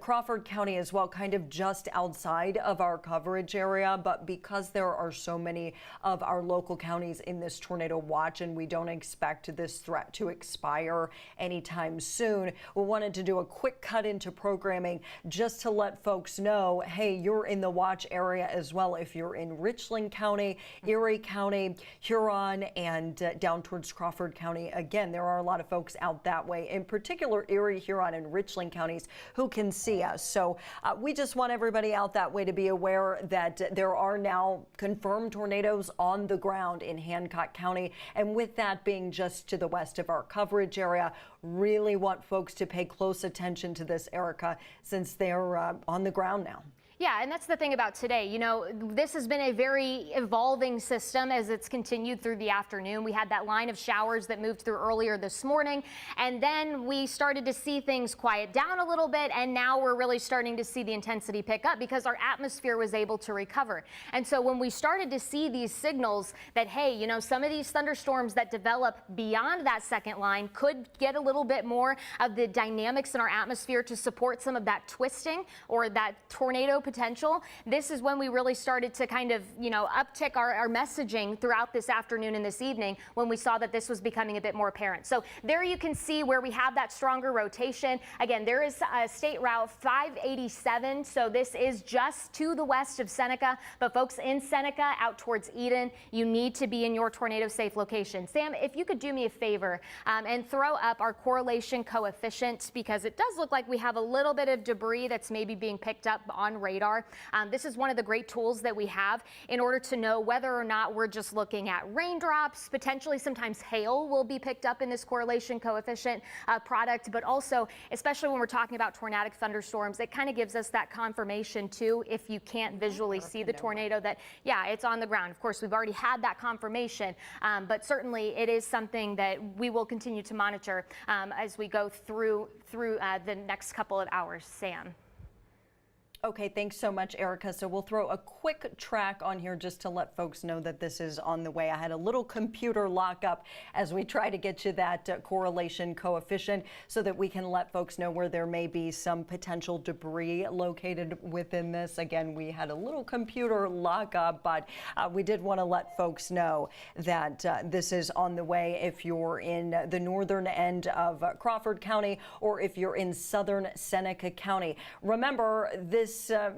Crawford County as well, kind of just outside of our coverage area, but because there are so many of our local counties in this tornado watch and we don't expect this threat to expire anytime soon, we wanted to do a quick cut into programming just to let folks know, hey, you're in the watch area as well. If you're in Richland County, Erie County, Huron, and down towards Crawford County, again, there are a lot of folks out that way, in particular Erie, Huron, and Richland counties who can see us. So we just want everybody out that way to be aware that there are now confirmed tornadoes on the ground in Hancock County. And with that being just to the west of our coverage area, really want folks to pay close attention to this, Erica, since they're on the ground now. Yeah, and that's the thing about today. You know, this has been a very evolving system as it's continued through the afternoon. We had that line of showers that moved through earlier this morning, and then we started to see things quiet down a little bit, and now we're really starting to see the intensity pick up because our atmosphere was able to recover. And so when we started to see these signals that, hey, you know, some of these thunderstorms that develop beyond that second line could get a little bit more of the dynamics in our atmosphere to support some of that twisting or that tornado potential. This is when we really started to kind of, you know, uptick our messaging throughout this afternoon and this evening when we saw that this was becoming a bit more apparent. So there you can see where we have that stronger rotation. Again, there is State Route 587. So this is just to the west of Seneca. But folks in Seneca out towards Eden, you need to be in your tornado safe location. Sam, if you could do me a favor and throw up our correlation coefficient, because it does look like we have a little bit of debris that's maybe being picked up on radar. This is one of the great tools that we have in order to know whether or not we're just looking at raindrops. Potentially sometimes hail will be picked up in this correlation coefficient product, but also, especially when we're talking about tornadic thunderstorms, it kind of gives us that confirmation too, if you can't visually see the tornado, that yeah, it's on the ground. Of course, we've already had that confirmation, but certainly it is something that we will continue to monitor as we go through the next couple of hours. Sam. Okay, thanks so much, Erica. So we'll throw a quick track on here just to let folks know that this is on the way. I had a little computer lockup as we try to get you that correlation coefficient so that we can let folks know where there may be some potential debris located within this. Again, we had a little computer lockup, but we did want to let folks know that this is on the way if you're in the northern end of Crawford County or if you're in southern Seneca County. Remember, this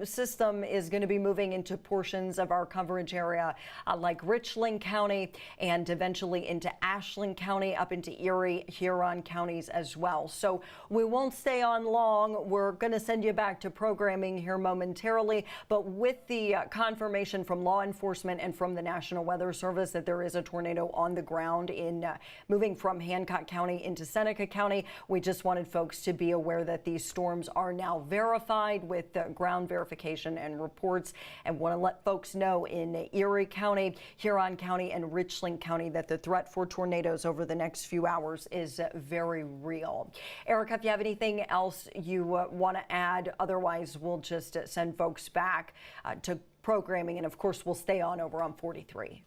system is going to be moving into portions of our coverage area like Richland County and eventually into Ashland County, up into Erie, Huron counties as well. So we won't stay on long. We're going to send you back to programming here momentarily, but with the confirmation from law enforcement and from the National Weather Service that there is a tornado on the ground in moving from Hancock County into Seneca County, we just wanted folks to be aware that these storms are now verified with ground verification and reports, and want to let folks know in Erie County, Huron County, and Richland County that the threat for tornadoes over the next few hours is very real. Erica, if you have anything else you want to add, otherwise we'll just send folks back to programming, and of course we'll stay on over on 43.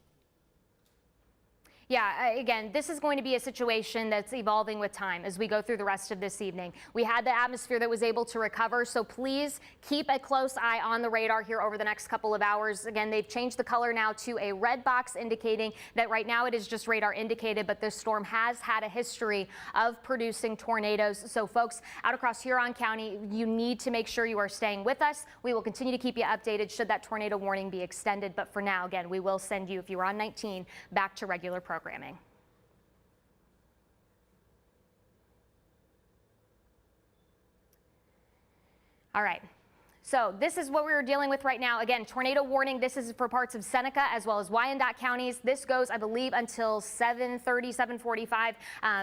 Yeah, again, this is going to be a situation that's evolving with time as we go through the rest of this evening. We had the atmosphere that was able to recover, so please keep a close eye on the radar here over the next couple of hours. Again, they've changed the color now to a red box, indicating that right now it is just radar indicated, but this storm has had a history of producing tornadoes. So folks out across Huron County, you need to make sure you are staying with us. We will continue to keep you updated should that tornado warning be extended, but for now, again, we will send you, if you were on 19, back to regular programming. All right. So this is what we were dealing with right now. Again, tornado warning. This is for parts of Seneca as well as Wyandotte counties. This goes, I believe, until 7:30, 7:45.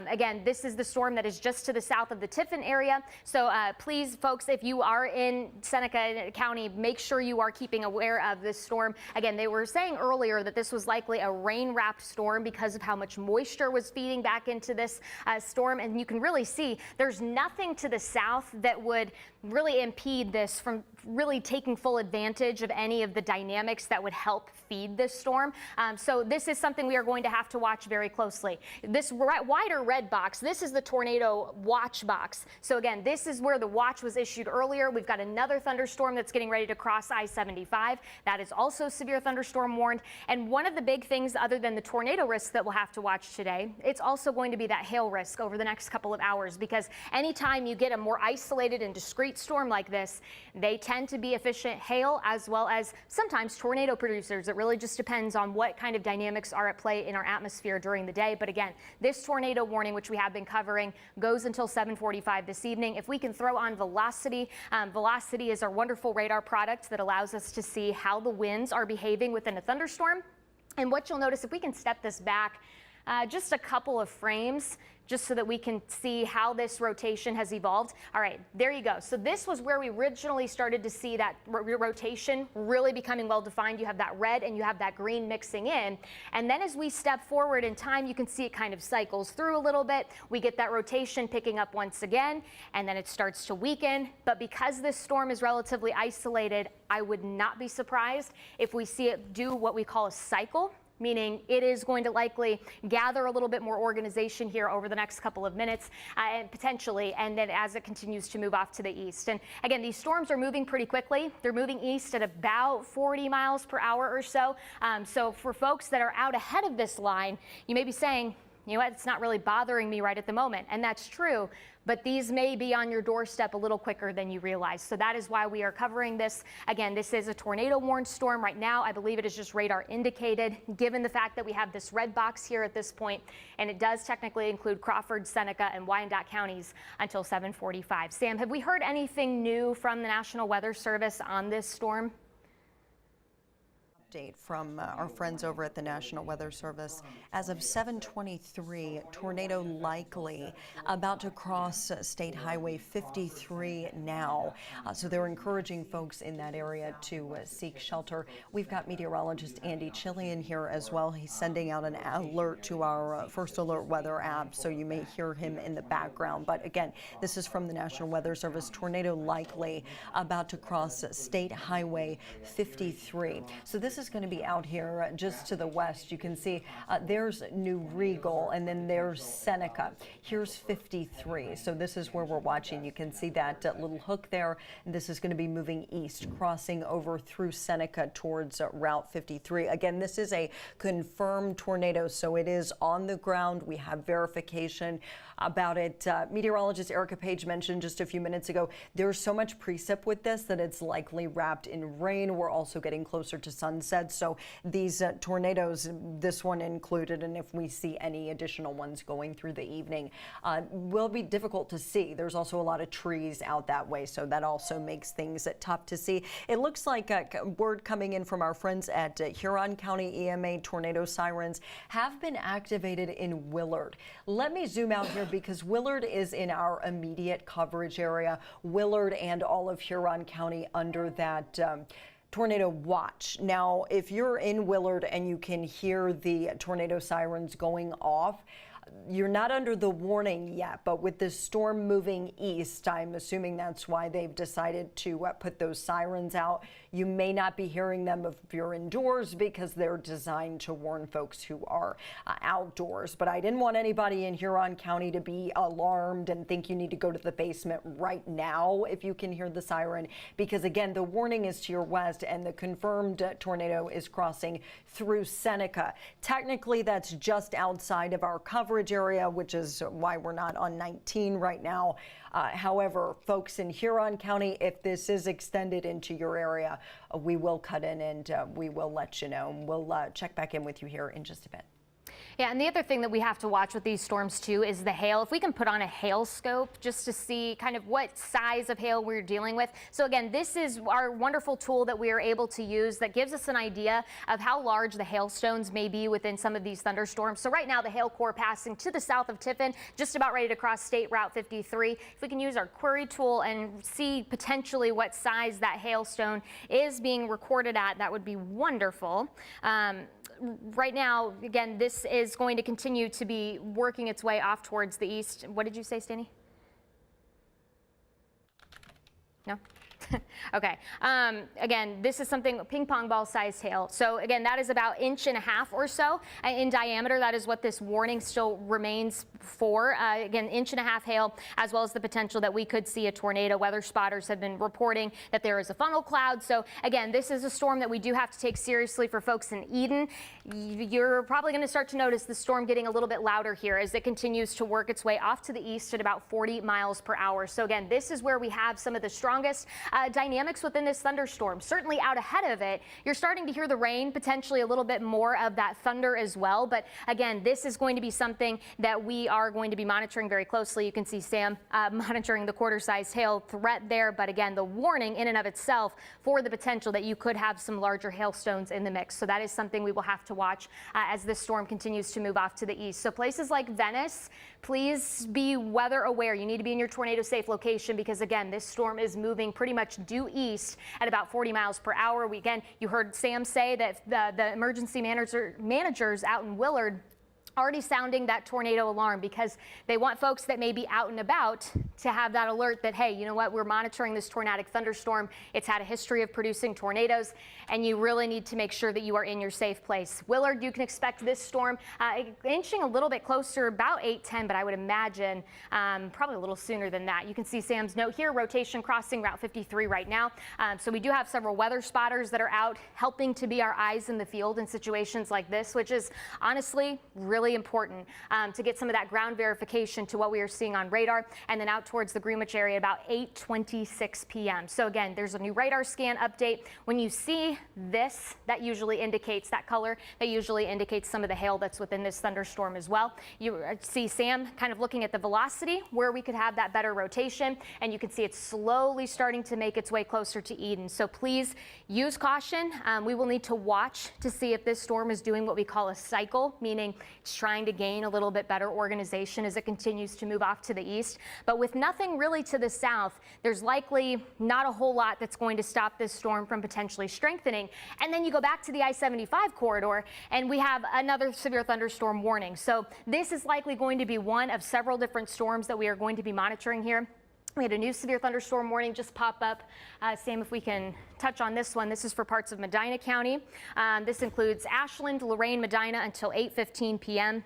Again, this is the storm that is just to the south of the Tiffin area. So please, folks, if you are in Seneca County, make sure you are keeping aware of this storm. Again, they were saying earlier that this was likely a rain-wrapped storm because of how much moisture was feeding back into this storm. And you can really see there's nothing to the south that would really impede this from really taking full advantage of any of the dynamics that would help feed this storm. So this is something we are going to have to watch very closely. This wider red box, this is the tornado watch box. So again, this is where the watch was issued earlier. We've got another thunderstorm that's getting ready to cross I-75. That is also severe thunderstorm warned. And one of the big things, other than the tornado risk that we'll have to watch today, it's also going to be that hail risk over the next couple of hours, because anytime you get a more isolated and discrete storm like this, they tend to be efficient hail as well as sometimes tornado producers. It really just depends on what kind of dynamics are at play in our atmosphere during the day. But again, this tornado warning, which we have been covering, goes until 7:45 this evening. If we can throw on velocity, velocity is our wonderful radar product that allows us to see how the winds are behaving within a thunderstorm. And what you'll notice, if we can step this back just a couple of frames, just so that we can see how this rotation has evolved. All right, there you go. So this was where we originally started to see that rotation really becoming well defined. You have that red and you have that green mixing in. And then as we step forward in time, you can see it kind of cycles through a little bit. We get that rotation picking up once again, and then it starts to weaken. But because this storm is relatively isolated, I would not be surprised if we see it do what we call a cycle, meaning it is going to likely gather a little bit more organization here over the next couple of minutes, and potentially, and then as it continues to move off to the east. And again, these storms are moving pretty quickly. They're moving east at about 40 miles per hour or so. So for folks that are out ahead of this line, you may be saying, you know what, it's not really bothering me right at the moment. And that's true, but these may be on your doorstep a little quicker than you realize. So that is why we are covering this. Again, this is a tornado warned storm right now. I believe it is just radar indicated, given the fact that we have this red box here at this point, and it does technically include Crawford, Seneca, and Wyandotte counties until 7:45. Sam, have we heard anything new from the National Weather Service on this storm? Update from our friends over at the National Weather Service. As of 7:23, tornado likely about to cross State Highway 53 now. So they're encouraging folks in that area to seek shelter. We've got meteorologist Andy Chillian here as well. He's sending out an alert to our First Alert Weather app, so you may hear him in the background. But again, this is from the National Weather Service. Tornado likely about to cross State Highway 53. So this is going to be out here just to the west. You can see there's New Regal, and then there's Seneca. Here's 53. So this is where we're watching. You can see that little hook there. This is going to be moving east, crossing over through Seneca towards Route 53. Again, this is a confirmed tornado, so it is on the ground. We have verification about it. Meteorologist Erica Page mentioned just a few minutes ago, there's so much precip with this that it's likely wrapped in rain. We're also getting closer to sunset, so these tornadoes, this one included, and if we see any additional ones going through the evening, will be difficult to see. There's also a lot of trees out that way, so that also makes things tough to see. It looks like word coming in from our friends at Huron County EMA tornado sirens have been activated in Willard. Let me zoom out here because Willard is in our immediate coverage area. Willard and all of Huron County under that tornado watch. Now, if you're in Willard and you can hear the tornado sirens going off, you're not under the warning yet, but with this storm moving east, I'm assuming that's why they've decided to put those sirens out. You may not be hearing them if you're indoors because they're designed to warn folks who are outdoors. But I didn't want anybody in Huron County to be alarmed and think you need to go to the basement right now if you can hear the siren, because again, the warning is to your west and the confirmed tornado is crossing through Seneca. Technically, that's just outside of our coverage area, which is why we're not on 19 right now. However, folks in Huron County, if this is extended into your area, we will cut in and we will let you know. We'll check back in with you here in just a bit. Yeah, and the other thing that we have to watch with these storms too is the hail. If we can put on a hail scope just to see kind of what size of hail we're dealing with. So again, this is our wonderful tool that we are able to use that gives us an idea of how large the hailstones may be within some of these thunderstorms. So right now the hail core passing to the south of Tiffin, just about ready to cross State Route 53. If we can use our query tool and see potentially what size that hailstone is being recorded at, that would be wonderful. Right now, again, this is going to continue to be working its way off towards the east. What did you say, Stanny? No? Okay. Again, this is something ping pong ball sized hail. So again, that is about 1.5 inches or so in diameter. That is what this warning still remains for. Again, 1.5 inches hail, as well as the potential that we could see a tornado. Weather spotters have been reporting that there is a funnel cloud. So again, this is a storm that we do have to take seriously for folks in Eden. You're probably going to start to notice the storm getting a little bit louder here as it continues to work its way off to the east at about 40 miles per hour. So again, this is where we have some of the strongest dynamics within this thunderstorm. Certainly out ahead of it, you're starting to hear the rain, potentially a little bit more of that thunder as well. But again, this is going to be something that we are going to be monitoring very closely. You can see Sam monitoring the quarter-sized hail threat there. But again, the warning in and of itself for the potential that you could have some larger hailstones in the mix. So that is something we will have to watch as this storm continues to move off to the east. So places like Venice, please be weather aware. You need to be in your tornado safe location because again, this storm is moving pretty much due east at about 40 miles per hour. You heard Sam say that the emergency managers out in Willard already sounding that tornado alarm because they want folks that may be out and about to have that alert that, hey, you know what, we're monitoring this tornadic thunderstorm. It's had a history of producing tornadoes, and you really need to make sure that you are in your safe place. Willard, you can expect this storm inching a little bit closer, about 8:10, but I would imagine probably a little sooner than that. You can see Sam's note here, rotation crossing Route 53 right now. So we do have several weather spotters that are out helping to be our eyes in the field in situations like this, which is honestly really important to get some of that ground verification to what we are seeing on radar, and then out towards the Greenwich area about 8:26 p.m. So again, there's a new radar scan update. When you see this, that usually indicates that color. That usually indicates some of the hail that's within this thunderstorm as well. You see Sam kind of looking at the velocity where we could have that better rotation, and you can see it's slowly starting to make its way closer to Eden. So please use caution. We will need to watch to see if this storm is doing what we call a cycle, meaning it's trying to gain a little bit better organization as it continues to move off to the east. But with nothing really to the south, there's likely not a whole lot that's going to stop this storm from potentially strengthening. And then you go back to the I-75 corridor and we have another severe thunderstorm warning. So this is likely going to be one of several different storms that we are going to be monitoring here. We had a new severe thunderstorm warning just pop up. Sam, if we can touch on this one. This is for parts of Medina County. This includes Ashland, Lorain, Medina until 8:15 p.m.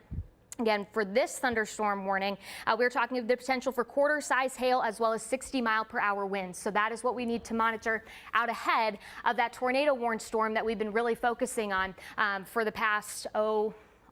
Again, for this thunderstorm warning, we're talking about the potential for quarter-size hail as well as 60-mile-per-hour winds. So that is what we need to monitor out ahead of that tornado-warned storm that we've been really focusing on for the past,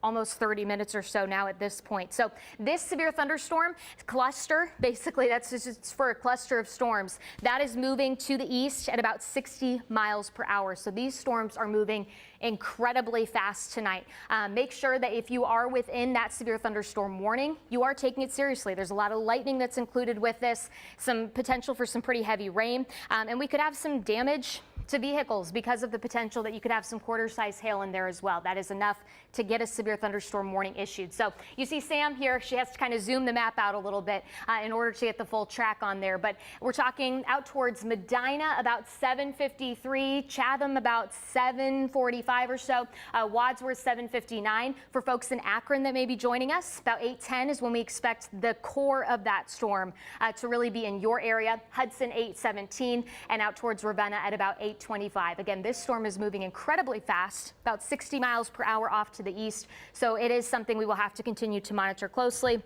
almost 30 minutes or so now at this point. So this severe thunderstorm cluster, basically that's just for a cluster of storms, that is moving to the east at about 60 miles per hour. So these storms are moving incredibly fast tonight. Make sure that if you are within that severe thunderstorm warning, you are taking it seriously. There's a lot of lightning that's included with this, some potential for some pretty heavy rain, and we could have some damage to vehicles because of the potential that you could have some quarter-size hail in there as well. That is enough to get a severe thunderstorm warning issued. So you see Sam here, she has to kind of zoom the map out a little bit in order to get the full track on there. But we're talking out towards Medina about 7:53, Chatham about 7:45 or so, Wadsworth 7:59. For folks in Akron that may be joining us, about 8:10 is when we expect the core of that storm to really be in your area. Hudson 8:17 and out towards Ravenna at about 8:25. Again, this storm is moving incredibly fast, about 60 miles per hour off to the east. So it is something we will have to continue to monitor closely.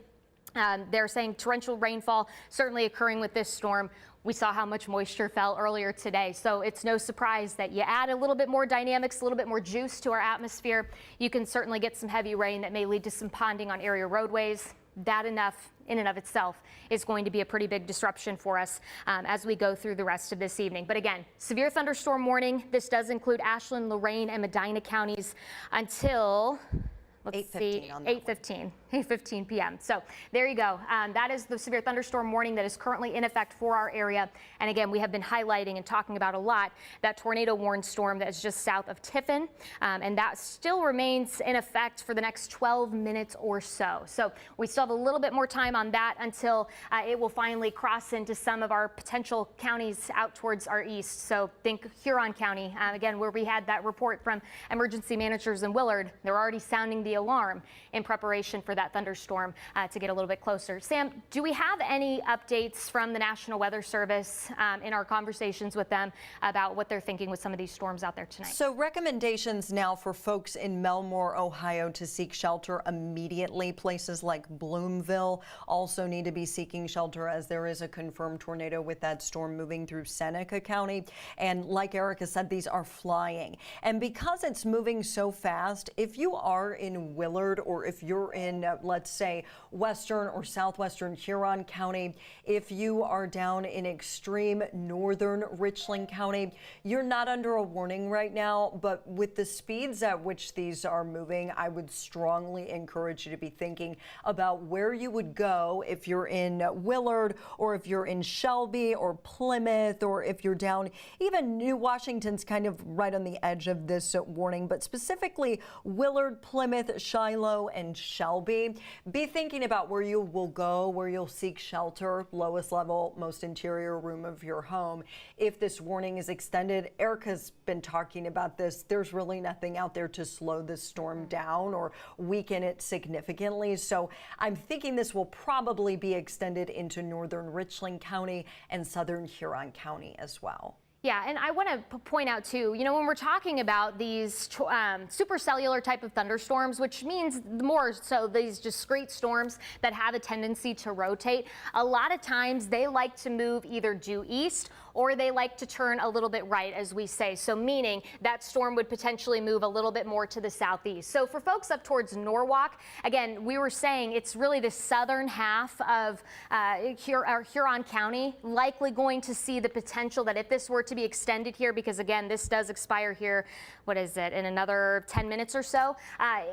They're saying torrential rainfall certainly occurring with this storm. We saw how much moisture fell earlier today, so it's no surprise that you add a little bit more dynamics, a little bit more juice to our atmosphere. You can certainly get some heavy rain that may lead to some ponding on area roadways. That enough in and of itself is going to be a pretty big disruption for us as we go through the rest of this evening. But again, severe thunderstorm warning. This does include Ashland, Lorain, and Medina counties until 8:15 p.m. So there you go. That is the severe thunderstorm warning that is currently in effect for our area. And again, we have been highlighting and talking about a lot that tornado warned storm that is just south of Tiffin. And that still remains in effect for the next 12 minutes or so. So we still have a little bit more time on that until it will finally cross into some of our potential counties out towards our east. So think Huron County, again, where we had that report from emergency managers in Willard. They're already sounding the alarm in preparation for that thunderstorm to get a little bit closer. Sam, do we have any updates from the National Weather Service in our conversations with them about what they're thinking with some of these storms out there tonight? So recommendations now for folks in Melmore, Ohio to seek shelter immediately. Places like Bloomville also need to be seeking shelter as there is a confirmed tornado with that storm moving through Seneca County. And like Erica said, these are flying. And because it's moving so fast, if you are in Willard or if you're in, let's say, western or southwestern Huron County, if you are down in extreme northern Richland County, you're not under a warning right now. But with the speeds at which these are moving, I would strongly encourage you to be thinking about where you would go if you're in Willard or if you're in Shelby or Plymouth, or if you're down even New Washington's kind of right on the edge of this warning, but specifically Willard, Plymouth, Shiloh, and Shelby. Be thinking about where you will go, where you'll seek shelter, lowest level, most interior room of your home. If this warning is extended, Erica's been talking about this. There's really nothing out there to slow this storm down or weaken it significantly. So I'm thinking this will probably be extended into northern Richland County and southern Huron County as well. Yeah, and I want to point out too, you know, when we're talking about these supercellular type of thunderstorms, which means more so these discrete storms that have a tendency to rotate, a lot of times they like to move either due east or they like to turn a little bit right, as we say. So meaning that storm would potentially move a little bit more to the southeast. So for folks up towards Norwalk, again, we were saying it's really the southern half of Huron County, likely going to see the potential that if this were to be extended here, because again, this does expire here, what is it, in another 10 minutes or so,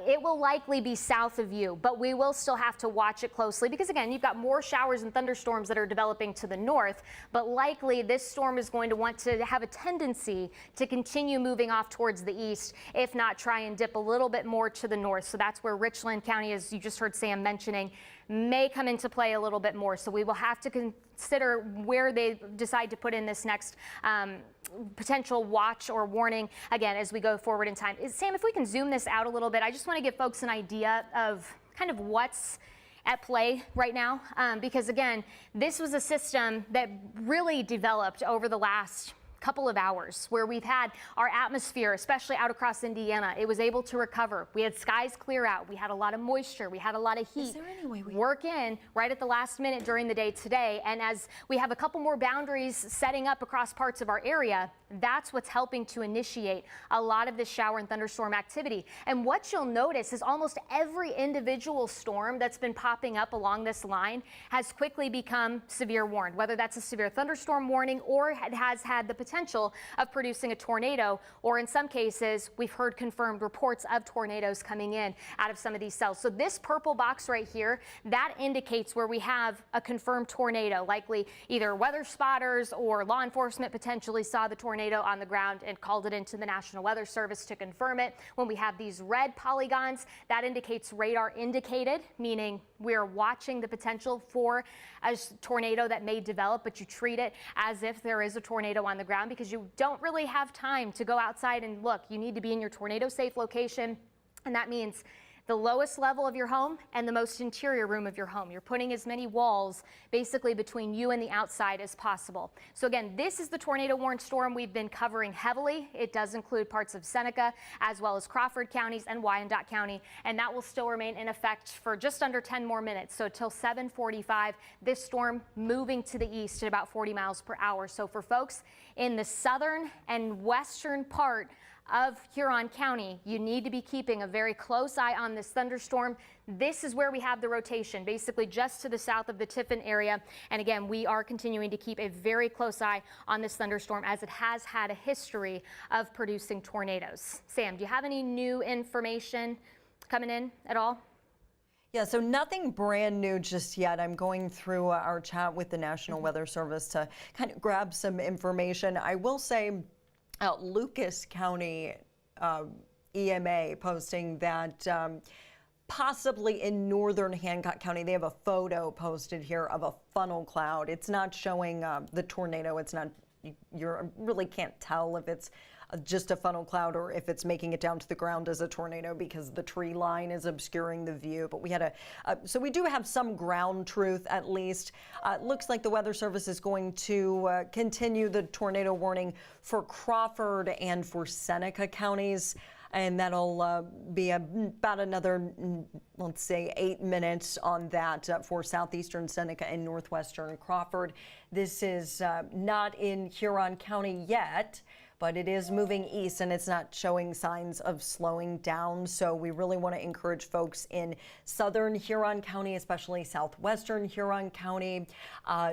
it will likely be south of you, but we will still have to watch it closely because again, you've got more showers and thunderstorms that are developing to the north, but likely this storm is going to want to have a tendency to continue moving off towards the east, if not try and dip a little bit more to the north. So that's where Richland County, as you just heard Sam mentioning, may come into play a little bit more. So we will have to consider where they decide to put in this next potential watch or warning again as we go forward in time. Sam, if we can zoom this out a little bit, I just want to give folks an idea of kind of what's at play right now, because again, this was a system that really developed over the last couple of hours where we've had our atmosphere, especially out across Indiana, it was able to recover. We had skies clear out. We had a lot of moisture. We had a lot of heat. Is there any way we work in right at the last minute during the day today? And as we have a couple more boundaries setting up across parts of our area, that's what's helping to initiate a lot of this shower and thunderstorm activity. And what you'll notice is almost every individual storm that's been popping up along this line has quickly become severe warned, whether that's a severe thunderstorm warning or it has had the potential of producing a tornado, or in some cases, we've heard confirmed reports of tornadoes coming in out of some of these cells. So this purple box right here, that indicates where we have a confirmed tornado, likely either weather spotters or law enforcement potentially saw the tornado on the ground and called it into the National Weather Service to confirm it. When we have these red polygons, that indicates radar indicated, meaning we're watching the potential for a tornado that may develop, but you treat it as if there is a tornado on the ground because you don't really have time to go outside and look. You need to be in your tornado safe location, and that means the lowest level of your home and the most interior room of your home. You're putting as many walls basically between you and the outside as possible. So again, this is the tornado warned storm we've been covering heavily. It does include parts of Seneca as well as Crawford counties and Wyandotte County, and that will still remain in effect for just under 10 more minutes. So till 7:45, this storm moving to the east at about 40 miles per hour. So for folks in the southern and western part of Huron County, you need to be keeping a very close eye on this thunderstorm. This is where we have the rotation, basically just to the south of the Tiffin area. And again, we are continuing to keep a very close eye on this thunderstorm as it has had a history of producing tornadoes. Sam, do you have any new information coming in at all? Yeah, so nothing brand new just yet. I'm going through our chat with the National Weather Service to kind of grab some information. I will say Lucas County EMA posting that possibly in northern Hancock County, they have a photo posted here of a funnel cloud. It's not showing the tornado. It's not you really can't tell if it's just a funnel cloud or if it's making it down to the ground as a tornado because the tree line is obscuring the view. But we had so we do have some ground truth at least. It looks like the Weather Service is going to continue the tornado warning for Crawford and for Seneca counties. And that'll be about another, let's say, 8 minutes on that for southeastern Seneca and northwestern Crawford. This is not in Huron County yet, but it is moving east and it's not showing signs of slowing down. So we really want to encourage folks in southern Huron County, especially southwestern Huron County,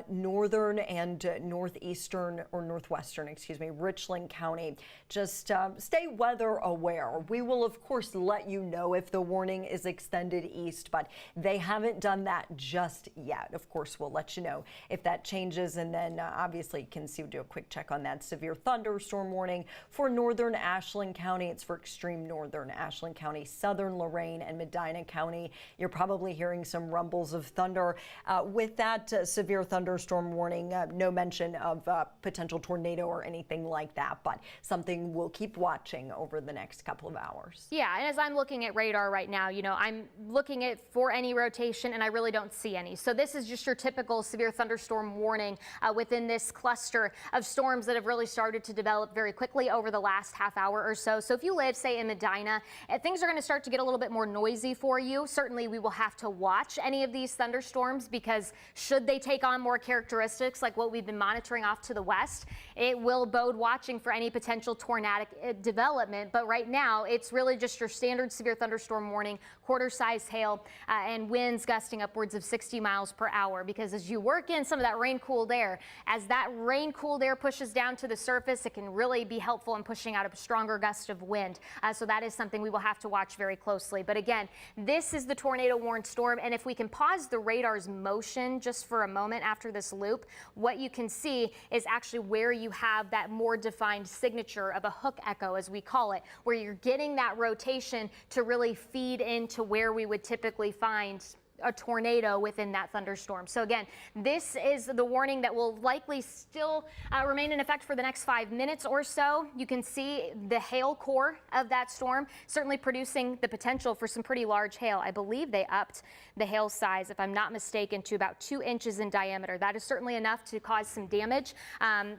northern and northeastern or northwestern, excuse me, Richland County. Just stay weather aware. We will, of course, let you know if the warning is extended east, but they haven't done that just yet. Of course, we'll let you know if that changes, and then obviously you can do a quick check on that severe thunderstorm warning for northern Ashland County. It's for extreme northern Ashland County, southern Lorain and Medina County. You're probably hearing some rumbles of thunder. With that severe thunderstorm warning, no mention of potential tornado or anything like that, but something we'll keep watching over the next couple of hours. Yeah, and as I'm looking at radar right now, I'm looking at for any rotation and I really don't see any. So this is just your typical severe thunderstorm warning within this cluster of storms that have really started to develop very quickly over the last half hour or so. So if you live, say, in Medina, things are going to start to get a little bit more noisy for you. Certainly, we will have to watch any of these thunderstorms because should they take on more characteristics like what we've been monitoring off to the west, it will bode watching for any potential tornadic development. But right now, it's really just your standard severe thunderstorm warning, quarter-size hail, and winds gusting upwards of 60 miles per hour. Because as you work in some of that rain-cooled air, as that rain-cooled air pushes down to the surface, it can really be helpful in pushing out a stronger gust of wind. So that is something we will have to watch very closely. But again, this is the tornado warned storm. And if we can pause the radar's motion just for a moment after this loop, what you can see is actually where you have that more defined signature of a hook echo, as we call it, where you're getting that rotation to really feed into where we would typically find a tornado within that thunderstorm. So again, this is the warning that will likely still remain in effect for the next 5 minutes or so. You can see the hail core of that storm certainly producing the potential for some pretty large hail. I believe they upped the hail size, if I'm not mistaken, to about 2 inches in diameter. That is certainly enough to cause some damage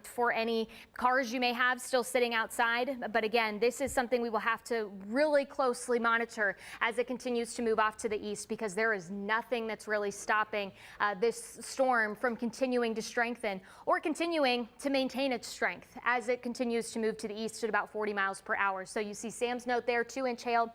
for any cars you may have still sitting outside. But again, this is something we will have to really closely monitor as it continues to move off to the east, because there is nothing that's really stopping this storm from continuing to strengthen or continuing to maintain its strength as it continues to move to the east at about 40 miles per hour. So you see Sam's note there, 2-inch hail.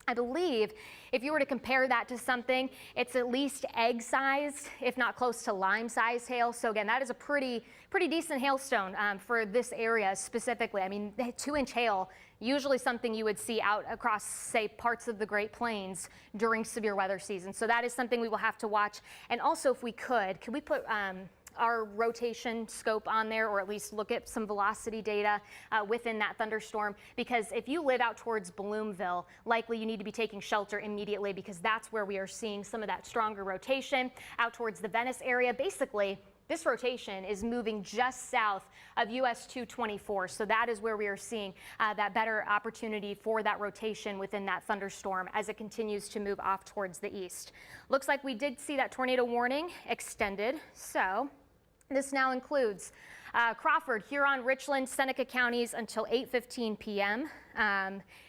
I believe if you were to compare that to something, it's at least egg-sized, if not close to lime-sized hail. So again, that is a pretty decent hailstone for this area specifically. I mean, 2-inch hail, usually something you would see out across, say, parts of the Great Plains during severe weather season. So that is something we will have to watch. And also, if we could we put our rotation scope on there, or at least look at some velocity data within that thunderstorm, because if you live out towards Bloomville, likely you need to be taking shelter immediately, because that's where we are seeing some of that stronger rotation out towards the Venice area. Basically, this rotation is moving just south of US 224, so that is where we are seeing that better opportunity for that rotation within that thunderstorm as it continues to move off towards the east. Looks like we did see that tornado warning extended, so this now includes Crawford, Huron, Richland, Seneca counties until 8:15 p.m.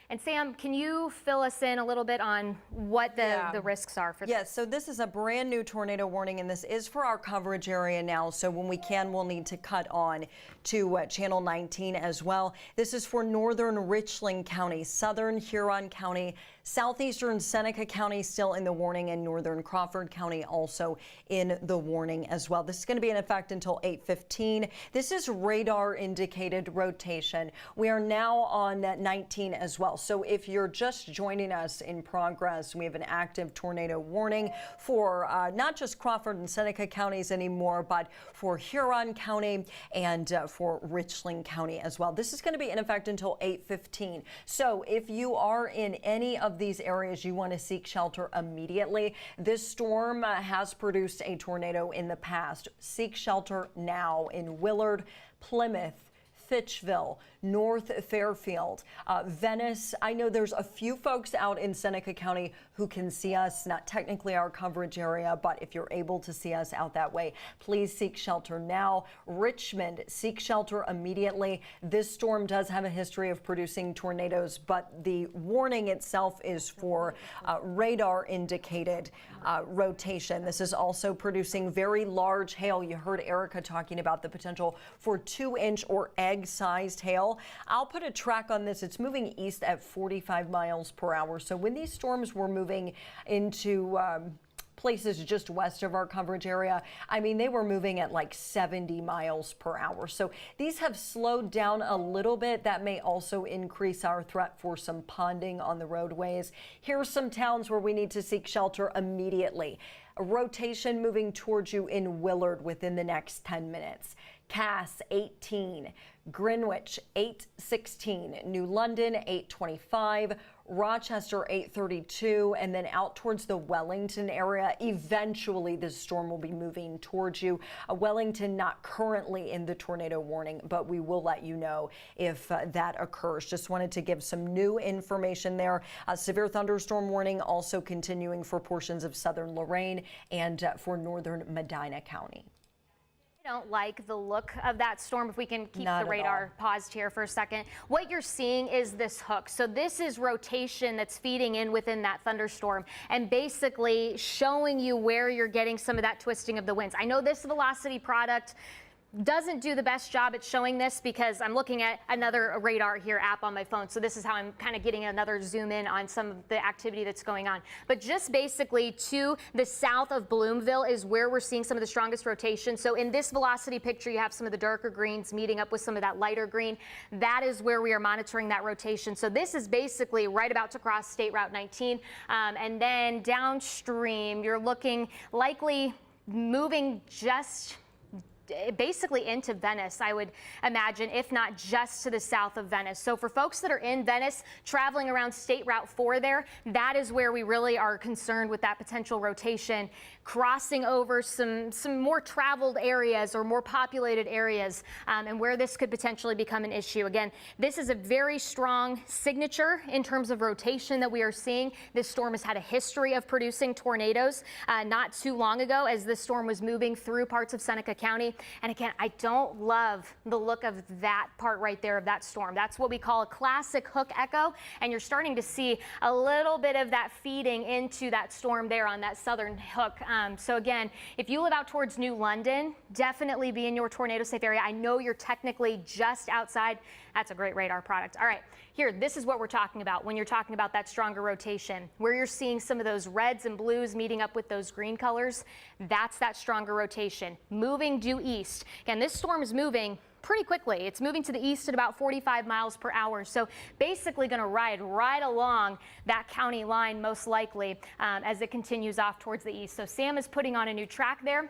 And Sam, can you fill us in a little bit on what the risks are for this? Yes, so this is a brand new tornado warning, and this is for our coverage area now. So when we can, we'll need to cut on to Channel 19 as well. This is for northern Richland County, southern Huron County, southeastern Seneca County still in the warning, and northern Crawford County also in the warning as well. This is going to be in effect until 8:15. This is radar indicated rotation. We are now on 19 as well. So if you're just joining us in progress, we have an active tornado warning for not just Crawford and Seneca counties anymore, but for Huron County and for Richland County as well. This is going to be in effect until 8:15. So if you are in any of these areas you want to seek shelter immediately, this storm has produced a tornado in the past. Seek shelter now in Willard, Plymouth, Fitchville, North Fairfield, Venice. I know there's a few folks out in Seneca County who can see us, not technically our coverage area, but if you're able to see us out that way, please seek shelter now. Richmond, seek shelter immediately. This storm does have a history of producing tornadoes, but the warning itself is for radar indicated rotation. This is also producing very large hail. You heard Erica talking about the potential for 2-inch or egg-sized hail. I'll put a track on this. It's moving east at 45 miles per hour. So when these storms were moving into places just west of our coverage area, I mean, they were moving at like 70 miles per hour. So these have slowed down a little bit. That may also increase our threat for some ponding on the roadways. Here are some towns where we need to seek shelter immediately. A rotation moving towards you in Willard within the next 10 minutes. Cass, 18. Greenwich, 8:16. New London, 8:25. Rochester, 8:32. And then out towards the Wellington area. Eventually, this storm will be moving towards you. Wellington not currently in the tornado warning, but we will let you know if that occurs. Just wanted to give some new information there. Severe thunderstorm warning also continuing for portions of southern Lorraine and for northern Medina County. I don't like the look of that storm. If we can keep Not the radar paused here for a second. What you're seeing is this hook. So this is rotation that's feeding in within that thunderstorm and basically showing you where you're getting some of that twisting of the winds. I know this velocity product doesn't do the best job at showing this because I'm looking at another radar here app on my phone. So this is how I'm kind of getting another zoom in on some of the activity that's going on. But just basically to the south of Bloomville is where we're seeing some of the strongest rotation. So in this velocity picture, you have some of the darker greens meeting up with some of that lighter green. That is where we are monitoring that rotation. So this is basically right about to cross State Route 19. And then downstream, you're looking likely moving just basically into Venice, I would imagine, if not just to the south of Venice. So for folks that are in Venice, traveling around State Route 4 there, that is where we really are concerned with that potential rotation, crossing over some more traveled areas or more populated areas, and where this could potentially become an issue. Again, this is a very strong signature in terms of rotation that we are seeing. This storm has had a history of producing tornadoes not too long ago as this storm was moving through parts of Seneca County. And again, I don't love the look of that part right there of that storm. That's what we call a classic hook echo. And you're starting to see a little bit of that feeding into that storm there on that southern hook. So again, if you live out towards New London, definitely be in your tornado safe area. I know you're technically just outside. That's a great radar product. All right, here, this is what we're talking about when you're talking about that stronger rotation, where you're seeing some of those reds and blues meeting up with those green colors. That's that stronger rotation moving due east. Again, this storm is moving pretty quickly. It's moving to the east at about 45 miles per hour. So basically going to ride right along that county line most likely as it continues off towards the east. So Sam is putting on a new track there.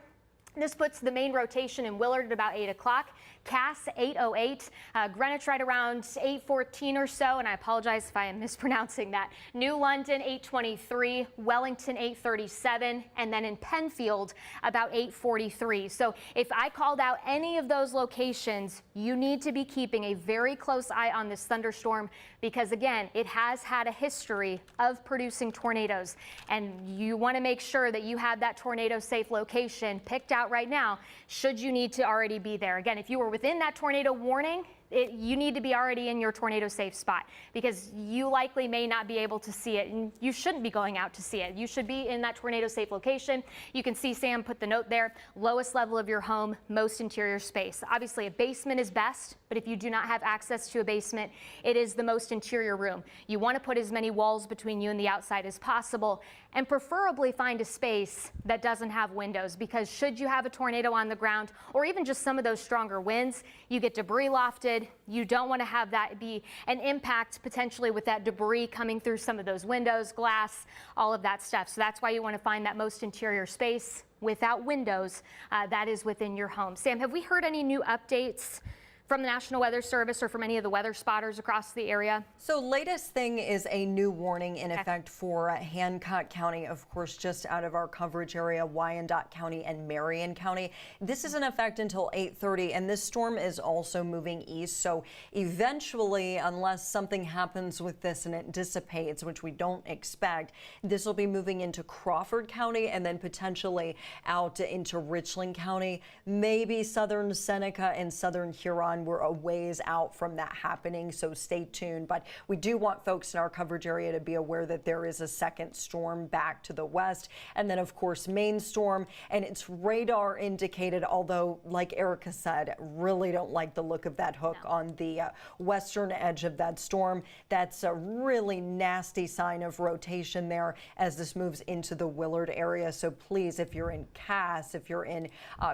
This puts the main rotation in Willard at about 8 o'clock. Cass, 8:08. Greenwich right around 8:14 or so, and I apologize if I am mispronouncing that. New London, 8:23. Wellington, 8:37. And then in Penfield, about 8:43. So if I called out any of those locations, you need to be keeping a very close eye on this thunderstorm because, again, it has had a history of producing tornadoes. And you want to make sure that you have that tornado-safe location picked out right now, should you need to already be there. Again, if you were within that tornado warning, you need to be already in your tornado safe spot because you likely may not be able to see it, and you shouldn't be going out to see it. You should be in that tornado safe location. You can see Sam put the note there, lowest level of your home, most interior space. Obviously a basement is best, but if you do not have access to a basement, it is the most interior room. You want to put as many walls between you and the outside as possible, and preferably find a space that doesn't have windows, because should you have a tornado on the ground or even just some of those stronger winds, you get debris lofted. You don't want to have that be an impact potentially with that debris coming through some of those windows, glass, all of that stuff. So that's why you want to find that most interior space without windows that is within your home. Sam, have we heard any new updates from the National Weather Service or from any of the weather spotters across the area? So latest thing is a new warning in effect for Hancock County, of course, just out of our coverage area, Wyandotte County and Marion County. This is in effect until 8:30, and this storm is also moving east. So eventually, unless something happens with this and it dissipates, which we don't expect, this will be moving into Crawford County and then potentially out into Richland County, maybe southern Seneca and southern Huron. We're a ways out from that happening, so stay tuned. But we do want folks in our coverage area to be aware that there is a second storm back to the west. And then, of course, main storm, and it's radar indicated, although, like Erica said, really don't like the look of that hook on the western edge of that storm. That's a really nasty sign of rotation there as this moves into the Willard area. So please, if you're in Cass, if you're in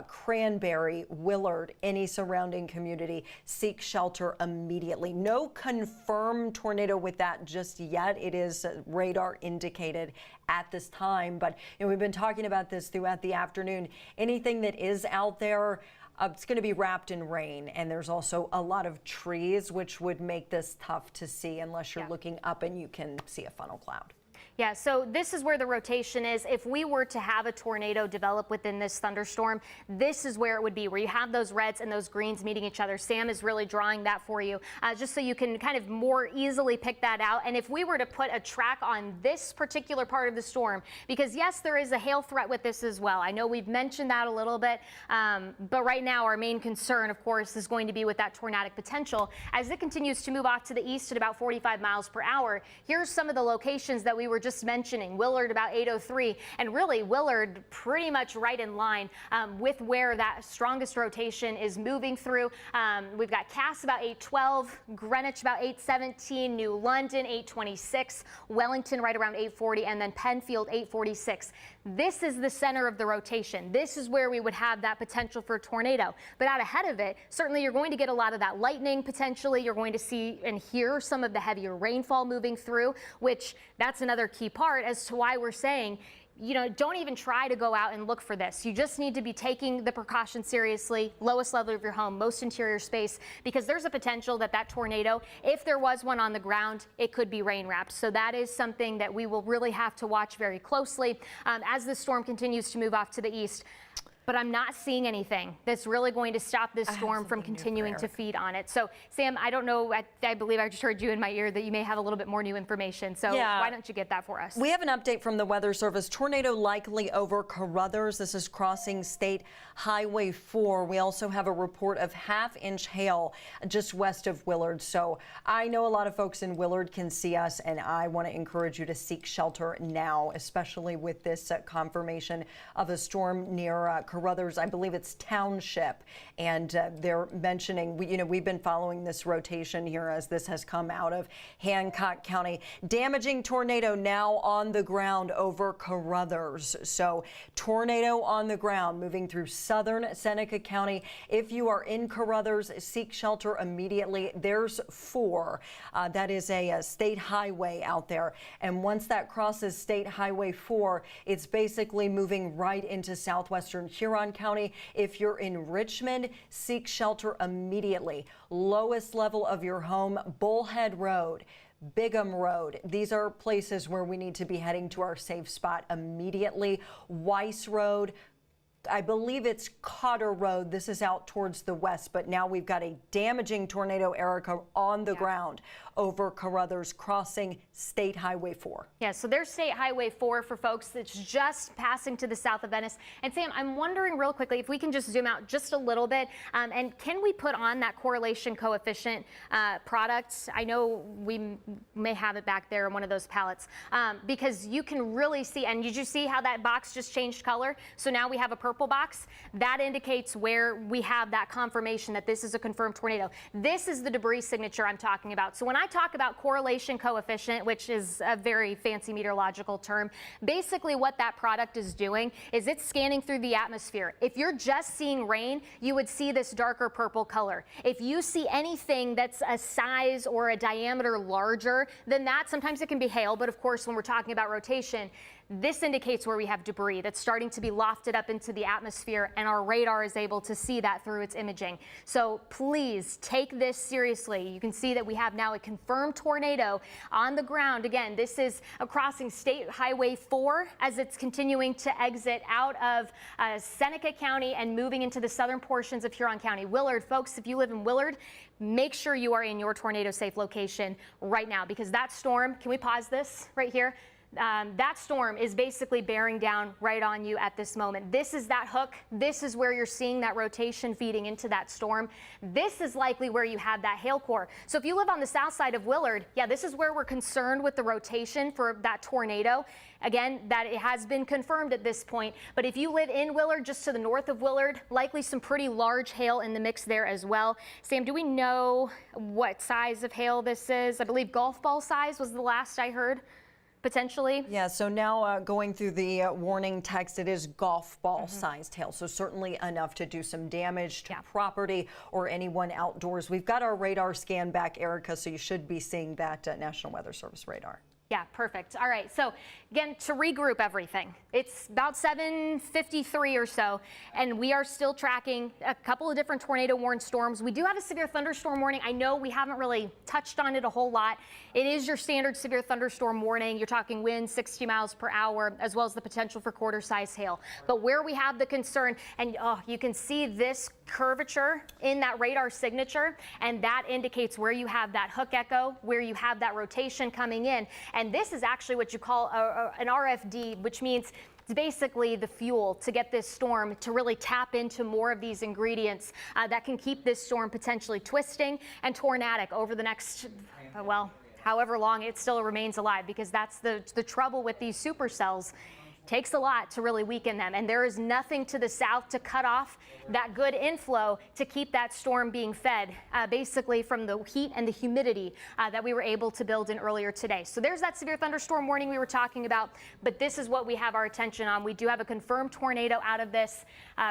Cranberry, Willard, any surrounding community, seek shelter immediately. No confirmed tornado with that just yet. It is radar indicated at this time, but we've been talking about this throughout the afternoon. Anything that is out there, it's going to be wrapped in rain, and there's also a lot of trees, which would make this tough to see unless you're looking up and you can see a funnel cloud. Yeah, so this is where the rotation is. If we were to have a tornado develop within this thunderstorm, this is where it would be, where you have those reds and those greens meeting each other. Sam is really drawing that for you, just so you can kind of more easily pick that out. And if we were to put a track on this particular part of the storm, because yes, there is a hail threat with this as well. I know we've mentioned that a little bit, but right now our main concern, of course, is going to be with that tornadic potential. As it continues to move off to the east at about 45 miles per hour, here's some of the locations that we were just mentioning. Willard about 8:03, and really Willard pretty much right in line with where that strongest rotation is moving through. We've got Cass about 8:12, Greenwich about 8:17, New London 8:26, Wellington right around 8:40, and then Penfield 8:46. This is the center of the rotation. This is where we would have that potential for a tornado. But out ahead of it, certainly you're going to get a lot of that lightning potentially. You're going to see and hear some of the heavier rainfall moving through, which that's another key part as to why we're saying, don't even try to go out and look for this. You just need to be taking the precautions seriously, lowest level of your home, most interior space, because there's a potential that that tornado, if there was one on the ground, it could be rain wrapped. So that is something that we will really have to watch very closely as the storm continues to move off to the east. But I'm not seeing anything that's really going to stop this storm from continuing to feed on it. So, Sam, I don't know, I believe I just heard you in my ear that you may have a little bit more new information. So why don't you get that for us? We have an update from the Weather Service. Tornado likely over Carruthers. This is crossing State Highway 4. We also have a report of half-inch hail just west of Willard. So I know a lot of folks in Willard can see us, and I want to encourage you to seek shelter now, especially with this confirmation of a storm near Carruthers. I believe it's Township, and they're mentioning, we've been following this rotation here as this has come out of Hancock County. Damaging tornado now on the ground over Carruthers. So tornado on the ground moving through southern Seneca County. If you are in Carruthers, seek shelter immediately. There's 4. That is a state highway out there. And once that crosses State Highway 4, it's basically moving right into southwestern Huron County. If you're in Richmond, seek shelter immediately. Lowest level of your home, Bullhead Road, Bigham Road. These are places where we need to be heading to our safe spot immediately. Weiss Road, I believe it's Cotter Road. This is out towards the west, but now we've got a damaging tornado, Erica, on the ground over Carruthers, crossing State Highway 4. Yeah, so there's State Highway 4 for folks that's just passing to the south of Venice. And Sam, I'm wondering real quickly if we can just zoom out just a little bit, and can we put on that correlation coefficient product? I know we may have it back there in one of those pallets, because you can really see, and did you see how that box just changed color? So now we have a purple box. That indicates where we have that confirmation that this is a confirmed tornado. This is the debris signature I'm talking about. So when I talk about correlation coefficient, which is a very fancy meteorological term, basically what that product is doing is it's scanning through the atmosphere. If you're just seeing rain, you would see this darker purple color. If you see anything that's a size or a diameter larger than that, sometimes it can be hail, but of course when we're talking about rotation, This indicates where we have debris that's starting to be lofted up into the atmosphere, and our radar is able to see that through its imaging. So please take this seriously. You can see that we have now a confirmed tornado on the ground. Again, this is crossing State Highway 4 as it's continuing to exit out of Seneca County and moving into the southern portions of Huron County. Willard, folks, if you live in Willard, make sure you are in your tornado safe location right now, because that storm, can we pause this right here? That storm is basically bearing down right on you at this moment. This is that hook. This is where you're seeing that rotation feeding into that storm. This is likely where you have that hail core. So if you live on the south side of Willard, yeah, this is where we're concerned with the rotation for that tornado. Again, that it has been confirmed at this point. But if you live in Willard, just to the north of Willard, likely some pretty large hail in the mix there as well. Sam, do we know what size of hail this is? I believe golf ball size was the last I heard. Potentially. Yeah, so now going through the warning text, it is golf ball sized hail. So certainly enough to do some damage to property or anyone outdoors. We've got our radar scan back, Erica, so you should be seeing that National Weather Service radar. Yeah, perfect. All right, so again, to regroup everything, it's about 7:53 or so, and we are still tracking a couple of different tornado warned storms. We do have a severe thunderstorm warning. I know we haven't really touched on it a whole lot. It is your standard severe thunderstorm warning. You're talking winds 60 miles per hour, as well as the potential for quarter-size hail. But where we have the concern, and you can see this curvature in that radar signature, and that indicates where you have that hook echo, where you have that rotation coming in. And this is actually what you call an RFD, which means it's basically the fuel to get this storm to really tap into more of these ingredients that can keep this storm potentially twisting and tornadic over the next, well, however long it still remains alive, because that's the trouble with these supercells. Takes a lot to really weaken them, and there is nothing to the south to cut off that good inflow to keep that storm being fed basically from the heat and the humidity that we were able to build in earlier today. So there's that severe thunderstorm warning we were talking about, but this is what we have our attention on. We do have a confirmed tornado out of this.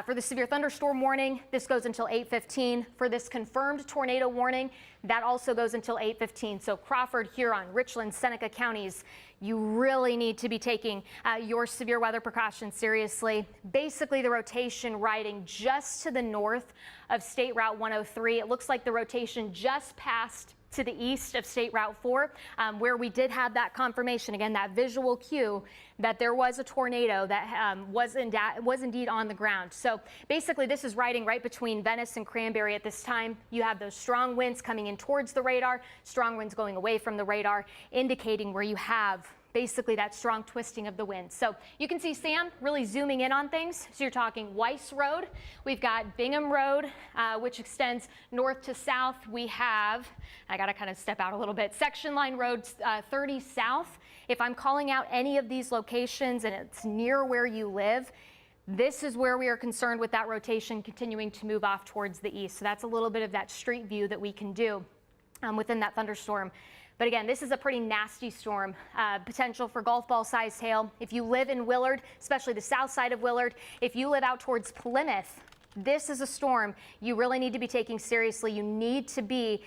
For the severe thunderstorm warning, this goes until 8:15. For this confirmed tornado warning, that also goes until 8:15. So Crawford, Huron, Richland, Seneca counties, you really need to be taking your severe weather precautions seriously. Basically, the rotation riding just to the north of State Route 103. It looks like the rotation just passed to the east of State Route 4, where we did have that confirmation, again, that visual cue that there was a tornado that was indeed on the ground. So basically, this is riding right between Venice and Cranberry at this time. You have those strong winds coming in towards the radar, strong winds going away from the radar, indicating where you have basically that strong twisting of the wind. So you can see Sam really zooming in on things. So you're talking Weiss Road. We've got Bingham Road, which extends north to south. We have, I got to kind of step out a little bit, Section Line Road 30 South. If I'm calling out any of these locations and it's near where you live, this is where we are concerned with that rotation continuing to move off towards the east. So that's a little bit of that street view that we can do within that thunderstorm. But again, this is a pretty nasty storm, potential for golf ball sized hail. If you live in Willard, especially the south side of Willard, if you live out towards Plymouth, this is a storm you really need to be taking seriously. You need to be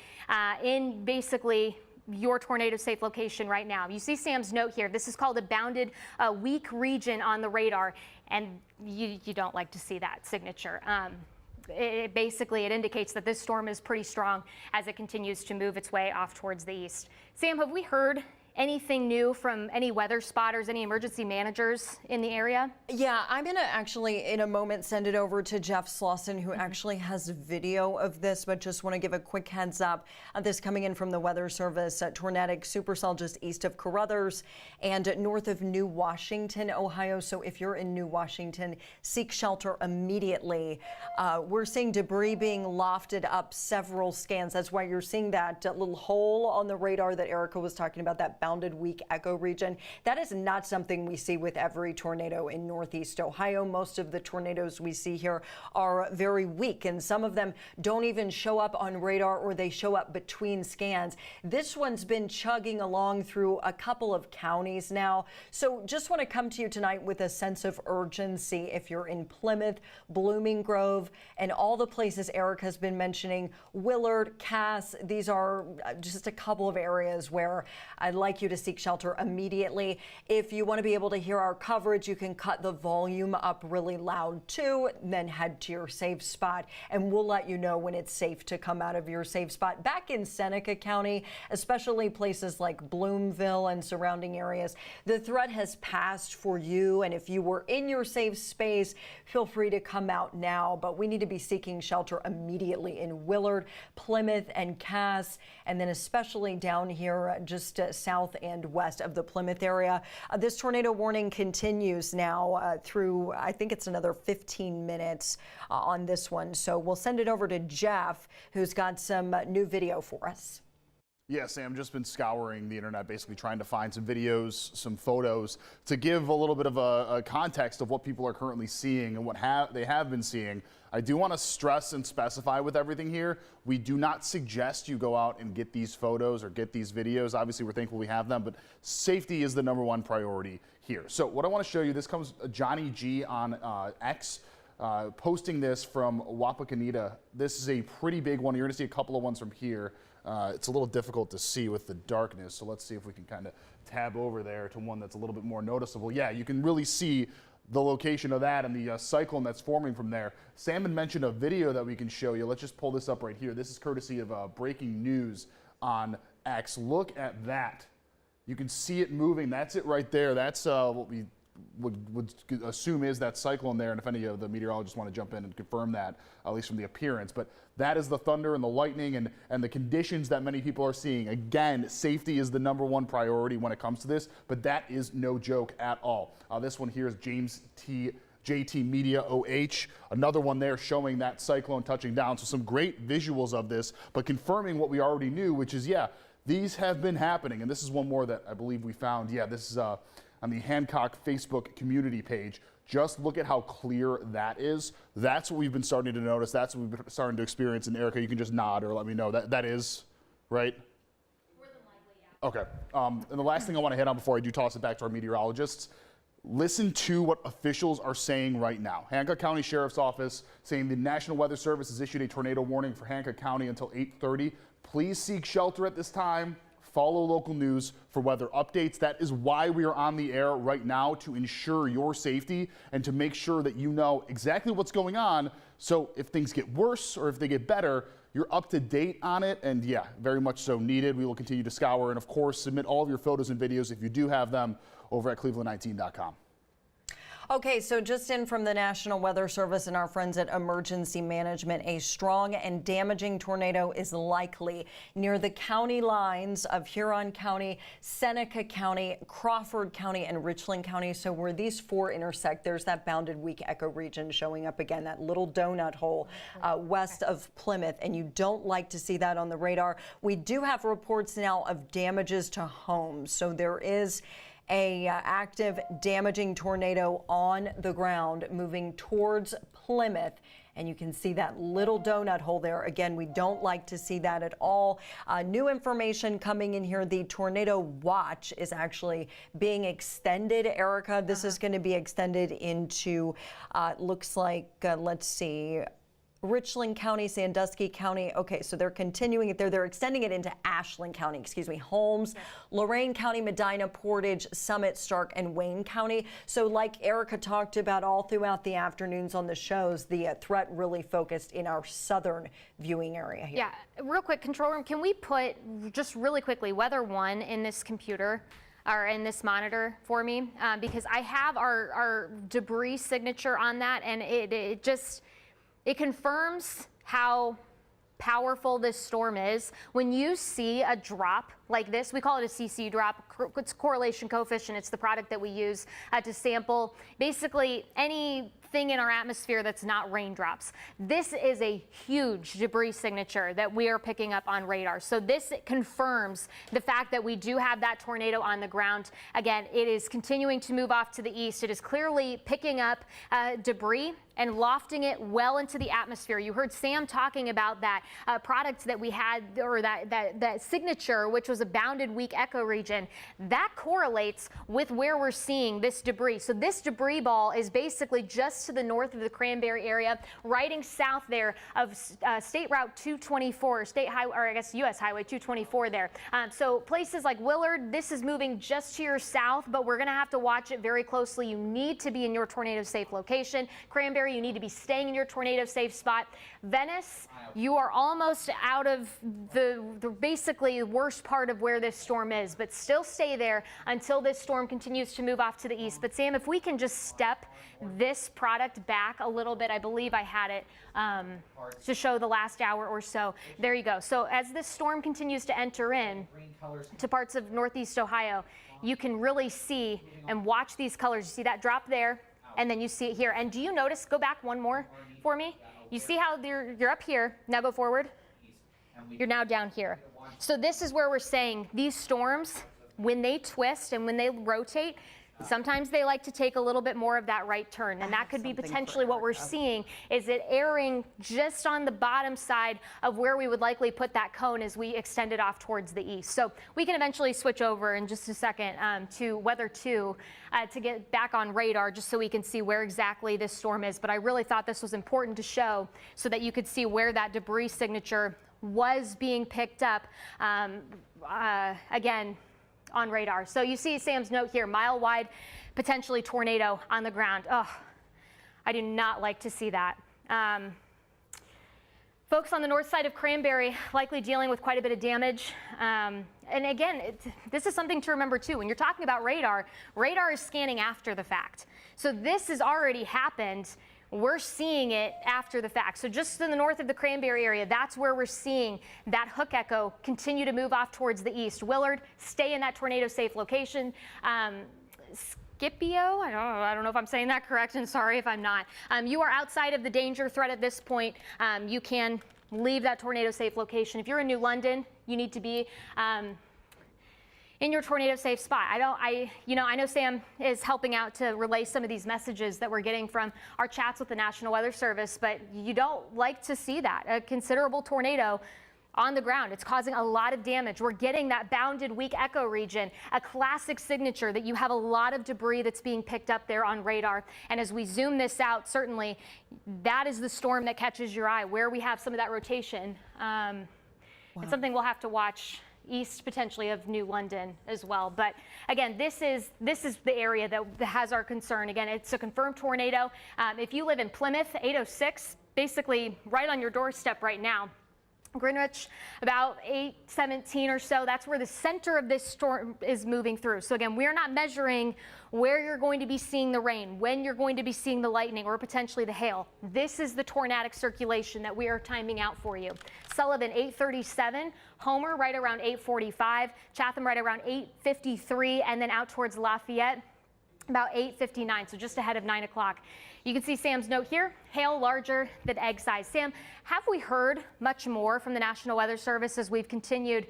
in basically your tornado safe location right now. You see Sam's note here. This is called a bounded weak region on the radar, and you don't like to see that signature. It indicates that this storm is pretty strong as it continues to move its way off towards the east. Sam, have we heard anything new from any weather spotters, any emergency managers in the area? Yeah, I'm going to actually in a moment send it over to Jeff Slauson, who actually has video of this, but just want to give a quick heads up. This coming in from the Weather Service, tornadic supercell just east of Carruthers and north of New Washington, Ohio. So if you're in New Washington, seek shelter immediately. We're seeing debris being lofted up several scans. That's why you're seeing that little hole on the radar that Erica was talking about, that bounded weak echo region. That is not something we see with every tornado in Northeast Ohio. Most of the tornadoes we see here are very weak, and some of them don't even show up on radar, or they show up between scans. This one's been chugging along through a couple of counties now. So just want to come to you tonight with a sense of urgency. If you're in Plymouth, Blooming Grove, and all the places Eric has been mentioning, Willard, Cass, these are just a couple of areas where I'd like like you to seek shelter immediately. If you want to be able to hear our coverage, you can cut the volume up really loud too, then head to your safe spot, and we'll let you know when it's safe to come out of your safe spot. Back in Seneca County, especially places like Bloomville and surrounding areas, the threat has passed for you, and if you were in your safe space, feel free to come out now, but we need to be seeking shelter immediately in Willard, Plymouth, and Cass, and then especially down here just south and west of the Plymouth area. This tornado warning continues now through, I think it's another 15 minutes on this one. So we'll send it over to Jeff, who's got some new video for us. Yeah, Sam, just been scouring the internet, basically trying to find some videos, some photos to give a little bit of a context of what people are currently seeing and what they have been seeing. I do want to stress and specify with everything here, we do not suggest you go out and get these photos or get these videos. Obviously, we're thankful we have them, but safety is the #1 priority here. So what I want to show you, this comes Johnny G on X. Posting this from Wapakoneta. This is a pretty big one. You're going to see a couple of ones from here. It's a little difficult to see with the darkness, so let's see if we can kind of tab over there to one that's a little bit more noticeable. Yeah, you can really see the location of that and the cyclone that's forming from there. Sam had mentioned a video that we can show you. Let's just pull this up right here. This is courtesy of breaking news on X. Look at that. You can see it moving. That's it right there. That's what we would assume is that cyclone there, and if any of the meteorologists want to jump in and confirm that, at least from the appearance. But that is the thunder and the lightning and the conditions that many people are seeing. Again, safety is the #1 priority when it comes to this, but that is no joke at all. This one here is JT Media OH, another one there showing that cyclone touching down. So some great visuals of this, but confirming what we already knew, which is, yeah, these have been happening. And this is one more that I believe we found. Yeah, this is on the Hancock Facebook community page. Just look at how clear that is. That's what we've been starting to notice. That's what we've been starting to experience. And Erica, you can just nod or let me know that is, right? More than likely, yeah. Okay. And the last thing I want to hit on before I do toss it back to our meteorologists, listen to what officials are saying right now. Hancock County Sheriff's Office saying the National Weather Service has issued a tornado warning for Hancock County until 8:30. Please seek shelter at this time. Follow local news for weather updates. That is why we are on the air right now, to ensure your safety and to make sure that you know exactly what's going on. So if things get worse or if they get better, you're up to date on it. And yeah, very much so needed. We will continue to scour and of course submit all of your photos and videos if you do have them over at cleveland19.com. Okay, so just in from the National Weather Service and our friends at Emergency Management, a strong and damaging tornado is likely near the county lines of Huron County, Seneca County, Crawford County, and Richland County. So where these four intersect, there's that bounded weak echo region showing up again, that little donut hole west of Plymouth, and you don't like to see that on the radar. We do have reports now of damages to homes, so there is a active damaging tornado on the ground moving towards Plymouth, and you can see that little donut hole there. Again, we don't like to see that at all. New information coming in here. The tornado watch is actually being extended, Erica. This is going to be extended into looks like let's see, Richland County, Sandusky County. Okay, so they're continuing it there. They're extending it into Ashland County, Holmes, Lorain County, Medina, Portage, Summit, Stark, and Wayne County. So like Erica talked about all throughout the afternoons on the shows, the threat really focused in our southern viewing area here. Yeah, real quick, control room, can we put just really quickly weather 1 in this computer? Or in this monitor for me? Because I have our debris signature on that, and it confirms how powerful this storm is. When you see a drop like this, we call it a CC drop. It's correlation coefficient. It's the product that we use to sample basically anything in our atmosphere that's not raindrops. This is a huge debris signature that we are picking up on radar. So this confirms the fact that we do have that tornado on the ground. Again, it is continuing to move off to the east. It is clearly picking up debris and lofting it well into the atmosphere. You heard Sam talking about that product that we had, or that signature, which was a bounded weak echo region. That correlates with where we're seeing this debris. So this debris ball is basically just to the north of the Cranberry area, riding south there of State Route 224, State Highway, or I guess U.S. Highway 224 there. So places like Willard, this is moving just to your south, but we're going to have to watch it very closely. You need to be in your tornado safe location. Cranberry, you need to be staying in your tornado safe spot. Venice, you are almost out of the basically worst part of where this storm is, but still stay there until this storm continues to move off to the east. But Sam, if we can just step this product back a little bit, I believe I had it to show the last hour or so. There you go. So as this storm continues to enter in to parts of northeast Ohio, you can really see and watch these colors. You see that drop there? And then you see it here. And do you notice, go back one more for me. You see how you're up here, now go forward. You're now down here. So this is where we're saying these storms, when they twist and when they rotate, sometimes they like to take a little bit more of that right turn, and that could be potentially what we're seeing, is it airing just on the bottom side of where we would likely put that cone as we extend it off towards the east. So we can eventually switch over in just a second to Weather 2 to get back on radar, just so we can see where exactly this storm is. But I really thought this was important to show so that you could see where that debris signature was being picked up. Again, on radar. So you see Sam's note here, mile wide, potentially tornado on the ground. Oh, I do not like to see that. Folks on the north side of Cranberry likely dealing with quite a bit of damage. And again, this is something to remember too. When you're talking about radar, radar is scanning after the fact. So this has already happened. We're seeing it after the fact. So just in the north of the Cranberry area, that's where we're seeing that hook echo continue to move off towards the east. Willard, stay in that tornado safe location. Scipio, I don't know if I'm saying that correct, and sorry if I'm not. You are outside of the danger threat at this point. You can leave that tornado safe location. If you're in New London, you need to be in your tornado safe spot. I know Sam is helping out to relay some of these messages that we're getting from our chats with the National Weather Service, but you don't like to see that. A considerable tornado on the ground. It's causing a lot of damage. We're getting that bounded weak echo region, a classic signature that you have a lot of debris that's being picked up there on radar. And as we zoom this out, certainly that is the storm that catches your eye, where we have some of that rotation. It's something we'll have to watch east potentially of New London as well. But again, this is the area that has our concern. Again, it's a confirmed tornado. If you live in Plymouth, 806, basically right on your doorstep right now. Greenwich, about 817 or so, that's where the center of this storm is moving through. So again, we're not measuring where you're going to be seeing the rain, when you're going to be seeing the lightning or potentially the hail. This is the tornadic circulation that we are timing out for you. Sullivan, 837, Homer right around 845, Chatham right around 853, and then out towards Lafayette about 8:59, so just ahead of 9 o'clock. You can see Sam's note here, hail larger than egg size. Sam, have we heard much more from the National Weather Service as we've continued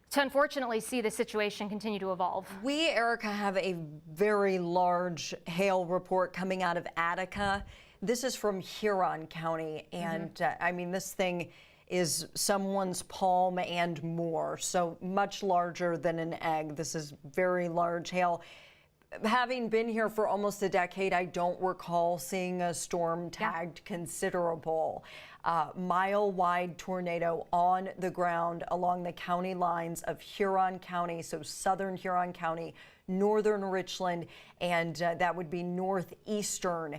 to unfortunately see the situation continue to evolve? We, Erica, have a very large hail report coming out of Attica. This is from Huron County, and I mean, this thing is someone's palm and more, so much larger than an egg. This is very large hail. Having been here for almost a decade, I don't recall seeing a storm tagged considerable. Mile-wide tornado on the ground along the county lines of Huron County, so southern Huron County, northern Richland, and that would be northeastern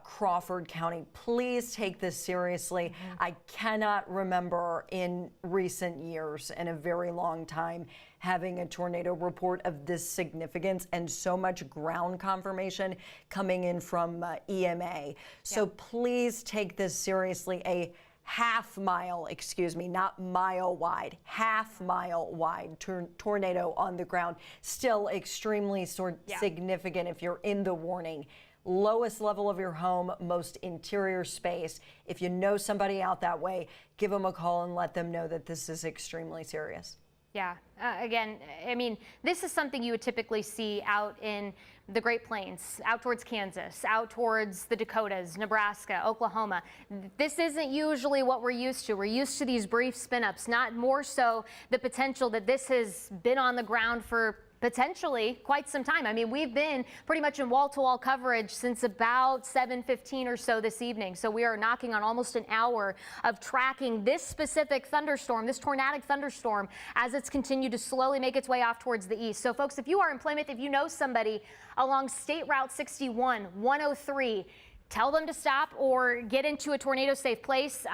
Crawford County. Please take this seriously. I cannot remember in recent years, in a very long time, having a tornado report of this significance and so much ground confirmation coming in from EMA. So please take this seriously. A half-mile, excuse me, not mile-wide, half-mile-wide tornado on the ground. Still extremely significant if you're in the warning. Lowest level of your home, most interior space. If you know somebody out that way, give them a call and let them know that this is extremely serious. Yeah. Again, I mean, this is something you would typically see out in the Great Plains, out towards Kansas, out towards the Dakotas, Nebraska, Oklahoma. This isn't usually what we're used to. We're used to these brief spin-ups, not more so the potential that this has been on the ground for potentially quite some time. I mean, we've been pretty much in wall-to-wall coverage since about 7:15 or so this evening. So we are knocking on almost an hour of tracking this specific thunderstorm, this tornadic thunderstorm, as it's continued to slowly make its way off towards the east. So folks, if you are in Plymouth, if you know somebody along State Route 61, 103, tell them to stop or get into a tornado-safe place.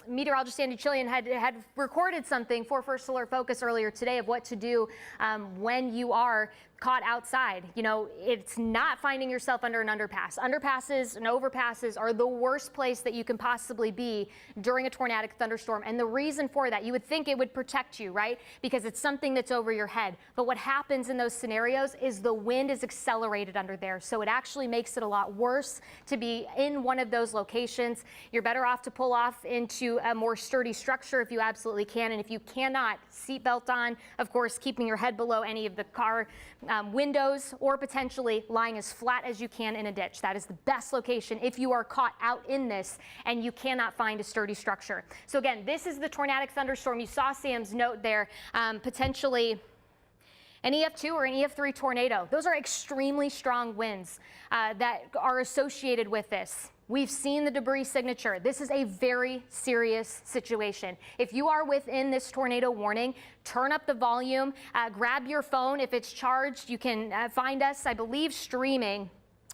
Meteorologist Andy Chillian had recorded something for First Alert Focus earlier today of what to do when you are caught outside. You know, it's not finding yourself under an underpass. Underpasses and overpasses are the worst place that you can possibly be during a tornadic thunderstorm. And the reason for that, you would think it would protect you, right? Because it's something that's over your head. But what happens in those scenarios is the wind is accelerated under there. So it actually makes it a lot worse to be in one of those locations. You're better off to pull off into a more sturdy structure if you absolutely can. And if you cannot, seatbelt on, of course, keeping your head below any of the car windows, or potentially lying as flat as you can in a ditch. That is the best location if you are caught out in this and you cannot find a sturdy structure. So again, this is the tornadic thunderstorm. You saw Sam's note there, potentially an EF2 or an EF3 tornado. Those are extremely strong winds that are associated with this. We've seen the debris signature. This is a very serious situation. If you are within this tornado warning, turn up the volume, grab your phone. If it's charged, you can find us, I believe, streaming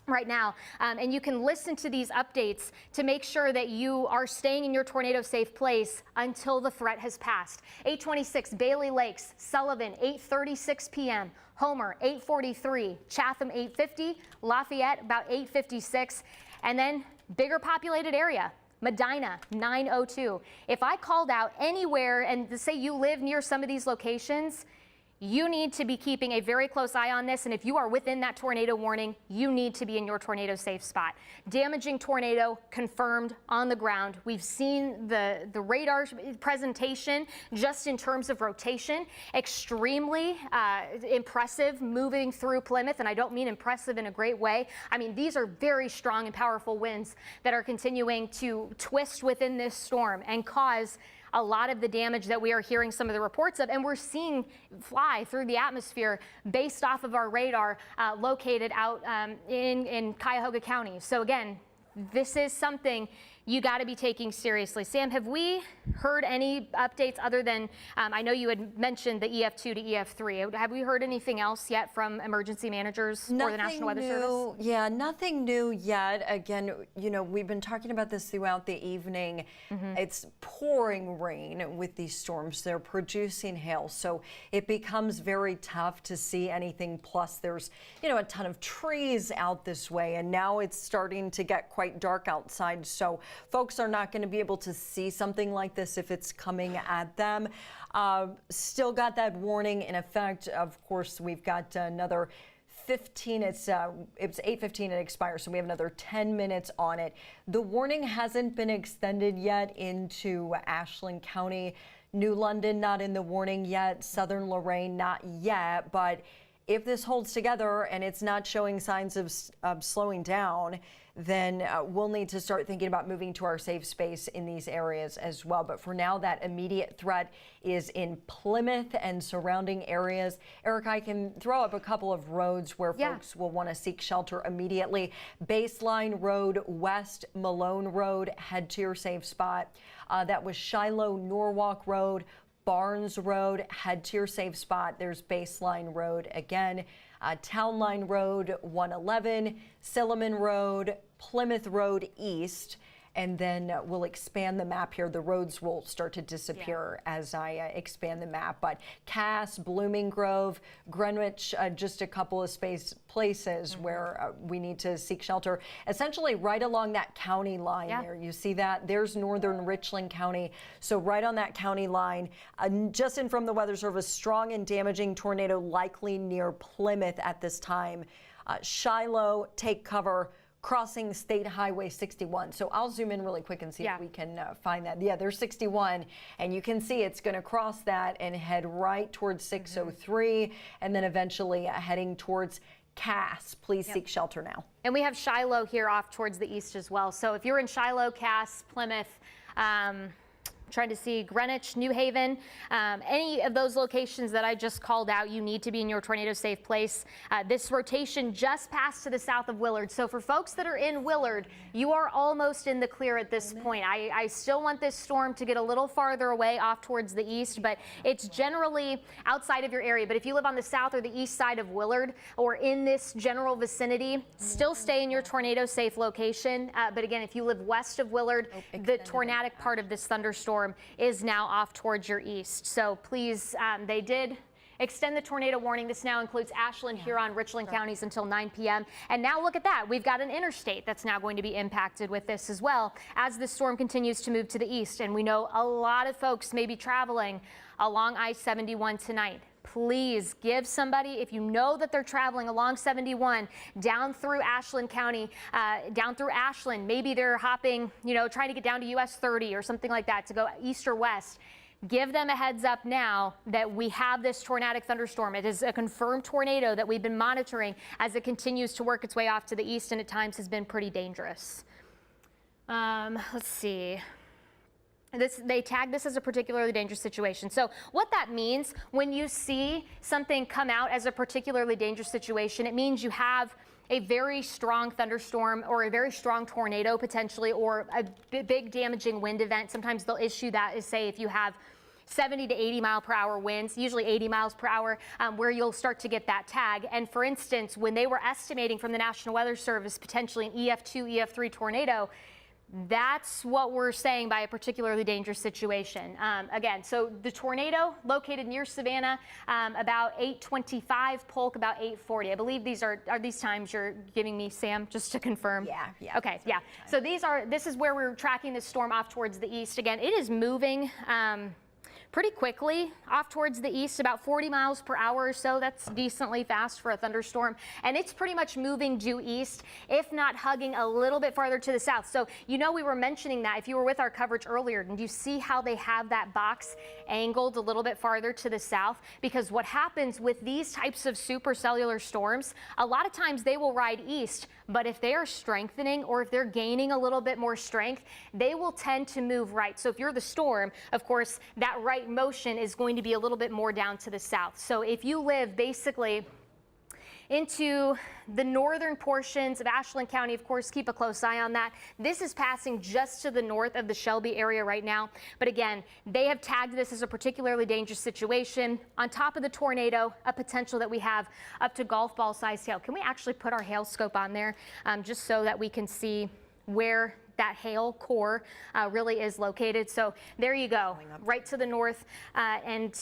right now, and you can listen to these updates to make sure that you are staying in your tornado safe place until the threat has passed. 826 Bailey Lakes, Sullivan, 8:36 p.m. Homer, 8:43, Chatham, 8:50, Lafayette, about 8:56, and then bigger populated area, Medina, 9:02. If I called out anywhere and to say you live near some of these locations, you need to be keeping a very close eye on this. And if you are within that tornado warning, you need to be in your tornado safe spot. Damaging tornado confirmed on the ground. We've seen the radar presentation just in terms of rotation. Extremely impressive moving through Plymouth. And I don't mean impressive in a great way. I mean, these are very strong and powerful winds that are continuing to twist within this storm and cause a lot of the damage that we are hearing some of the reports of, and we're seeing fly through the atmosphere based off of our radar located out in Cuyahoga County. So again, this is something you got to be taking seriously. Sam, have we heard any updates other than, I know you had mentioned the EF2 to EF3. Have we heard anything else yet from emergency managers or the National Weather Service? Yeah, nothing new yet. Again, you know, we've been talking about this throughout the evening. It's pouring rain with these storms. They're producing hail, so it becomes very tough to see anything. Plus, there's, you know, a ton of trees out this way, and now it's starting to get quite dark outside. So folks are not going to be able to see something like this if it's coming at them. Still got that warning in effect. Of course, we've got another 15. It's 8:15 it expires, so we have another 10 minutes on it. The warning hasn't been extended yet into Ashland County. New London not in the warning yet. Southern Lorraine not yet. But if this holds together and it's not showing signs of slowing down, then we'll need to start thinking about moving to our safe space in these areas as well. But for now, that immediate threat is in Plymouth and surrounding areas. Eric, I can throw up a couple of roads where folks will want to seek shelter immediately. Baseline Road West, Malone Road, head to your safe spot. That was Shiloh Norwalk Road, Barnes Road, head to your safe spot. There's Baseline Road again. Town Line Road 111, Silliman Road, Plymouth Road East, and then we'll expand the map here. The roads will start to disappear as I expand the map. But Cass, Blooming Grove, Greenwich, just a couple of places where we need to seek shelter. Essentially right along that county line there. You see that? There's northern Richland County. So right on that county line, just in from the Weather Service, strong and damaging tornado likely near Plymouth at this time. Shiloh, take cover. crossing State Highway 61. So I'll zoom in really quick and see if we can find that. Yeah, there's 61, and you can see it's going to cross that and head right towards 603, and then eventually heading towards Cass. Please seek shelter now. And we have Shiloh here off towards the east as well. So if you're in Shiloh, Cass, Plymouth, trying to see Greenwich, New Haven, any of those locations that I just called out, you need to be in your tornado safe place. This rotation just passed to the south of Willard. So for folks that are in Willard, you are almost in the clear at this point. I still want this storm to get a little farther away off towards the east, but it's generally outside of your area. But if you live on the south or the east side of Willard or in this general vicinity, still stay in your tornado safe location. But again, if you live west of Willard, the tornadic part of this thunderstorm is now off towards your east. So please, they did extend the tornado warning. This now includes Ashland, Huron, Richland counties until 9 p.m. And now look at that. We've got an interstate that's now going to be impacted with this as well as this storm continues to move to the east. And we know a lot of folks may be traveling along I-71 tonight. Please give somebody, if you know that they're traveling along 71 down through Ashland County, down through Ashland, maybe they're hopping, trying to get down to US 30 or something like that to go east or west. Give them a heads up now that we have this tornadic thunderstorm. It is a confirmed tornado that we've been monitoring as it continues to work its way off to the east and at times has been pretty dangerous. Let's see. They tag this as a particularly dangerous situation. So what that means when you see something come out as a particularly dangerous situation, it means you have a very strong thunderstorm or a very strong tornado potentially, or a big damaging wind event. Sometimes they'll issue that as, say, if you have 70 to 80 mile per hour winds, usually 80 miles per hour, where you'll start to get that tag. And for instance, when they were estimating from the National Weather Service potentially an EF2, EF3 tornado, that's what we're saying by a particularly dangerous situation. Again, so the tornado located near Savannah, about 8:25, Polk about 8:40. I believe these are these times you're giving me, Sam, just to confirm? Yeah. Okay, yeah. So this is where we're tracking this storm off towards the east. Again, it is moving pretty quickly off towards the east, about 40 miles per hour or so. That's decently fast for a thunderstorm. And it's pretty much moving due east, if not hugging a little bit farther to the south. So, we were mentioning that if you were with our coverage earlier, and you see how they have that box angled a little bit farther to the south? Because what happens with these types of supercellular storms, a lot of times they will ride east, but if they are strengthening or if they're gaining a little bit more strength, they will tend to move right. So if you're the storm, of course, that right motion is going to be a little bit more down to the south. So if you live basically into the northern portions of Ashland County, of course, keep a close eye on that. This is passing just to the north of the Shelby area right now. But again, they have tagged this as a particularly dangerous situation. On top of the tornado, a potential that we have up to golf ball size hail. Can we actually put our hail scope on there just so that we can see where that hail core really is located? So there you go, right to the north and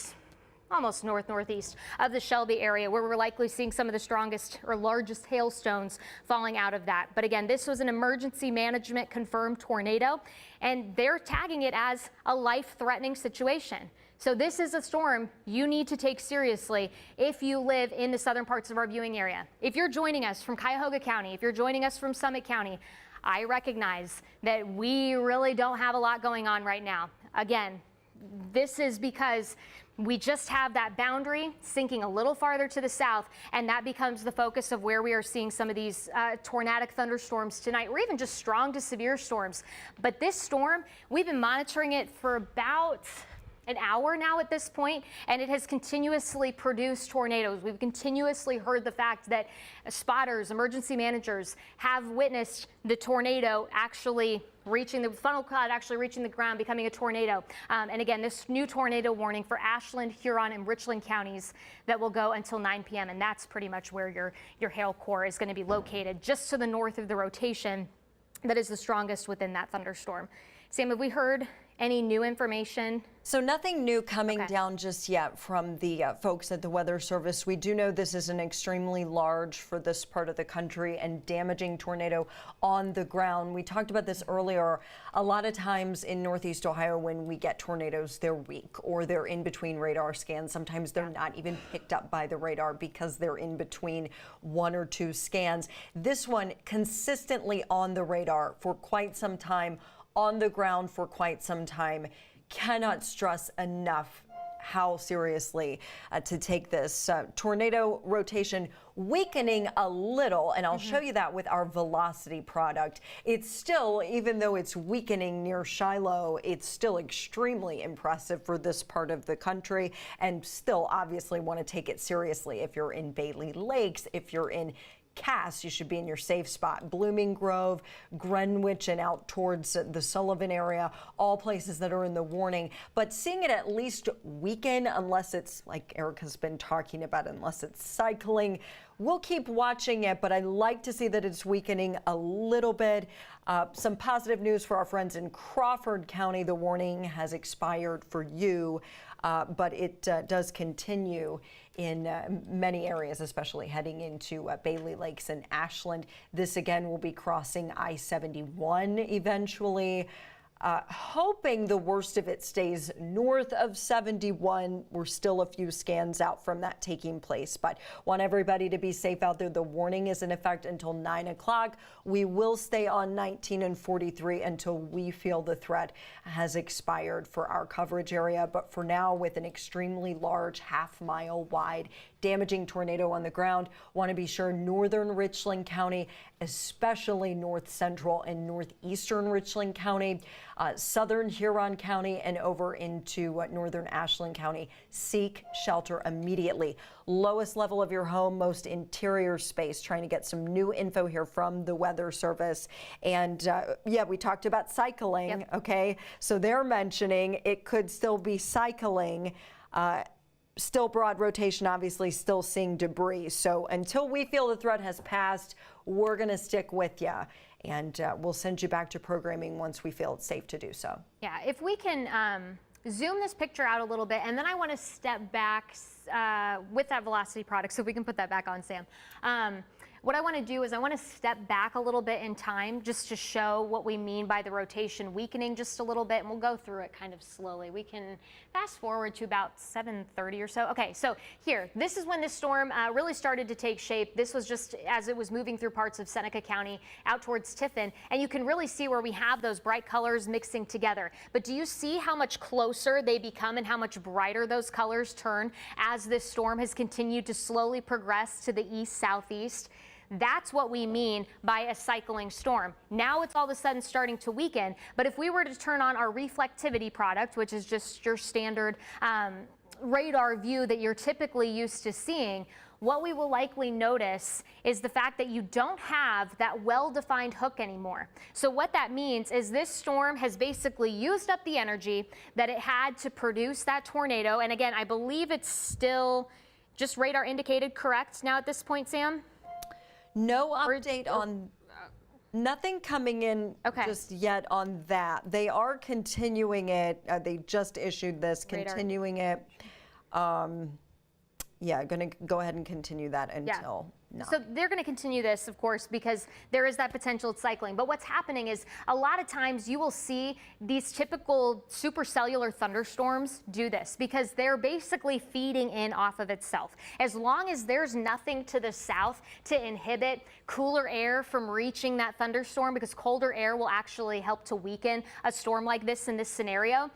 almost northeast of the Shelby area, where we're likely seeing some of the strongest or largest hailstones falling out of that. But again, this was an emergency management confirmed tornado, and they're tagging it as a life-threatening situation. So this is a storm you need to take seriously if you live in the southern parts of our viewing area. If you're joining us from Cuyahoga County, if you're joining us from Summit County, I recognize that we really don't have a lot going on right now. Again, this is because we just have that boundary sinking a little farther to the south, and that becomes the focus of where we are seeing some of these tornadic thunderstorms tonight, or even just strong to severe storms. But this storm, we've been monitoring it for about an hour now at this point, and it has continuously produced tornadoes. We've continuously heard the fact that spotters, emergency managers have witnessed the tornado actually reaching the funnel cloud, actually reaching the ground, becoming a tornado. And again, this new tornado warning for Ashland, Huron, and Richland counties that will go until 9 p.m. And that's pretty much where your hail core is going to be located, just to the north of the rotation that is the strongest within that thunderstorm. Sam, have we heard Any new information? So nothing new coming down just yet from the folks at the Weather Service. We do know this is an extremely large for this part of the country and damaging tornado on the ground. We talked about this earlier. A lot of times in Northeast Ohio when we get tornadoes, they're weak or they're in between radar scans. Sometimes they're not even picked up by the radar because they're in between 1 or 2 scans. This one consistently on the radar for quite some time, on the ground for quite some time. Cannot stress enough how seriously to take this. Tornado rotation weakening a little, and I'll show you that with our velocity product. It's still, even though it's weakening near Shiloh, it's still extremely impressive for this part of the country, and still obviously want to take it seriously. If you're in Bailey Lakes, if you're in Cass, you should be in your safe spot. Blooming Grove, Greenwich, and out towards the Sullivan area, all places that are in the warning. But seeing it at least weaken, unless it's like Erica's been talking about, unless it's cycling, we'll keep watching it, but I like to see that it's weakening a little bit. Some positive news for our friends in Crawford County. The warning has expired for you, but it does continue in many areas, especially heading into Bailey Lakes and Ashland. This again will be crossing I-71 eventually. Hoping the worst of it stays north of 71. We're still a few scans out from that taking place, but want everybody to be safe out there. The warning is in effect until 9 o'clock. We will stay on 19 and 43 until we feel the threat has expired for our coverage area. But for now, with an extremely large half-mile wide damaging tornado on the ground, want to be sure northern Richland County, especially north central and northeastern Richland County, southern Huron County, and over into northern Ashland County, seek shelter immediately. Lowest level of your home, most interior space. Trying to get some new info here from the Weather Service. And yeah, we talked about cycling. Okay, so they're mentioning it could still be cycling. Still broad rotation, obviously still seeing debris. So until we feel the threat has passed, we're going to stick with you. And we'll send you back to programming once we feel it's safe to do so. Yeah, if we can zoom this picture out a little bit, and then I want to step back with that velocity product, so if we can put that back on, Sam. What I want to do is I want to step back a little bit in time just to show what we mean by the rotation weakening just a little bit, and we'll go through it kind of slowly. We can fast forward to about 7:30 or so. Okay, so here, this is when this storm really started to take shape. This was just as it was moving through parts of Seneca County out towards Tiffin, and you can really see where we have those bright colors mixing together. But do you see how much closer they become and how much brighter those colors turn as this storm has continued to slowly progress to the east-southeast? That's what we mean by a cycling storm. Now it's all of a sudden starting to weaken, but if we were to turn on our reflectivity product, which is just your standard radar view that you're typically used to seeing, what we will likely notice is the fact that you don't have that well-defined hook anymore. So what that means is this storm has basically used up the energy that it had to produce that tornado. And again, I believe it's still just radar indicated, correct now at this point, Sam? No update on, nothing coming in just yet on that. They are continuing it. They just issued this, continuing it. Yeah, going to go ahead and continue that until. So they're going to continue this, of course, because there is that potential of cycling. But what's happening is a lot of times you will see these typical supercellular thunderstorms do this because they're basically feeding in off of itself. As long as there's nothing to the south to inhibit cooler air from reaching that thunderstorm, because colder air will actually help to weaken a storm like this in this scenario,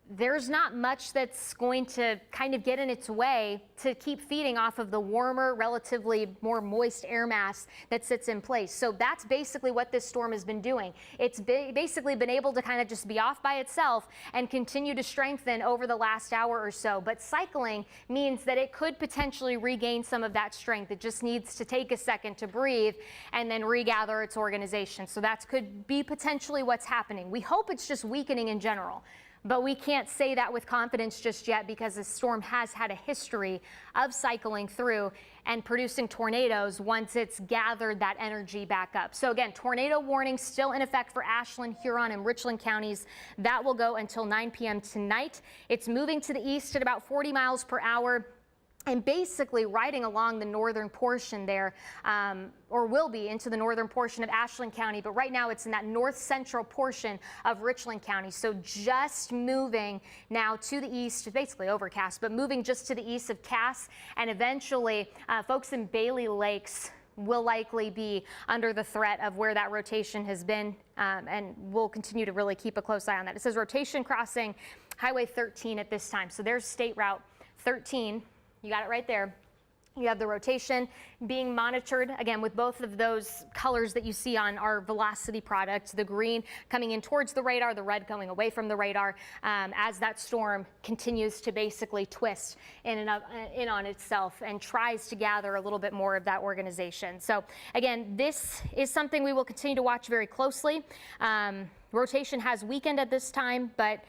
there's not much that's going to kind of get in its way to keep feeding off of the warmer, relatively more moist air mass that sits in place. So that's basically what this storm has been doing. It's basically been able to kind of just be off by itself and continue to strengthen over the last hour or so. But cycling means that it could potentially regain some of that strength. It just needs to take a second to breathe and then regather its organization. So that could be potentially what's happening. We hope it's just weakening in general. But we can't say that with confidence just yet because the storm has had a history of cycling through and producing tornadoes once it's gathered that energy back up. So again, tornado warning still in effect for Ashland, Huron, and Richland counties. That will go until 9 p.m. tonight. It's moving to the east at about 40 miles per hour. And basically riding along the northern portion there, or will be into the northern portion of Ashland County, but right now it's in that north central portion of Richland County. So just moving now to the east, basically over Cass, but moving just to the east of Cass, and eventually folks in Bailey Lakes will likely be under the threat of where that rotation has been, and we'll continue to really keep a close eye on that. It says rotation crossing Highway 13 at this time. So there's State Route 13. You got it right there. You have the rotation being monitored, again, with both of those colors that you see on our velocity product, the green coming in towards the radar, the red going away from the radar, as that storm continues to basically twist in on itself and tries to gather a little bit more of that organization. So again, this is something we will continue to watch very closely. Rotation has weakened at this time, but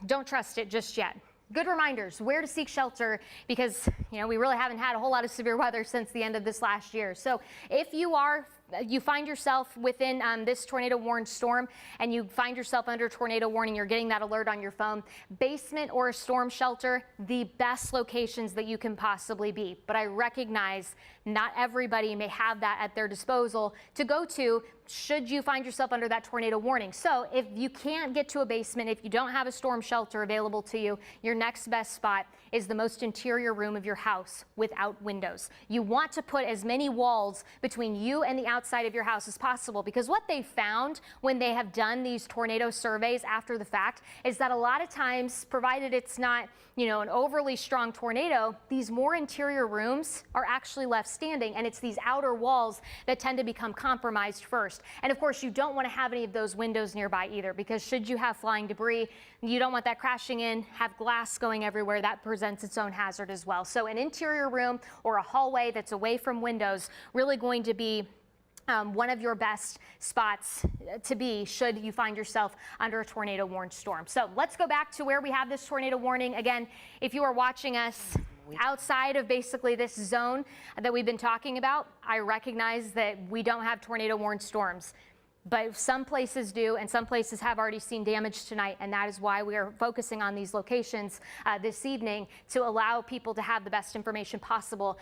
don't trust it just yet. Good reminders where to seek shelter because, we really haven't had a whole lot of severe weather since the end of this last year. So if you find yourself within this tornado warned storm and you find yourself under tornado warning, you're getting that alert on your phone, basement or a storm shelter, the best locations that you can possibly be. But I recognize not everybody may have that at their disposal to go to should you find yourself under that tornado warning. So if you can't get to a basement, if you don't have a storm shelter available to you, your next best spot is the most interior room of your house without windows. You want to put as many walls between you and the outside of your house as possible, because what they found when they have done these tornado surveys after the fact is that a lot of times, provided it's not, an overly strong tornado, these more interior rooms are actually left standing, and it's these outer walls that tend to become compromised first. And of course, you don't want to have any of those windows nearby either, because should you have flying debris, you don't want that crashing in, have glass going everywhere. That presents its own hazard as well. So an interior room or a hallway that's away from windows really going to be one of your best spots to be should you find yourself under a tornado warned storm. So let's go back to where we have this tornado warning. Again, if you are watching us outside of basically this zone that we've been talking about, I recognize that we don't have tornado warned storms. But some places do, and some places have already seen damage tonight, and that is why we are focusing on these locations this evening to allow people to have the best information possible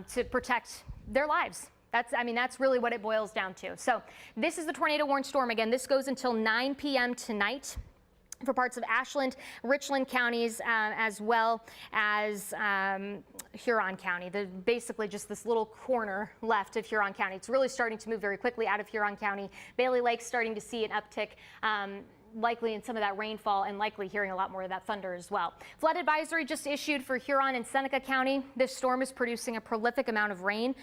to protect their lives. That's really what it boils down to. So this is the tornado warned storm. Again, this goes until 9 p.m. tonight for parts of Ashland, Richland counties, as well as Huron County. Basically just this little corner left of Huron County. It's really starting to move very quickly out of Huron County. Bailey Lake starting to see an uptick, likely in some of that rainfall, and likely hearing a lot more of that thunder as well. Flood advisory just issued for Huron and Seneca County. This storm is producing a prolific amount of rain,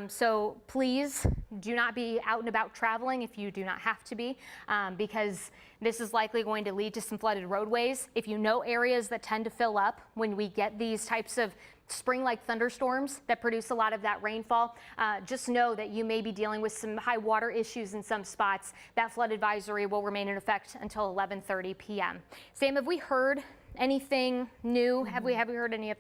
so please do not be out and about traveling if you do not have to be, because this is likely going to lead to some flooded roadways. If you know areas that tend to fill up when we get these types of spring-like thunderstorms that produce a lot of that rainfall, just know that you may be dealing with some high water issues in some spots. That flood advisory will remain in effect until 11:30 p.m. Sam, have we heard anything new? Have we heard any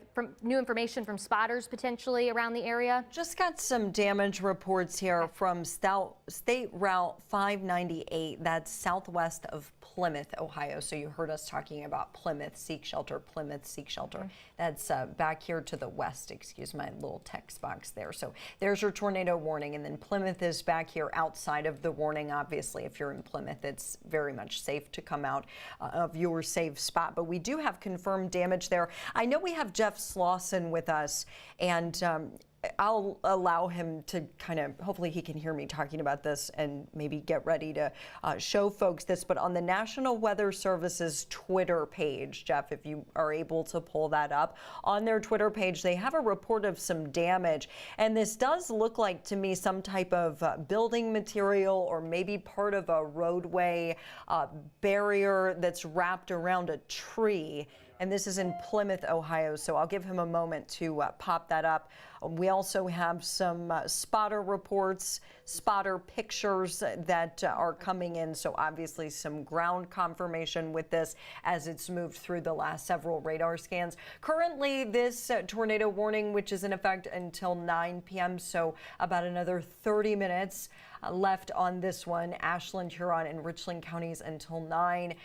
new information from spotters potentially around the area? Just got some damage reports here from State Route 598. That's southwest of Plymouth, Ohio. So you heard us talking about Plymouth, seek shelter, Plymouth, seek shelter. That's back here to the west. Excuse my little text box there. So there's your tornado warning. And then Plymouth is back here outside of the warning. Obviously, if you're in Plymouth, it's very much safe to come out of your safe spot. But we do have confirmed damage there. I know we have Jeff Slauson with us, and I'll allow him to hopefully he can hear me talking about this and maybe get ready to show folks this. But on the National Weather Service's Twitter page, Jeff, if you are able to pull that up, on their Twitter page, they have a report of some damage. And this does look like to me some type of building material or maybe part of a roadway barrier that's wrapped around a tree. And this is in Plymouth, Ohio, so I'll give him a moment to pop that up. We also have some spotter reports, spotter pictures that are coming in, so obviously some ground confirmation with this as it's moved through the last several radar scans. Currently, this tornado warning, which is in effect until 9 p.m., so about another 30 minutes left on this one. Ashland, Huron, and Richland counties until 9.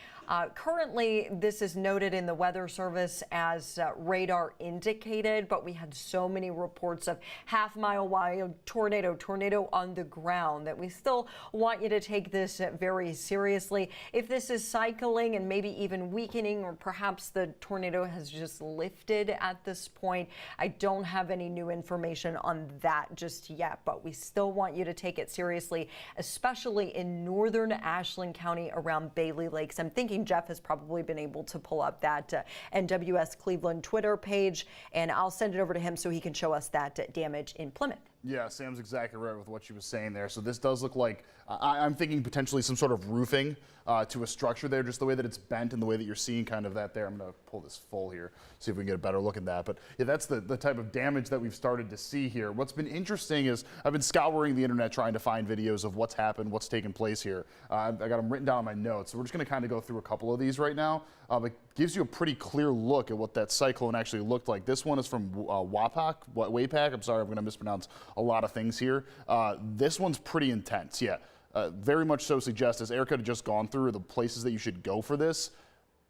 Currently, this is noted in the Weather Service as radar indicated, but we had so many reports of half-mile wide tornado on the ground that we still want you to take this very seriously. If this is cycling and maybe even weakening, or perhaps the tornado has just lifted at this point, I don't have any new information on that just yet, but we still want you to take it seriously, especially in northern Ashland County around Bailey Lakes. I'm thinking Jeff has probably been able to pull up that NWS Cleveland Twitter page, and I'll send it over to him so he can show us that damage in Plymouth. Yeah, Sam's exactly right with what she was saying there. So this does look like, I'm thinking potentially some sort of roofing to a structure there, just the way that it's bent and the way that you're seeing kind of that there. I'm going to pull this full here, see if we can get a better look at that. But yeah, that's the type of damage that we've started to see here. What's been interesting is I've been scouring the internet trying to find videos of what's happened, what's taken place here. I got them written down in my notes. So we're just going to kind of go through a couple of these right now. It gives you a pretty clear look at what that cyclone actually looked like. This one is from WAPAC. I'm sorry, I'm going to mispronounce a lot of things here. This one's pretty intense, yeah. Very much so suggests, as Erica had just gone through, the places that you should go for this.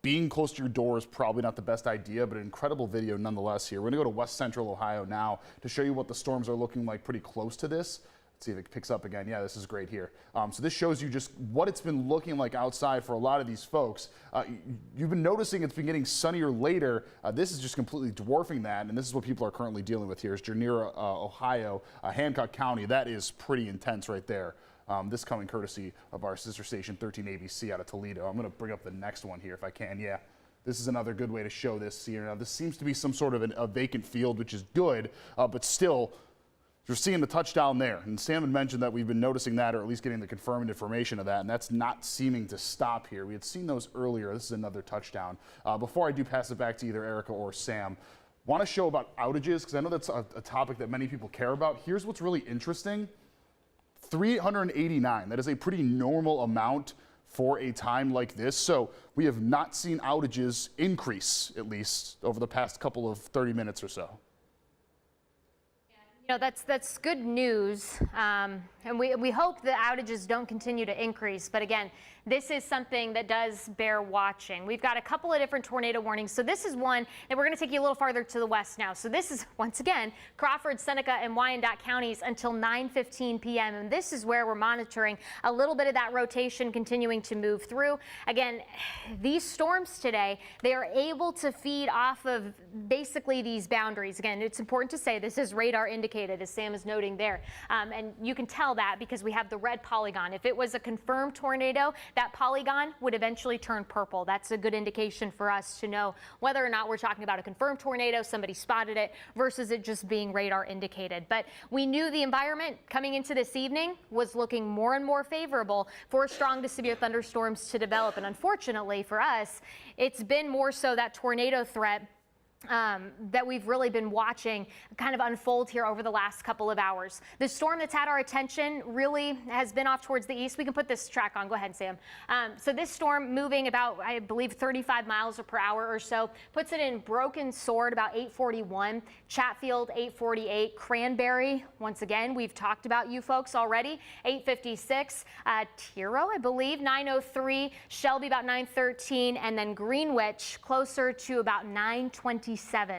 Being close to your door is probably not the best idea, but an incredible video nonetheless here. We're going to go to West Central Ohio now to show you what the storms are looking like pretty close to this. Let's see if it picks up again. Yeah, this is great here. So this shows you just what it's been looking like outside for a lot of these folks. You've been noticing it's been getting sunnier later. This is just completely dwarfing that, and this is what people are currently dealing with here. Is Janira, Ohio, Hancock County. That is pretty intense right there. This coming courtesy of our sister station 13 ABC out of Toledo. I'm going to bring up the next one here if I can. Yeah, this is another good way to show this here. Now, this seems to be some sort of a vacant field, which is good, but still, you're seeing the touchdown there. And Sam had mentioned that we've been noticing that, or at least getting the confirmed information of that, and that's not seeming to stop here. We had seen those earlier. This is another touchdown. Before I do pass it back to either Erica or Sam, want to show about outages, because I know that's a topic that many people care about. Here's what's really interesting. 389, that is a pretty normal amount for a time like this. So we have not seen outages increase, at least over the past couple of 30 minutes or so. You know, that's good news, and we hope the outages don't continue to increase. But again, this is something that does bear watching. We've got a couple of different tornado warnings. So this is one, and we're going to take you a little farther to the west now. So this is, once again, Crawford, Seneca, and Wyandotte counties until 9:15 p.m. And this is where we're monitoring a little bit of that rotation continuing to move through. Again, these storms today, they are able to feed off of basically these boundaries. Again, it's important to say this is radar indicated, as Sam is noting there. And you can tell that because we have the red polygon. If it was a confirmed tornado, that polygon would eventually turn purple. That's a good indication for us to know whether or not we're talking about a confirmed tornado, somebody spotted it, versus it just being radar indicated. But we knew the environment coming into this evening was looking more and more favorable for strong to severe thunderstorms to develop. And unfortunately for us, it's been more so that tornado threat that we've really been watching kind of unfold here over the last couple of hours. The storm that's had our attention really has been off towards the east. We can put this track on. Go ahead, Sam. So this storm moving about, I believe, 35 miles per hour or so, puts it in Broken Sword about 841, Chatfield 848, Cranberry, once again, we've talked about you folks already, 856, Tiro, I believe, 903, Shelby about 913, and then Greenwich closer to about 927.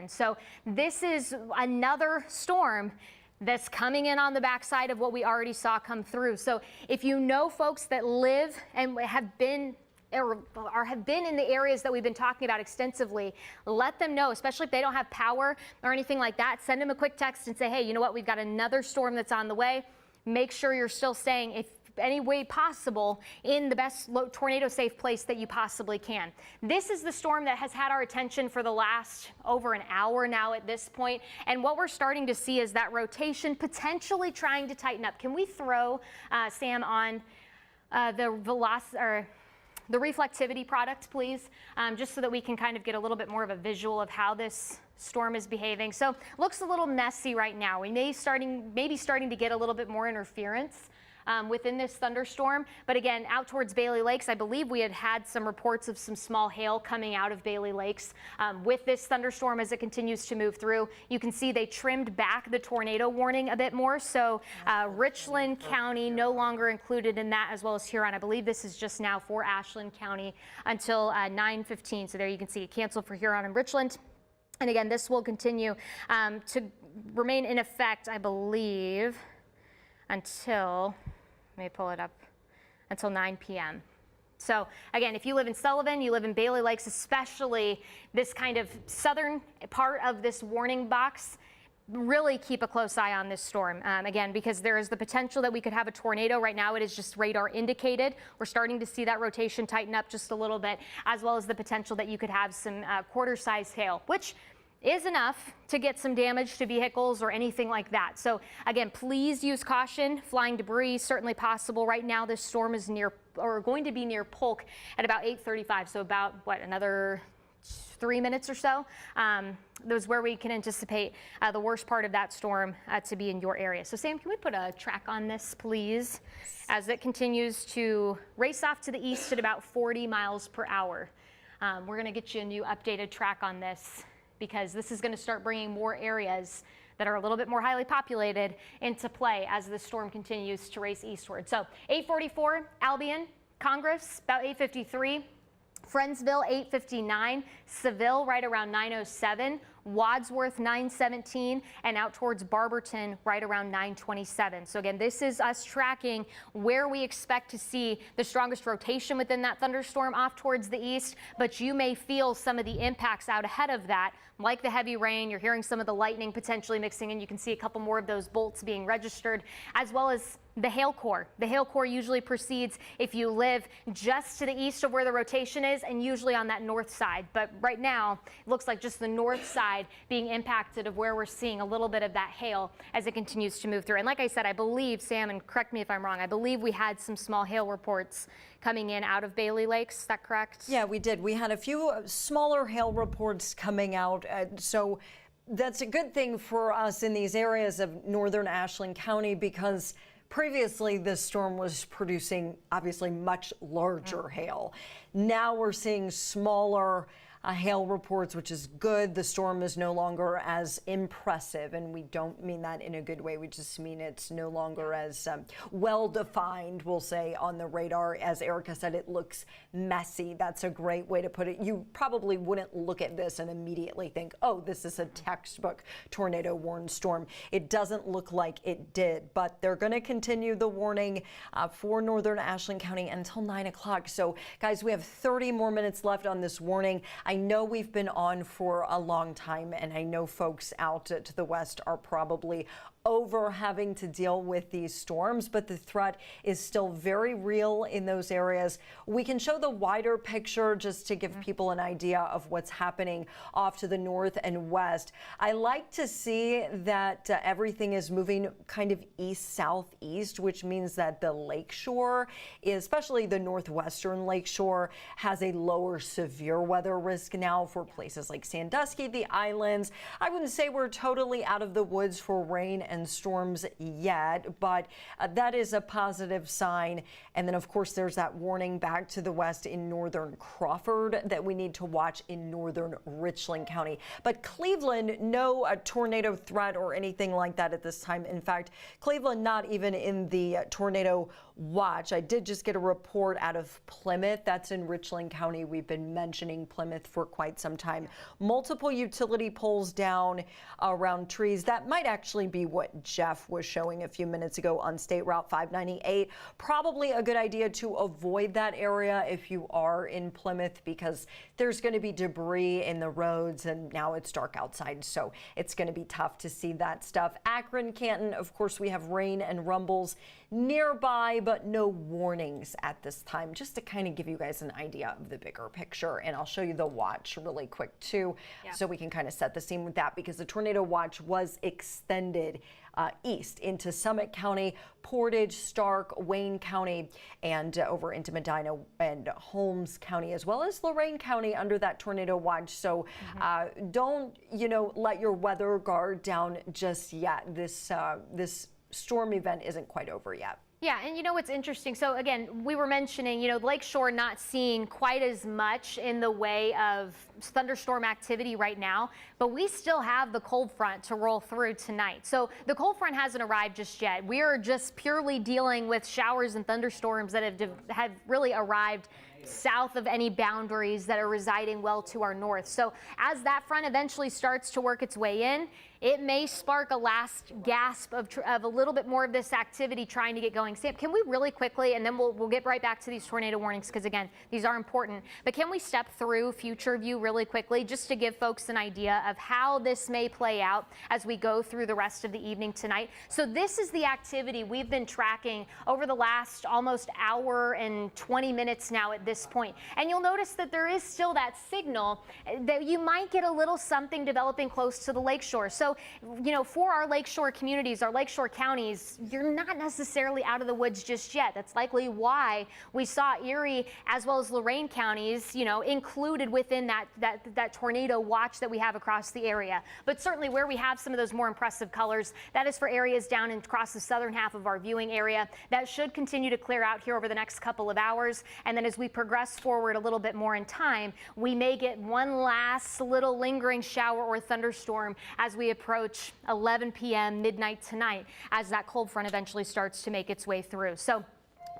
So this is another storm that's coming in on the backside of what we already saw come through. So if you know folks that live and have been in the areas that we've been talking about extensively, let them know, especially if they don't have power or anything like that. Send them a quick text and say, hey, you know what, we've got another storm that's on the way. Make sure you're still staying, if any way possible, in the best tornado safe place that you possibly can. This is the storm that has had our attention for the last over an hour now at this point, and what we're starting to see is that rotation potentially trying to tighten up. Can we throw Sam on the velocity, or the reflectivity product, please, just so that we can kind of get a little bit more of a visual of how this storm is behaving. So looks a little messy right now. We may be starting to get a little bit more interference within this thunderstorm. But again, out towards Bailey Lakes, I believe we had some reports of some small hail coming out of Bailey Lakes with this thunderstorm as it continues to move through. You can see they trimmed back the tornado warning a bit more. So Richland County no longer included in that, as well as Huron. I believe this is just now for Ashland County until 9:15. So there you can see it canceled for Huron and Richland. And again, this will continue to remain in effect, I believe, until, let me pull it up, until 9 p.m. So again, if you live in Sullivan, you live in Bailey Lakes, especially this kind of southern part of this warning box, really keep a close eye on this storm. Again, because there is the potential that we could have a tornado. Right now it is just radar indicated. We're starting to see that rotation tighten up just a little bit, as well as the potential that you could have some quarter-sized hail, which is enough to get some damage to vehicles or anything like that. So again, please use caution. Flying debris certainly possible. Right now this storm is near, or going to be near Polk at about 8:35. So about what, another 3 minutes or so. Those where we can anticipate the worst part of that storm to be in your area. So Sam, can we put a track on this, please, as it continues to race off to the east at about 40 miles per hour. We're going to get you a new updated track on this, because this is going to start bringing more areas that are a little bit more highly populated into play as the storm continues to race eastward. So 8:44, Albion, Congress, about 8:53. Friendsville, 8:59, Seville, right around 9:07, Wadsworth, 9:17, and out towards Barberton, right around 9:27. So again, this is us tracking where we expect to see the strongest rotation within that thunderstorm off towards the east, but you may feel some of the impacts out ahead of that, like the heavy rain. You're hearing some of the lightning potentially mixing in. You can see a couple more of those bolts being registered, as well as the hail core. The hail core usually proceeds if you live just to the east of where the rotation is, and usually on that north side. But right now, it looks like just the north side being impacted of where we're seeing a little bit of that hail as it continues to move through. And like I said, I believe, Sam, and correct me if I'm wrong, I believe we had some small hail reports coming in out of Bailey Lakes. Is that correct? Yeah, we did. We had a few smaller hail reports coming out. So that's a good thing for us in these areas of northern Ashland County, because previously this storm was producing obviously much larger hail. Now we're seeing smaller hail reports, which is good. The storm is no longer as impressive, and we don't mean that in a good way. We just mean it's no longer as well-defined, we'll say, on the radar. As Erica said, it looks messy. That's a great way to put it. You probably wouldn't look at this and immediately think, oh, this is a textbook tornado warned storm. It doesn't look like it did, but they're going to continue the warning for northern Ashland County until 9 o'clock. So, guys, we have 30 more minutes left on this warning. I know we've been on for a long time, and I know folks out to the west are probably over having to deal with these storms, but the threat is still very real in those areas. We can show the wider picture just to give people an idea of what's happening off to the north and west. I like to see that everything is moving kind of east-southeast, which means that the lakeshore, especially the northwestern lakeshore, has a lower severe weather risk now for places like Sandusky, the islands. I wouldn't say we're totally out of the woods for rain and storms yet, but that is a positive sign. And then, of course, there's that warning back to the west in northern Crawford that we need to watch in northern Richland County. But Cleveland, no tornado threat or anything like that at this time. In fact, Cleveland not even in the tornado watch. I did just get a report out of Plymouth. That's in Richland County. We've been mentioning Plymouth for quite some time. Multiple utility poles down around trees. That might actually be what Jeff was showing a few minutes ago on State Route 598. Probably a good idea to avoid that area if you are in Plymouth, because there's going to be debris in the roads, and now it's dark outside, so it's going to be tough to see that stuff. Akron, Canton, of course, we have rain and rumbles nearby, but no warnings at this time, just to kind of give you guys an idea of the bigger picture. And I'll show you the watch really quick too, Yeah. so we can kind of set the scene with that, because the tornado watch was extended east into Summit County, Portage, Stark, Wayne County, and over into Medina and Holmes County, as well as Lorain County under that tornado watch. So don't, let your weather guard down just yet. This storm event isn't quite over yet. Yeah, and what's interesting, so again, we were mentioning, Lakeshore not seeing quite as much in the way of thunderstorm activity right now, but we still have the cold front to roll through tonight. So the cold front hasn't arrived just yet. We are just purely dealing with showers and thunderstorms that have really arrived south of any boundaries that are residing well to our north. So as that front eventually starts to work its way in, it may spark a last gasp of a little bit more of this activity trying to get going. Sam, can we really quickly, and then we'll get right back to these tornado warnings, because again, these are important, but can we step through future view really quickly just to give folks an idea of how this may play out as we go through the rest of the evening tonight? So this is the activity we've been tracking over the last almost hour and 20 minutes now at this point. And you'll notice that there is still that signal that you might get a little something developing close to the lakeshore. So, for our lakeshore communities, our lakeshore counties, you're not necessarily out of the woods just yet. That's likely why we saw Erie as well as Lorain counties, included within that tornado watch that we have across the area. But certainly where we have some of those more impressive colors, that is for areas down and across the southern half of our viewing area. That should continue to clear out here over the next couple of hours. And then as we progress forward a little bit more in time, we may get one last little lingering shower or thunderstorm as we approach 11 p.m. midnight tonight, as that cold front eventually starts to make its way through. So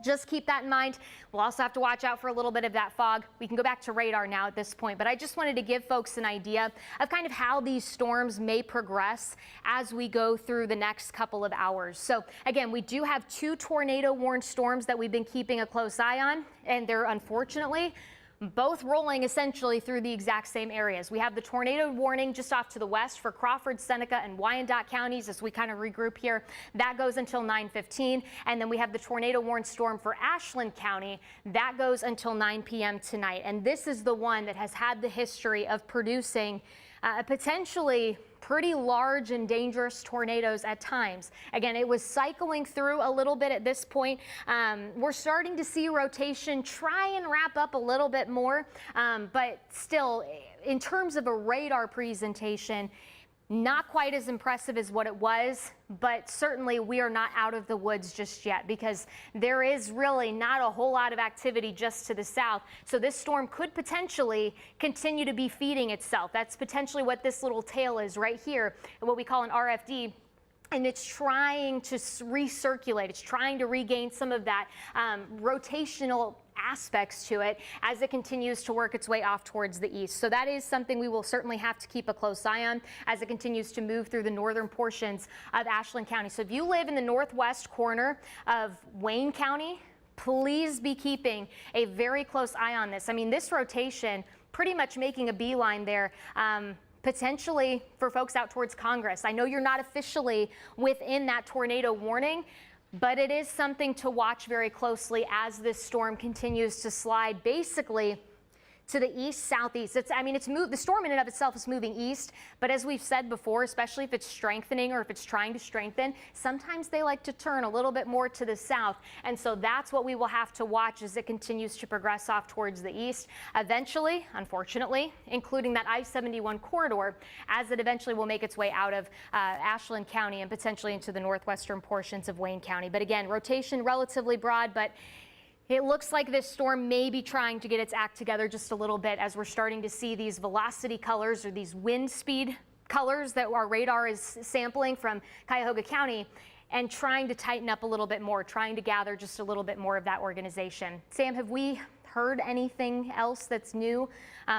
just keep that in mind. We'll also have to watch out for a little bit of that fog. We can go back to radar now at this point, but I just wanted to give folks an idea of kind of how these storms may progress as we go through the next couple of hours. So again, we do have 2 tornado warned storms that we've been keeping a close eye on, and they're unfortunately both rolling essentially through the exact same areas. We have the tornado warning just off to the west for Crawford, Seneca, and Wyandotte counties as we kind of regroup here. That goes until 9:15. And then we have the tornado warned storm for Ashland County. That goes until 9 p.m. tonight. And this is the one that has had the history of producing potentially pretty large and dangerous tornadoes at times. Again, it was cycling through a little bit at this point. We're starting to see rotation try and wrap up a little bit more, but still, in terms of a radar presentation, not quite as impressive as what it was, but certainly we are not out of the woods just yet, because there is really not a whole lot of activity just to the south. So this storm could potentially continue to be feeding itself. That's potentially what this little tail is right here, what we call an RFD. And it's trying to recirculate. It's trying to regain some of that rotational aspects to it as it continues to work its way off towards the east. So that is something we will certainly have to keep a close eye on as it continues to move through the northern portions of Ashland County. So if you live in the northwest corner of Wayne County, please be keeping a very close eye on this. I mean, this rotation pretty much making a beeline there. Potentially for folks out towards Congress. I know you're not officially within that tornado warning, but it is something to watch very closely as this storm continues to slide basically to the east southeast. The storm in and of itself is moving east, but as we've said before, especially if it's strengthening or if it's trying to strengthen, sometimes they like to turn a little bit more to the south. And so that's what we will have to watch as it continues to progress off towards the east. Eventually, unfortunately, including that I-71 corridor, as it eventually will make its way out of Ashland County and potentially into the northwestern portions of Wayne County. But again, rotation relatively broad, but it looks like this storm may be trying to get its act together just a little bit as we're starting to see these velocity colors or these wind speed colors that our radar is sampling from Cuyahoga County and trying to tighten up a little bit more, trying to gather just a little bit more of that organization. Sam, have we heard anything else that's new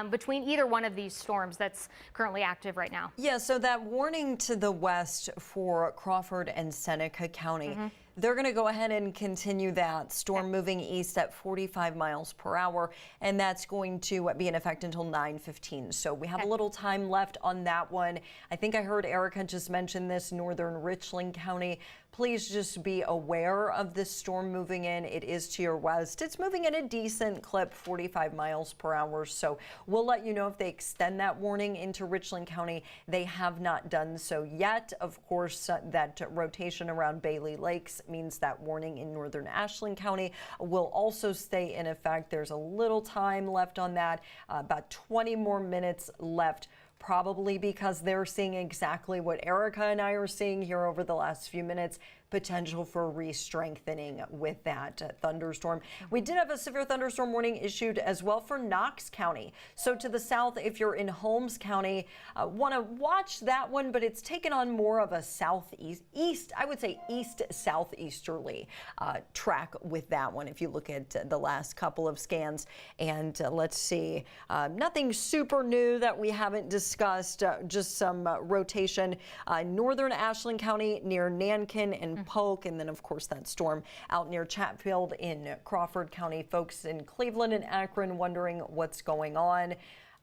between either one of these storms that's currently active right now? Yeah, so that warning to the west for Crawford and Seneca County, They're going to go ahead and continue that storm moving east at 45 miles per hour, and that's going to be in effect until 9:15. So we have a little time left on that one. I think I heard Erica just mention this, northern Richland County. Please just be aware of this storm moving in. It is to your west. It's moving at a decent clip, 45 miles per hour. So we'll let you know if they extend that warning into Richland County. They have not done so yet. Of course, that rotation around Bailey Lakes means that warning in northern Ashland County will also stay in effect. There's a little time left on that, about 20 more minutes left. Probably because they're seeing exactly what Erica and I are seeing here over the last few minutes, potential for re-strengthening with that thunderstorm. We did have a severe thunderstorm warning issued as well for Knox County. So to the south, if you're in Holmes County, want to watch that one, but it's taken on more of a southeast, I would say east-southeasterly track with that one. If you look at the last couple of scans, and let's see, nothing super new that we haven't discussed, just some rotation. Northern Ashland County near Nankin and Polk, and then of course that storm out near Chatfield in Crawford County. Folks in Cleveland and Akron wondering what's going on.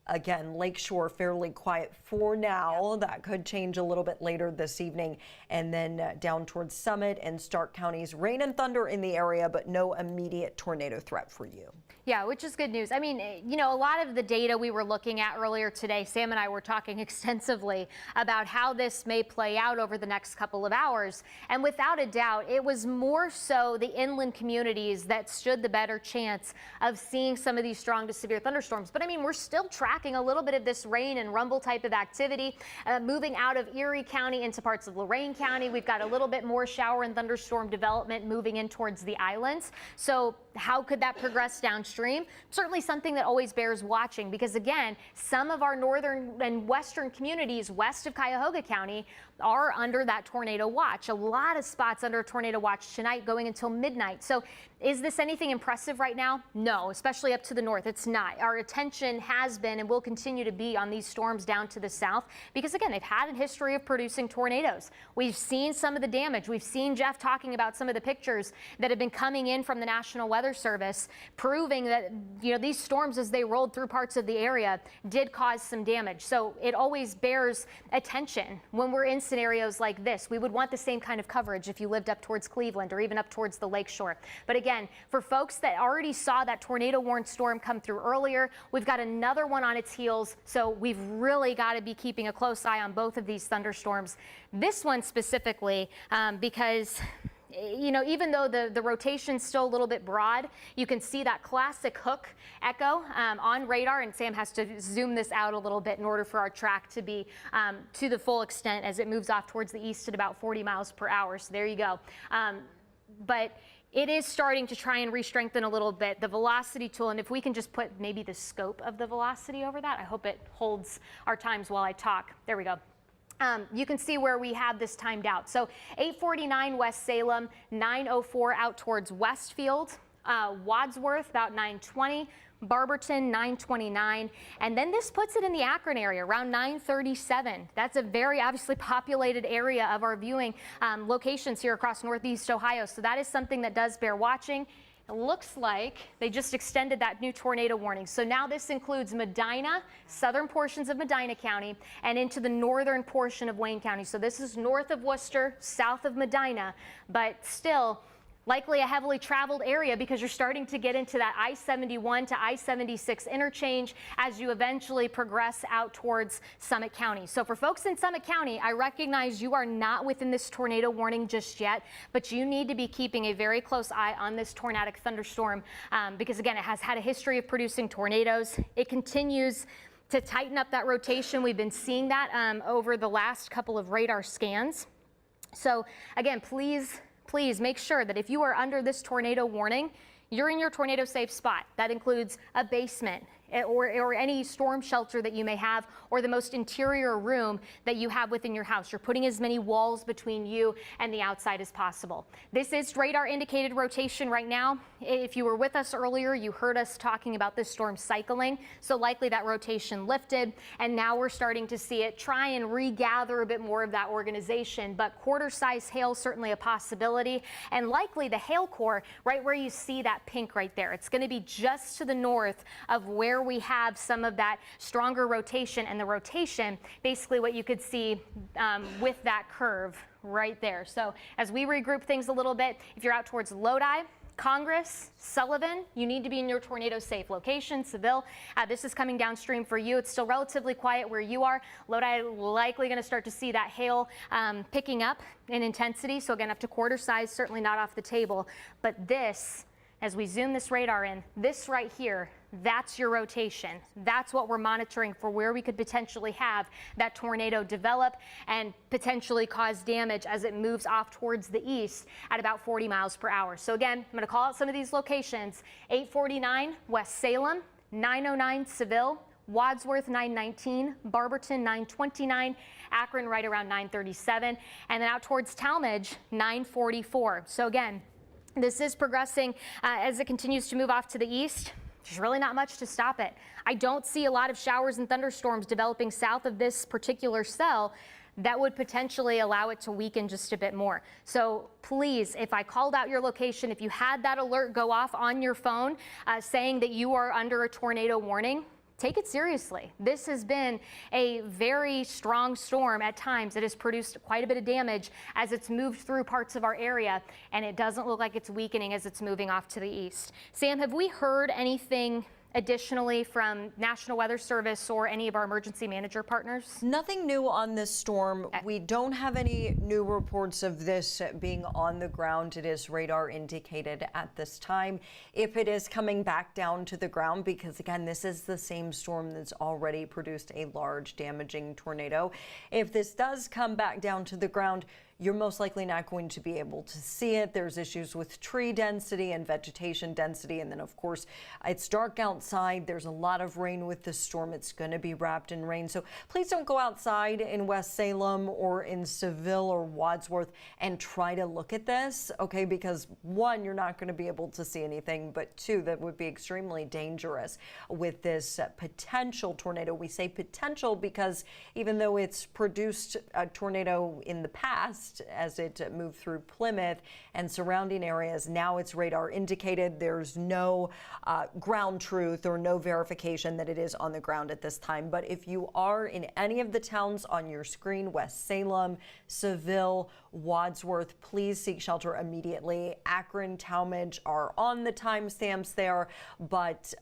Again, Lakeshore fairly quiet for now. That could change a little bit later this evening. And then down towards Summit and Stark counties, rain and thunder in the area, but no immediate tornado threat for you. Yeah, which is good news. I mean, you know, a lot of the data we were looking at earlier today, Sam and I were talking extensively about how this may play out over the next couple of hours. And without a doubt, it was more so the inland communities that stood the better chance of seeing some of these strong to severe thunderstorms. But I mean, we're still tracking a little bit of this rain and rumble type of activity moving out of Erie County into parts of Lorain County. We've got a little bit more shower and thunderstorm development moving in towards the islands. So how could that progress downstream? Certainly something that always bears watching, because again, some of our northern and western communities west of Cuyahoga County are under that tornado watch. A lot of spots under tornado watch tonight going until midnight. So is this anything impressive right now? No, especially up to the north. It's not. Our attention has been and will continue to be on these storms down to the south because, again, they've had a history of producing tornadoes. We've seen some of the damage. We've seen Jeff talking about some of the pictures that have been coming in from the National Weather Service proving that, you know, these storms as they rolled through parts of the area did cause some damage. So it always bears attention when we're in scenarios like this. We would want the same kind of coverage if you lived up towards Cleveland or even up towards the lakeshore. But again, for folks that already saw that tornado warned storm come through earlier, we've got another one on its heels. So we've really got to be keeping a close eye on both of these thunderstorms. This one specifically, because you know, even though the rotation's still a little bit broad, you can see that classic hook echo on radar, and Sam has to zoom this out a little bit in order for our track to be to the full extent as it moves off towards the east at about 40 miles per hour. So there you go. But it is starting to try and re-strengthen a little bit. The velocity tool, and if we can just put maybe the scope of the velocity over that, I hope it holds our times while I talk. There we go. You can see where we have this timed out. So 849 West Salem, 904 out towards Westfield, Wadsworth about 920, Barberton 929, and then this puts it in the Akron area around 937. That's a very obviously populated area of our viewing locations here across Northeast Ohio. So that is something that does bear watching. It looks like they just extended that new tornado warning. So now this includes Medina, southern portions of Medina County, and into the northern portion of Wayne County. So this is north of Worcester, south of Medina, but still likely a heavily traveled area because you're starting to get into that I-71 to I-76 interchange as you eventually progress out towards Summit County. So for folks in Summit County, I recognize you are not within this tornado warning just yet, but you need to be keeping a very close eye on this tornadic thunderstorm because, again, it has had a history of producing tornadoes. It continues to tighten up that rotation. We've been seeing that over the last couple of radar scans. So, again, please make sure that if you are under this tornado warning, you're in your tornado safe spot. That includes a basement, or any storm shelter that you may have, or the most interior room that you have within your house. You're putting as many walls between you and the outside as possible. This is radar indicated rotation right now. If you were with us earlier, you heard us talking about this storm cycling. So likely that rotation lifted, and now we're starting to see it try and regather a bit more of that organization. But quarter-size hail certainly a possibility, and likely the hail core right where you see that pink right there. It's going to be just to the north of where we have some of that stronger rotation, and the rotation basically what you could see with that curve right there. So as we regroup things a little bit, if you're out towards Lodi, Congress, Sullivan, you need to be in your tornado safe location. Seville, this is coming downstream for you. It's still relatively quiet where you are. Lodi likely going to start to see that hail picking up in intensity. So again, up to quarter size, certainly not off the table. But this, as we zoom this radar in, this right here, that's your rotation. That's what we're monitoring for, where we could potentially have that tornado develop and potentially cause damage as it moves off towards the east at about 40 miles per hour. So again, I'm going to call out some of these locations: 849 West Salem, 909 Seville, Wadsworth 919, Barberton 929, Akron right around 937, and then out towards Talmadge 944. So again, this is progressing as it continues to move off to the east. There's really not much to stop it. I don't see a lot of showers and thunderstorms developing south of this particular cell that would potentially allow it to weaken just a bit more. So please, if I called out your location, if you had that alert go off on your phone saying that you are under a tornado warning, take it seriously. This has been a very strong storm at times. It has produced quite a bit of damage as it's moved through parts of our area, and it doesn't look like it's weakening as it's moving off to the east. Sam, have we heard anything additionally from National Weather Service or any of our emergency manager partners? Nothing new on this storm. We don't have any new reports of this being on the ground. It is radar indicated at this time. If it is coming back down to the ground, because again, this is the same storm that's already produced a large damaging tornado. If this does come back down to the ground, you're most likely not going to be able to see it. There's issues with tree density and vegetation density. And then, of course, it's dark outside. There's a lot of rain with this storm. It's going to be wrapped in rain. So please don't go outside in West Salem or in Seville or Wadsworth and try to look at this, okay? Because one, you're not going to be able to see anything, but two, that would be extremely dangerous with this potential tornado. We say potential because even though it's produced a tornado in the past, as it moved through Plymouth and surrounding areas, now it's radar indicated. There's no ground truth or no verification that it is on the ground at this time. But if you are in any of the towns on your screen, West Salem, Seville, Wadsworth, please seek shelter immediately. Akron, Talmadge are on the timestamps there, but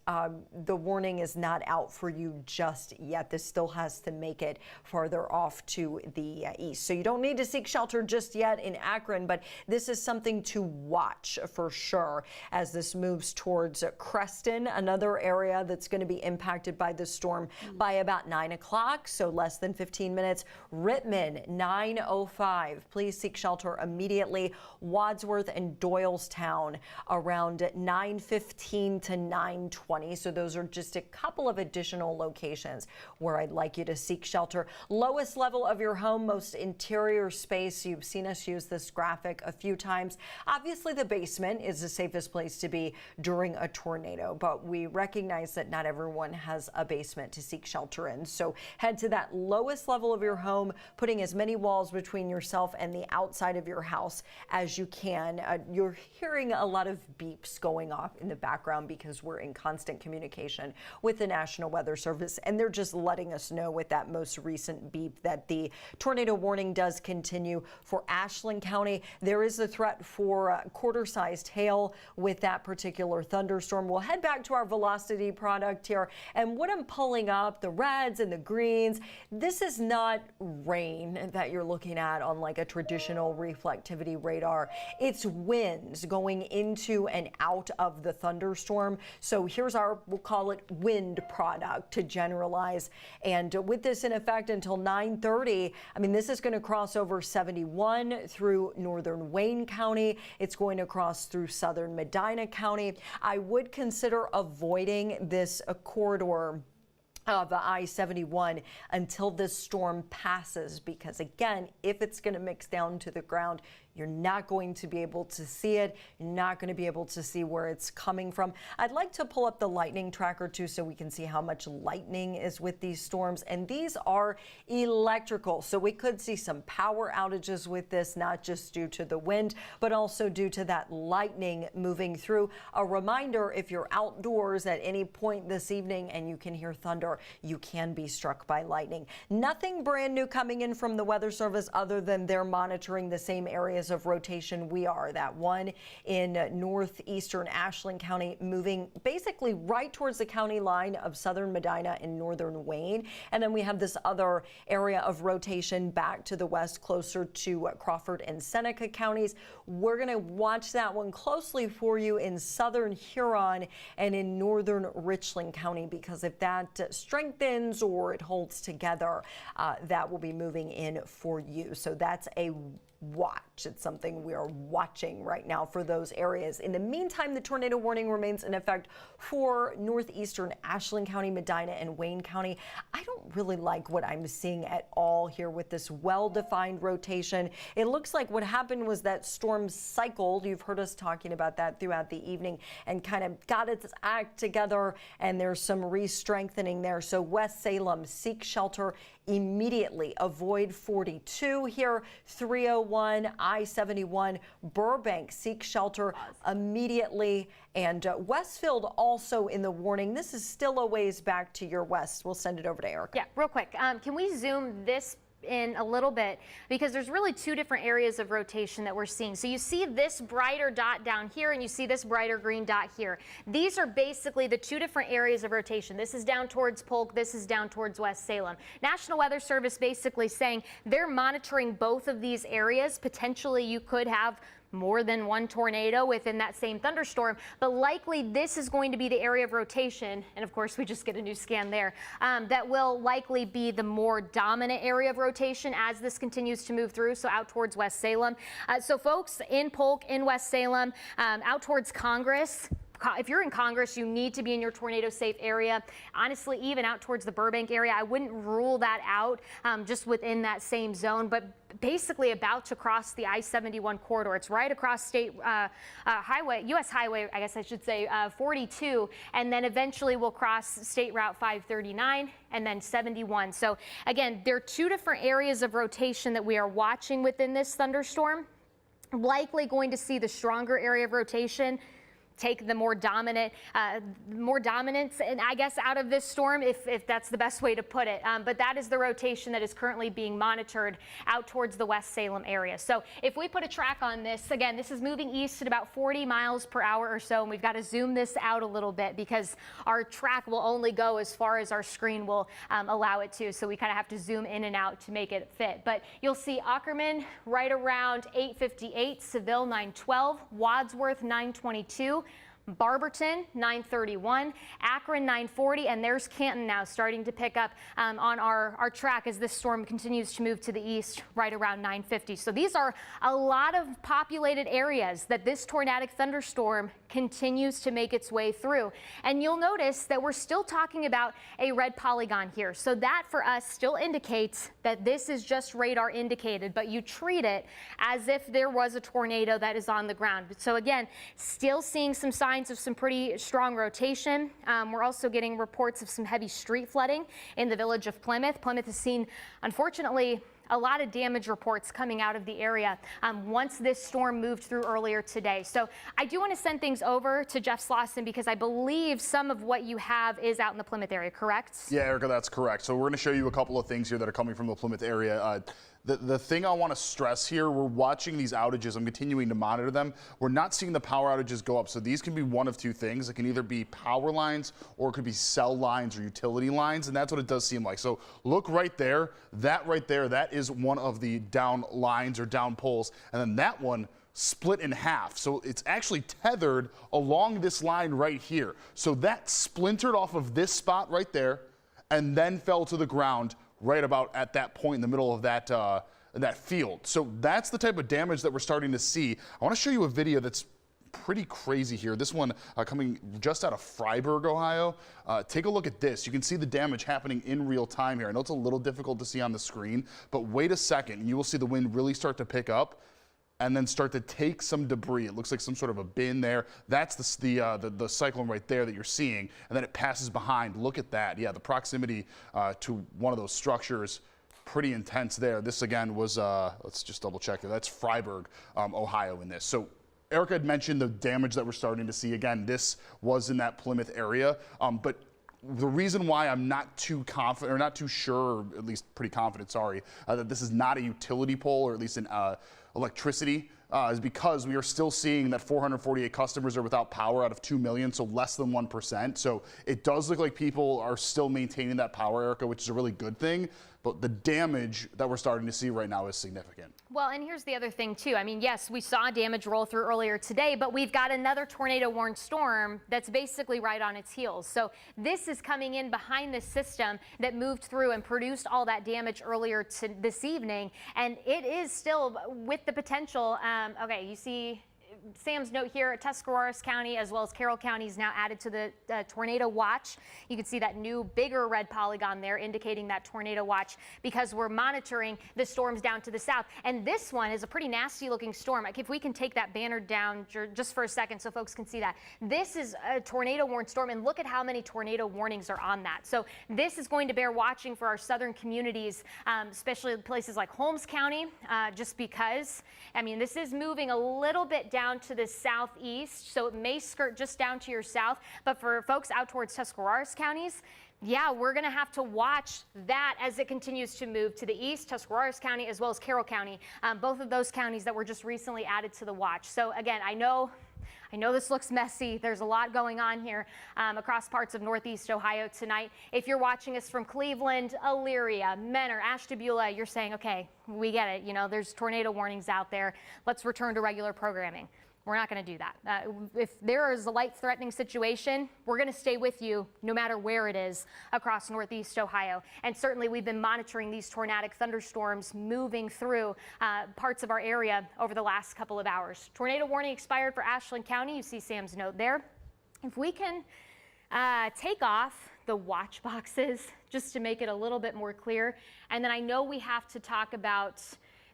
the warning is not out for you just yet. This still has to make it farther off to the east. So you don't need to seek shelter just yet in Akron, but this is something to watch for sure as this moves towards Creston, another area that's going to be impacted by the storm by about 9 o'clock, so less than 15 minutes. Rittman, 9:05. Please seek shelter immediately. Wadsworth and Doylestown around 9:15 to 9:20. So those are just a couple of additional locations where I'd like you to seek shelter. Lowest level of your home, most interior space. You've seen us use this graphic a few times. Obviously, the basement is the safest place to be during a tornado, but we recognize that not everyone has a basement to seek shelter in. So head to that lowest level of your home, putting as many walls between yourself and the outside of your house as you can. You're hearing a lot of beeps going off in the background because we're in constant communication with the National Weather Service, and they're just letting us know with that most recent beep that the tornado warning does continue for Ashland County. There is a threat for quarter-sized hail with that particular thunderstorm. We'll head back to our velocity product here, and what I'm pulling up, the reds and the greens, this is not rain that you're looking at on like a traditional reflectivity radar. It's winds going into and out of the thunderstorm. So here's our, we'll call it wind product to generalize. And with this in effect until 9:30, I mean, this is going to cross over 70 I-71 through northern Wayne County. It's going to cross through southern Medina County. I would consider avoiding this corridor of the I-71 until this storm passes, because again, if it's going to mix down to the ground, you're not going to be able to see it. You're not going to be able to see where it's coming from. I'd like to pull up the lightning tracker too, so we can see how much lightning is with these storms. And these are electrical, so we could see some power outages with this, not just due to the wind, but also due to that lightning moving through. A reminder, if you're outdoors at any point this evening and you can hear thunder, you can be struck by lightning. Nothing brand new coming in from the Weather Service other than they're monitoring the same areas of rotation we are. That one in northeastern Ashland County moving basically right towards the county line of southern Medina and northern Wayne. And then we have this other area of rotation back to the west closer to Crawford and Seneca counties. We're going to watch that one closely for you in southern Huron and in northern Richland County, because if that strengthens or it holds together, that will be moving in for you. So that's a watch. It's something we are watching right now for those areas. In the meantime, the tornado warning remains in effect for northeastern Ashland County, Medina, and Wayne County. I don't really like what I'm seeing at all here with this well-defined rotation. It looks like what happened was that storm cycled. You've heard us talking about that throughout the evening, and kind of got its act together, and there's some re-strengthening there. So West Salem, seek shelter immediately. Avoid 42 here, 301, I-71, Burbank, seek shelter immediately. And Westfield also in the warning. This is still a ways back to your west. We'll send it over to Erica. Yeah, real quick. Can we zoom this in a little bit, because there's really two different areas of rotation that we're seeing. So you see this brighter dot down here, and you see this brighter green dot here. These are basically the two different areas of rotation. This is down towards Polk, this is down towards West Salem. National Weather Service basically saying they're monitoring both of these areas. Potentially you could have more than one tornado within that same thunderstorm, but likely this is going to be the area of rotation, and of course we just get a new scan there, that will likely be the more dominant area of rotation as this continues to move through, so out towards West Salem. So folks in Polk, in West Salem, out towards Congress, if you're in Congress, you need to be in your tornado safe area. Honestly, even out towards the Burbank area, I wouldn't rule that out just within that same zone, but basically about to cross the I-71 corridor. It's right across state highway, U.S. highway, I guess I should say, 42, and then eventually we'll cross State Route 539 and then 71. So again, there are two different areas of rotation that we are watching within this thunderstorm. Likely going to see the stronger area of rotation take the more dominance, and I guess out of this storm, if that's the best way to put it. But that is the rotation that is currently being monitored out towards the West Salem area. So if we put a track on this, again, this is moving east at about 40 miles per hour or so, and we've got to zoom this out a little bit because our track will only go as far as our screen will allow it to. So we kind of have to zoom in and out to make it fit. But you'll see Ackerman right around 858, Seville 912, Wadsworth 922, Barberton 931, Akron 940, and there's Canton now starting to pick up on our track as this storm continues to move to the east right around 950. So these are a lot of populated areas that this tornadic thunderstorm continues to make its way through. And you'll notice that we're still talking about a red polygon here. So that for us still indicates that this is just radar indicated, but you treat it as if there was a tornado that is on the ground. So again, still seeing some signs of some pretty strong rotation. We're also getting reports of some heavy street flooding in the village of Plymouth. Plymouth has seen, unfortunately, a lot of damage reports coming out of the area once this storm moved through earlier today. So I do want to send things over to Jeff Slauson because I believe some of what you have is out in the Plymouth area, correct? Yeah, Erica, that's correct. So we're going to show you a couple of things here that are coming from the Plymouth area. The thing I want to stress here, we're watching these outages. I'm continuing to monitor them. We're not seeing the power outages go up. So these can be one of two things. It can either be power lines or it could be cell lines or utility lines. And that's what it does seem like. So look right there, that is one of the down lines or down poles. And then that one split in half. So it's actually tethered along this line right here. So that splintered off of this spot right there and then fell to the ground right about at that point in the middle of that that field. So that's the type of damage that we're starting to see. I want to show you a video that's pretty crazy here. This one coming just out of Freiburg, Ohio. Take a look at this. You can see the damage happening in real time here. I know it's a little difficult to see on the screen, but wait a second, and you will see the wind really start to pick up and then start to take some debris. It looks like some sort of a bin there. That's the cyclone right there that you're seeing, and then it passes behind. Look at that. Yeah, the proximity to one of those structures, pretty intense there. This again was, let's just double check. That's Freiburg, Ohio in this. So Erica had mentioned the damage that we're starting to see. Again, this was in that Plymouth area, but the reason why I'm not too confident, or not too sure, or at least pretty confident, sorry, that this is not a utility pole, or at least an electricity, is because we are still seeing that 448 customers are without power out of 2 million, so less than 1%. So it does look like people are still maintaining that power, Erica, which is a really good thing. But the damage that we're starting to see right now is significant. Well, and here's the other thing too. I mean, yes, we saw damage roll through earlier today, but we've got another tornado warned storm that's basically right on its heels. So this is coming in behind the system that moved through and produced all that damage earlier this evening. And it is still with the potential. Okay, you see Sam's note here, Tuscarawas County as well as Carroll County is now added to the tornado watch. You can see that new bigger red polygon there indicating that tornado watch because we're monitoring the storms down to the south. And this one is a pretty nasty looking storm. Like if we can take that banner down just for a second so folks can see that. This is a tornado warned storm, and look at how many tornado warnings are on that. So this is going to bear watching for our southern communities, especially places like Holmes County, just because, I mean, this is moving a little bit down to the southeast, so it may skirt just down to your south. But for folks out towards Tuscarawas counties, yeah, we're going to have to watch that as it continues to move to the east, Tuscarawas County as well as Carroll County, both of those counties that were just recently added to the watch. So again, I know this looks messy. There's a lot going on here across parts of Northeast Ohio tonight. If you're watching us from Cleveland, Elyria, Mentor, Ashtabula, you're saying, okay, we get it. You know, there's tornado warnings out there. Let's return to regular programming. We're not going to do that. If there is a light threatening situation, we're going to stay with you no matter where it is across Northeast Ohio. And certainly we've been monitoring these tornadic thunderstorms moving through parts of our area over the last couple of hours. Tornado warning expired for Ashland County. You see Sam's note there. If we can take off the watch boxes just to make it a little bit more clear. And then I know we have to talk about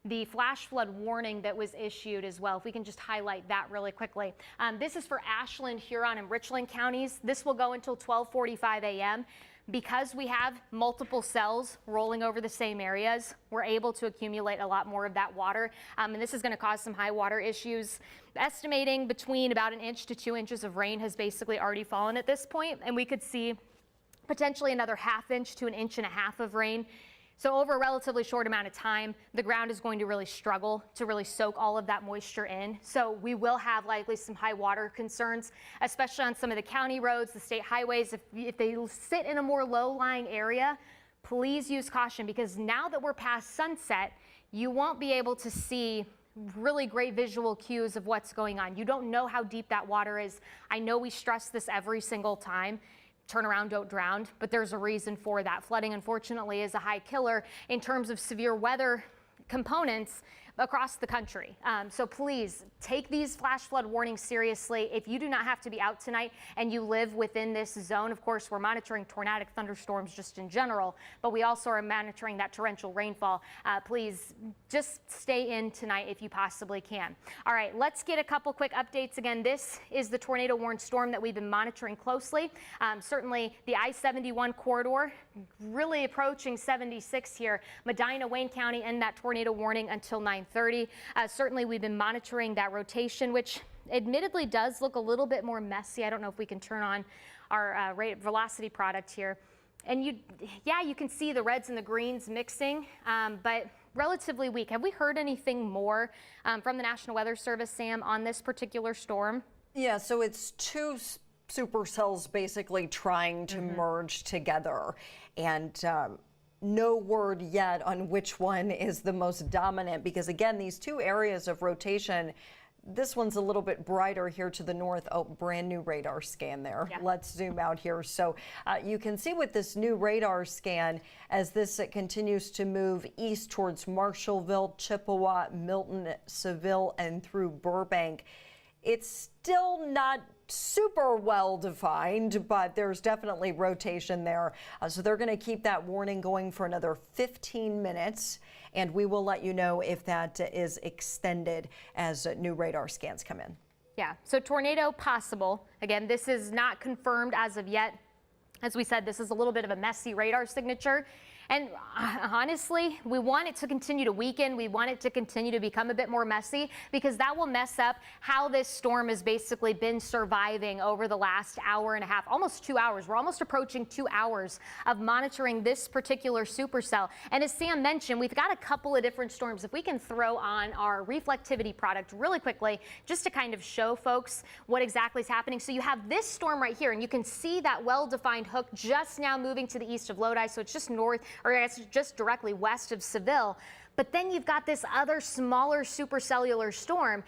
the flash flood warning that was issued as well. If we can just highlight that really quickly. This is for Ashland, Huron, and Richland counties. This will go until 12:45 a.m. Because we have multiple cells rolling over the same areas, we're able to accumulate a lot more of that water. And this is going to cause some high water issues. Estimating between about 1 inch to 2 inches of rain has basically already fallen at this point, and we could see potentially another 1/2 inch to 1.5 inches of rain. So over a relatively short amount of time, the ground is going to really struggle to really soak all of that moisture in. So we will have likely some high water concerns, especially on some of the county roads, the state highways. If they sit in a more low-lying area, please use caution, because now that we're past sunset, you won't be able to see really great visual cues of what's going on. You don't know how deep that water is. I know we stress this every single time. Turn around, don't drown, but there's a reason for that. Flooding, unfortunately, is a high killer in terms of severe weather components across the country. So please take these flash flood warnings seriously. If you do not have to be out tonight and you live within this zone, of course, we're monitoring tornadic thunderstorms just in general, but we also are monitoring that torrential rainfall. Please just stay in tonight if you possibly can. All right, let's get a couple quick updates. Again, this is the tornado warned storm that we've been monitoring closely. Certainly the I-71 corridor really approaching 76 here. Medina, Wayne County, and that tornado warning until 9:30. Certainly we've been monitoring that rotation, which admittedly does look a little bit more messy. I don't know if we can turn on our velocity product here. And you can see the reds and the greens mixing, but relatively weak. Have we heard anything more from the National Weather Service, Sam, on this particular storm? Yeah, so it's two supercells basically trying to merge together, and no word yet on which one is the most dominant, because again, these two areas of rotation, this one's a little bit brighter here to the north. Oh, brand new radar scan there. Yeah. Let's zoom out here. So you can see with this new radar scan, as this continues to move east towards Marshallville, Chippewa, Milton, Seville, and through Burbank, it's still not super well defined, but there's definitely rotation there. So they're going to keep that warning going for another 15 minutes, and we will let you know if that is extended as new radar scans come in. Yeah, so tornado possible. Again, this is not confirmed as of yet. As we said, this is a little bit of a messy radar signature. And honestly, we want it to continue to weaken. We want it to continue to become a bit more messy, because that will mess up how this storm has basically been surviving over the last hour and a half, almost 2 hours. We're almost approaching 2 hours of monitoring this particular supercell. And as Sam mentioned, we've got a couple of different storms. If we can throw on our reflectivity product really quickly, just to kind of show folks what exactly is happening. So you have this storm right here, and you can see that well-defined hook just now moving to the east of Lodi. So it's just north, or I guess just directly west of Seville. But then you've got this other smaller supercellular storm.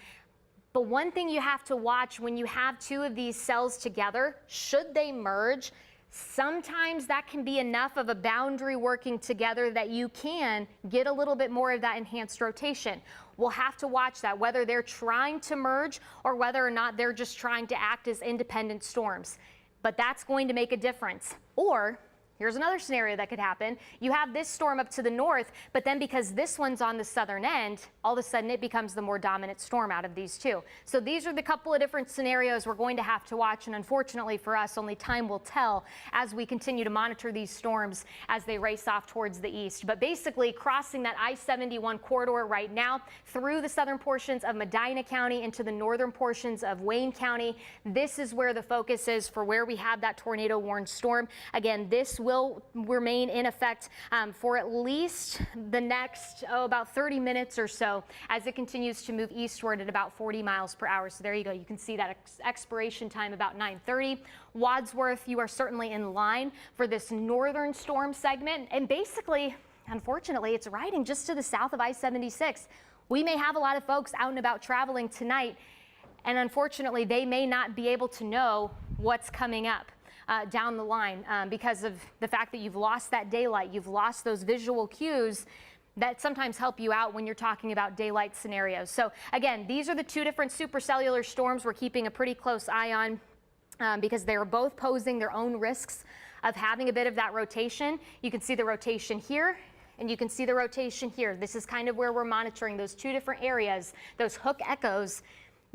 But one thing you have to watch when you have two of these cells together, should they merge, sometimes that can be enough of a boundary working together that you can get a little bit more of that enhanced rotation. We'll have to watch that, whether they're trying to merge or whether or not they're just trying to act as independent storms. But that's going to make a difference. Or here's another scenario that could happen. You have this storm up to the north, but then because this one's on the southern end, all of a sudden it becomes the more dominant storm out of these two. So these are the couple of different scenarios we're going to have to watch. And unfortunately for us, only time will tell as we continue to monitor these storms as they race off towards the east. But basically crossing that I-71 corridor right now through the southern portions of Medina County into the northern portions of Wayne County. This is where the focus is for where we have that tornado warned storm. Again, this will remain in effect for at least the next, about 30 minutes or so as it continues to move eastward at about 40 miles per hour. So there you go. You can see that expiration time about 9:30. Wadsworth, you are certainly in line for this northern storm segment. And basically, unfortunately, it's riding just to the south of I-76. We may have a lot of folks out and about traveling tonight, and unfortunately, they may not be able to know what's coming up down the line because of the fact that you've lost that daylight, you've lost those visual cues that sometimes help you out when you're talking about daylight scenarios. So again, these are the two different supercellular storms we're keeping a pretty close eye on because they are both posing their own risks of having a bit of that rotation. You can see the rotation here, and you can see the rotation here. This is kind of where we're monitoring those two different areas, those hook echoes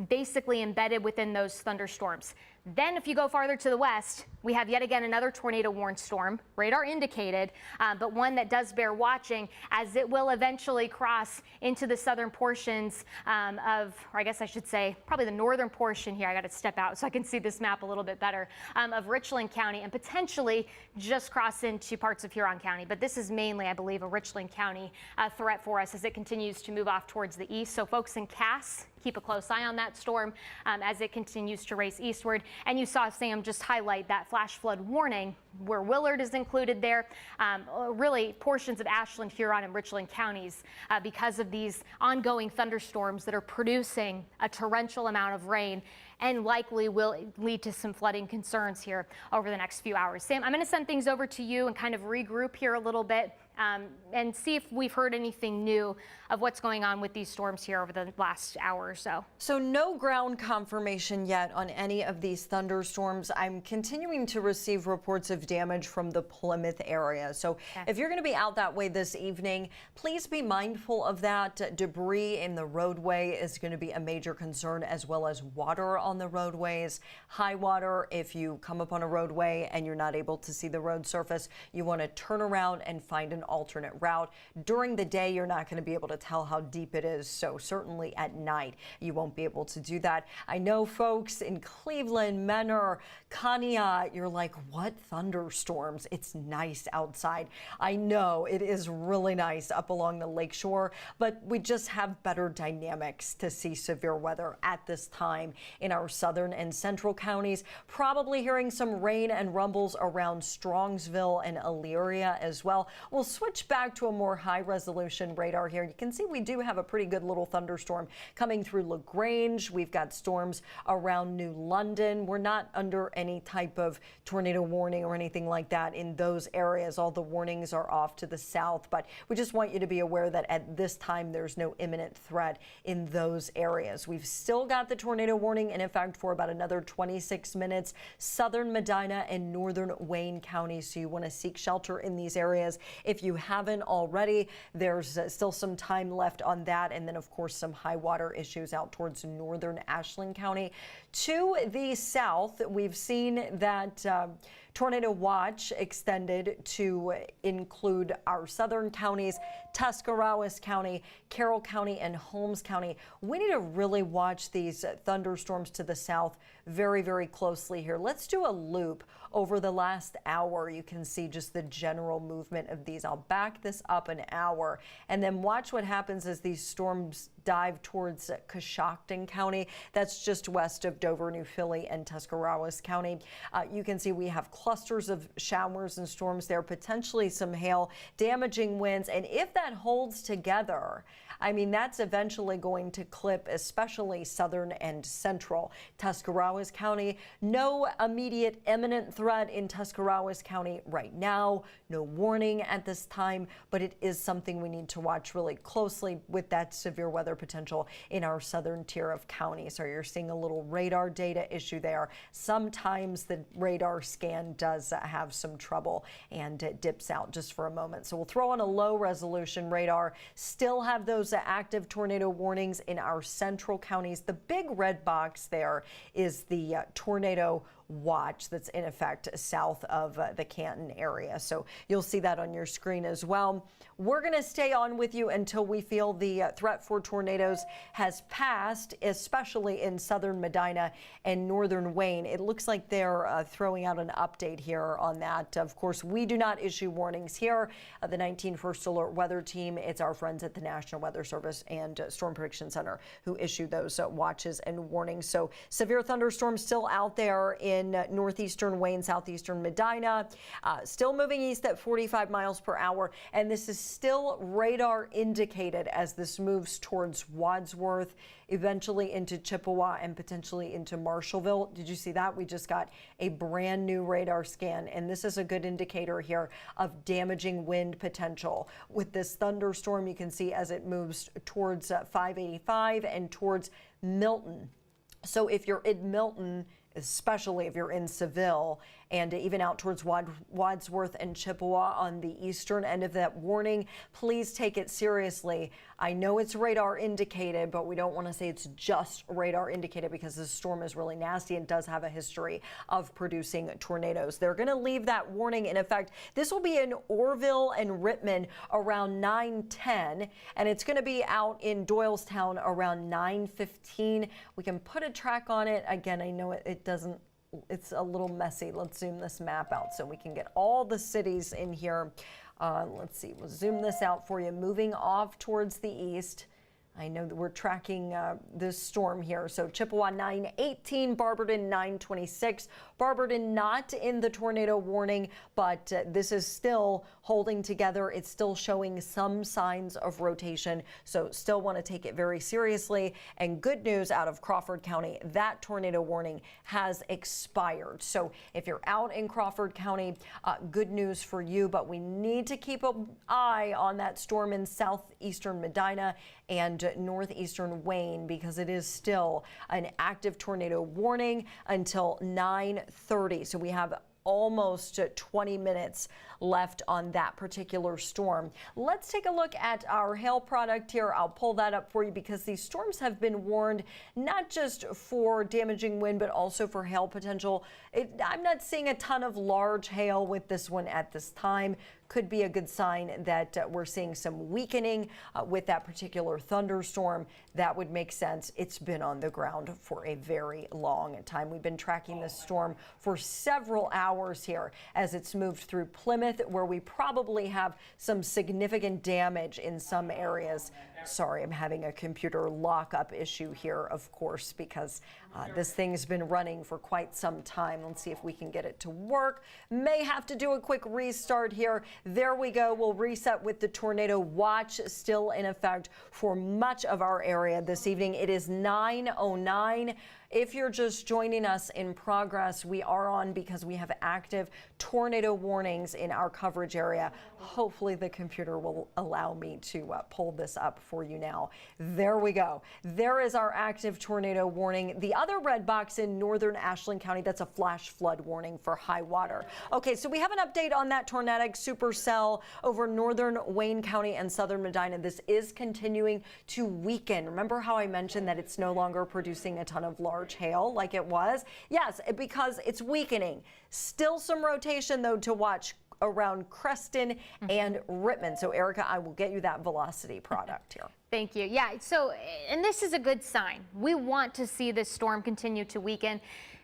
basically embedded within those thunderstorms. Then if you go farther to the west, we have yet again another tornado warned storm, radar indicated, but one that does bear watching as it will eventually cross into the southern portions or I guess I should say probably the northern portion here. I got to step out so I can see this map a little bit better of Richland County and potentially just cross into parts of Huron County. But this is mainly, I believe, a Richland County threat for us as it continues to move off towards the east. So folks in Cass, keep a close eye on that storm as it continues to race eastward. And you saw Sam just highlight that flash flood warning where Willard is included there, really portions of Ashland, Huron, and Richland counties because of these ongoing thunderstorms that are producing a torrential amount of rain and likely will lead to some flooding concerns here over the next few hours. Sam, I'm going to send things over to you and kind of regroup here a little bit and see if we've heard anything new of what's going on with these storms here over the last hour or so. So no ground confirmation yet on any of these thunderstorms. I'm continuing to receive reports of damage from the Plymouth area. So if you're going to be out that way this evening, please be mindful of that. Debris in the roadway is going to be a major concern, as well as water on the roadways. High water, if you come up on a roadway and you're not able to see the road surface, you want to turn around and find an alternate route. During the day, you're not going to be able to tell how deep it is, so certainly at night you won't be able to do that. I know folks in Cleveland, Menor, Conneaut, you're like, what thunderstorms? It's nice outside. I know it is really nice up along the lakeshore, but we just have better dynamics to see severe weather at this time in our southern and central counties. Probably hearing some rain and rumbles around Strongsville and Elyria as well. We'll switch back to a more high resolution radar here. You can see we do have a pretty good little thunderstorm coming through LaGrange. We've got storms around New London. We're not under any type of tornado warning or anything like that in those areas. All the warnings are off to the south, but we just want you to be aware that at this time there's no imminent threat in those areas. We've still got the tornado warning in effect for about another 26 minutes. Southern Medina and northern Wayne counties, so you want to seek shelter in these areas. If you haven't already, there's still some time left on that, and then of course some high water issues out towards northern Ashland County. To the south, we've seen that tornado watch extended to include our southern counties, Tuscarawas County, Carroll County, and Holmes County. We need to really watch these thunderstorms to the south very, very closely here. Let's do a loop over the last hour. You can see just the general movement of these. I'll back this up an hour and then watch what happens as these storms dive towards Coshocton County. That's just west of Dover, New Philly, and Tuscarawas County. You can see we have clusters of showers and storms there, potentially some hail, damaging winds, and if that holds together, I mean, that's eventually going to clip especially southern and central Tuscarawas County. No immediate imminent threat in Tuscarawas County right now. No warning at this time, but it is something we need to watch really closely with that severe weather potential in our southern tier of counties. So you're seeing a little radar data issue there. Sometimes the radar scan does have some trouble and it dips out just for a moment. So we'll throw on a low resolution radar. Still have those active tornado warnings in our central counties. The big red box there is the tornado watch that's in effect south of the Canton area. So you'll see that on your screen as well. We're going to stay on with you until we feel the threat for tornadoes has passed, especially in southern Medina and northern Wayne. It looks like they're throwing out an update here on that. Of course, we do not issue warnings here. The 19 First Alert Weather Team, it's our friends at the National Weather Service and Storm Prediction Center who issue those watches and warnings. So severe thunderstorms still out there in northeastern Wayne, southeastern Medina, still moving east at 45 miles per hour. And this is still radar indicated as this moves towards Wadsworth, eventually into Chippewa and potentially into Marshallville. Did you see that? We just got a brand new radar scan, and this is a good indicator here of damaging wind potential. With this thunderstorm, you can see as it moves towards 585 and towards Milton. So if you're in Milton, especially if you're in Seville and even out towards Wadsworth and Chippewa on the eastern end of that warning, please take it seriously. I know it's radar indicated, but we don't want to say it's just radar indicated because this storm is really nasty and does have a history of producing tornadoes. They're going to leave that warning in effect. This will be in Orville and Rittman around 9:10, and it's going to be out in Doylestown around 9:15. We can put a track on it. Again, I know it doesn't, it's a little messy. Let's zoom this map out so we can get all the cities in here. Let's see, we'll zoom this out for you. Moving off towards the east. I know that we're tracking this storm here. So Chippewa 9:18, Barberton 9:26. Barberton not in the tornado warning, but this is still holding together. It's still showing some signs of rotation. So still want to take it very seriously. And good news out of Crawford County, that tornado warning has expired. So if you're out in Crawford County, good news for you, but we need to keep an eye on that storm in southeastern Medina and northeastern Wayne because it is still an active tornado warning until 9:30. So we have almost 20 minutes left on that particular storm. Let's take a look at our hail product here. I'll pull that up for you because these storms have been warned not just for damaging wind, but also for hail potential. I'm not seeing a ton of large hail with this one at this time. Could be a good sign that we're seeing some weakening with that particular thunderstorm. That would make sense. It's been on the ground for a very long time. We've been tracking this storm for several hours here as it's moved through Plymouth, where we probably have some significant damage in some areas. Sorry, I'm having a computer lockup issue here, of course, because this thing's been running for quite some time. Let's see if we can get it to work. May have to do a quick restart here. There we go. We'll reset with the tornado watch still in effect for much of our area this evening. It is 9:09. If you're just joining us in progress, we are on because we have active tornado warnings in our coverage area. Hopefully the computer will allow me to pull this up for you now. There we go. There is our active tornado warning. The other red box in northern Ashland County, that's a flash flood warning for high water. Okay, so we have an update on that tornadic supercell over northern Wayne County and southern Medina. This is continuing to weaken. Remember how I mentioned that it's no longer producing a ton of large hail like it was? Yes, because it's weakening. Still some rotation though to watch around Creston and Rittman. So Erica, I will get you that velocity product here. Thank you. Yeah, so, and this is a good sign. We want to see this storm continue to weaken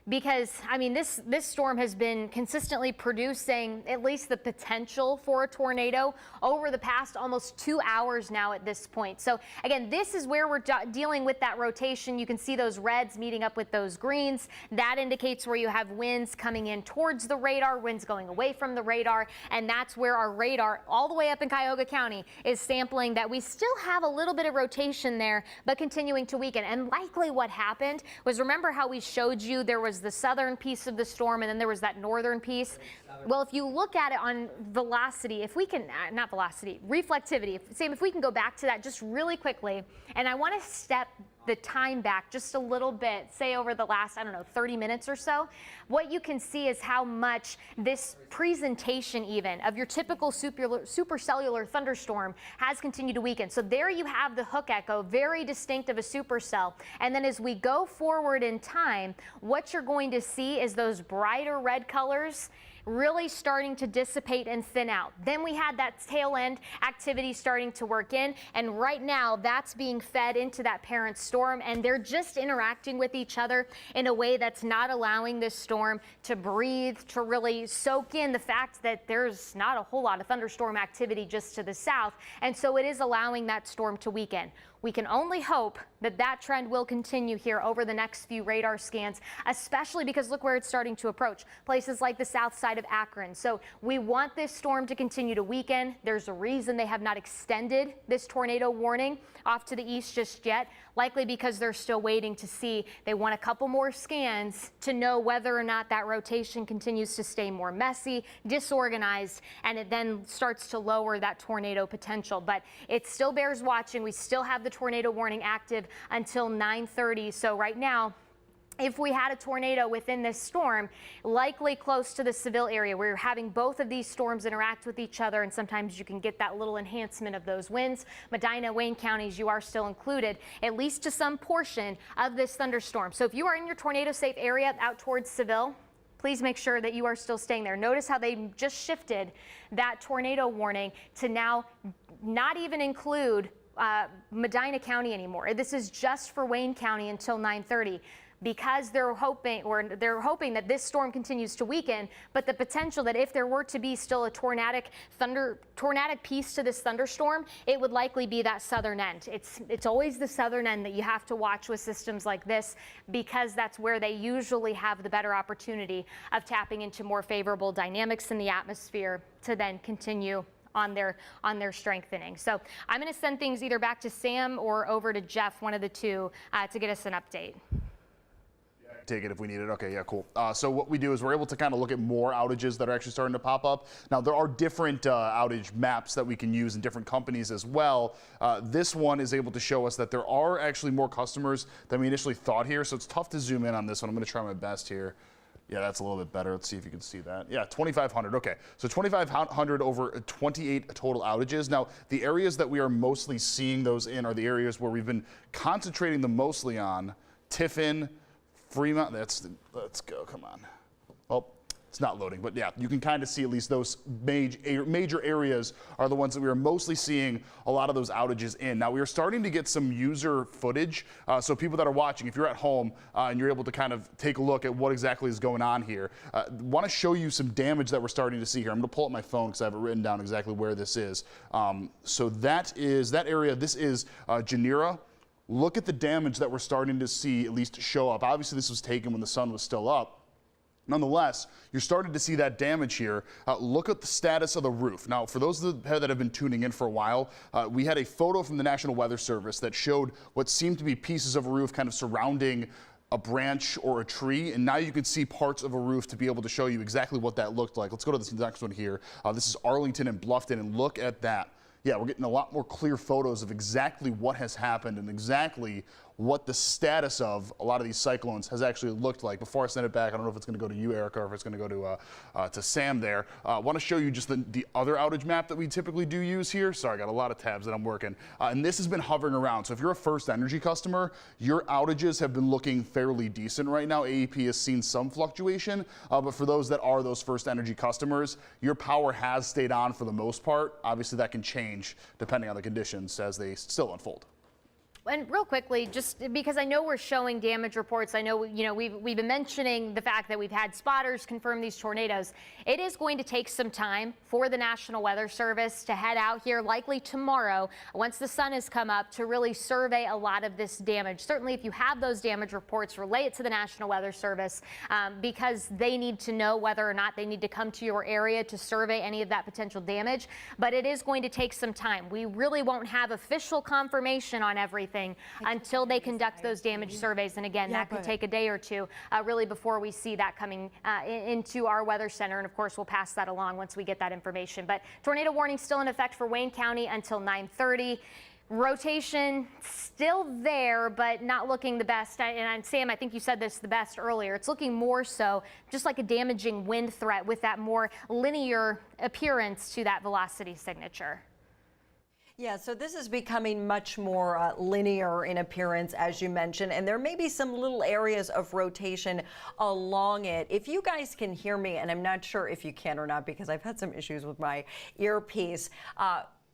because, I mean, this storm has been consistently producing at least the potential for a tornado over the past almost 2 hours now at this point. So again, this is where we're dealing with that rotation. You can see those reds meeting up with those greens. That indicates where you have winds coming in towards the radar, winds going away from the radar, and that's where our radar all the way up in Cuyahoga County is sampling that we still have a little bit of rotation there, but continuing to weaken. And likely what happened was, remember how we showed you there was the southern piece of the storm and then there was that northern piece? Well, if you look at it on velocity, if we can, not velocity, reflectivity, Sam, if we can go back to that just really quickly, and I want to step the time back just a little bit, say over the last, I don't know, 30 minutes or so, what you can see is how much this presentation even of your typical supercellular thunderstorm has continued to weaken. So there you have the hook echo, very distinct of a supercell. And then as we go forward in time, what you're going to see is those brighter red colors really starting to dissipate and thin out. Then we had that tail end activity starting to work in, and right now that's being fed into that parent storm, and they're just interacting with each other in a way that's not allowing this storm to breathe, to really soak in the fact that there's not a whole lot of thunderstorm activity just to the south, and so it is allowing that storm to weaken. We can only hope that that trend will continue here over the next few radar scans, especially because look where it's starting to approach, places like the south side of Akron. So we want this storm to continue to weaken. There's a reason they have not extended this tornado warning off to the east just yet, likely because they're still waiting to see. They want a couple more scans to know whether or not that rotation continues to stay more messy, disorganized, and it then starts to lower that tornado potential. But it still bears watching. We still have the tornado warning active until 9:30. So right now, if we had a tornado within this storm, likely close to the Seville area, where you're having both of these storms interact with each other, and sometimes you can get that little enhancement of those winds. Medina, Wayne counties, you are still included, at least to some portion of this thunderstorm. So if you are in your tornado safe area out towards Seville, please make sure that you are still staying there. Notice how they just shifted that tornado warning to now not even include Medina County anymore. This is just for Wayne County until 9:30. Because they're hoping that this storm continues to weaken, but the potential that if there were to be still a tornadic piece to this thunderstorm, it would likely be that southern end. It's always the southern end that you have to watch with systems like this, because that's where they usually have the better opportunity of tapping into more favorable dynamics in the atmosphere to then continue on their strengthening. So I'm going to send things either back to Sam or over to Jeff, one of the two, to get us an update. Take it if we need it. Okay, yeah, cool. So what we do is we're able to kind of look at more outages that are actually starting to pop up. Now, there are different outage maps that we can use in different companies as well. This one is able to show us that there are actually more customers than we initially thought here, so it's tough to zoom in on this one. I'm going to try my best here. Yeah, that's a little bit better. Let's see if you can see that. Yeah, 2,500. Okay, so 2,500 over 28 total outages. Now, the areas that we are mostly seeing those in are the areas where we've been concentrating them mostly on: Tiffin, Fremont. Let's go. Come on. Well, It's not loading, but yeah, you can kind of see at least those major areas are the ones that we are mostly seeing a lot of those outages in. Now, we are starting to get some user footage, so people that are watching, if you're at home and you're able to kind of take a look at what exactly is going on here, want to show you some damage that we're starting to see here. I'm going to pull up my phone because I have it written down exactly where this is. So that is that area. This is Genera. Look at the damage that we're starting to see at least show up. Obviously, this was taken when the sun was still up. Nonetheless, you're starting to see that damage here. Look at the status of the roof. Now, for those that have been tuning in for a while, we had a photo from the National Weather Service that showed what seemed to be pieces of a roof kind of surrounding a branch or a tree, and now you can see parts of a roof to be able to show you exactly what that looked like. Let's go to this next one here. This is Arlington and Bluffton, and look at that. Yeah, we're getting a lot more clear photos of exactly what has happened and exactly what the status of a lot of these cyclones has actually looked like. Before I send it back, I don't know if it's going to go to you, Erica, or if it's going to go to Sam there. I want to show you just the other outage map that we typically do use here. Sorry, I got a lot of tabs that I'm working. And this has been hovering around. So if you're a First Energy customer, your outages have been looking fairly decent right now. AEP has seen some fluctuation, but for those that are those First Energy customers, your power has stayed on for the most part. Obviously, that can change depending on the conditions as they still unfold. And real quickly, just because I know we're showing damage reports, I know we've been mentioning the fact that we've had spotters confirm these tornadoes. It is going to take some time for the National Weather Service to head out here, likely tomorrow, once the sun has come up, to really survey a lot of this damage. Certainly, if you have those damage reports, relay it to the National Weather Service because they need to know whether or not they need to come to your area to survey any of that potential damage. But it is going to take some time. We really won't have official confirmation on everything until they conduct those damage surveys. And again, that could take a day or two really before we see that coming into our weather center. And of course, we'll pass that along once we get that information. But tornado warning still in effect for Wayne County until 9:30. Rotation still there, but not looking the best. And Sam, I think you said this the best earlier. It's looking more so just like a damaging wind threat with that more linear appearance to that velocity signature. Yeah, so this is becoming much more linear in appearance, as you mentioned, and there may be some little areas of rotation along it. If you guys can hear me, and I'm not sure if you can or not because I've had some issues with my earpiece,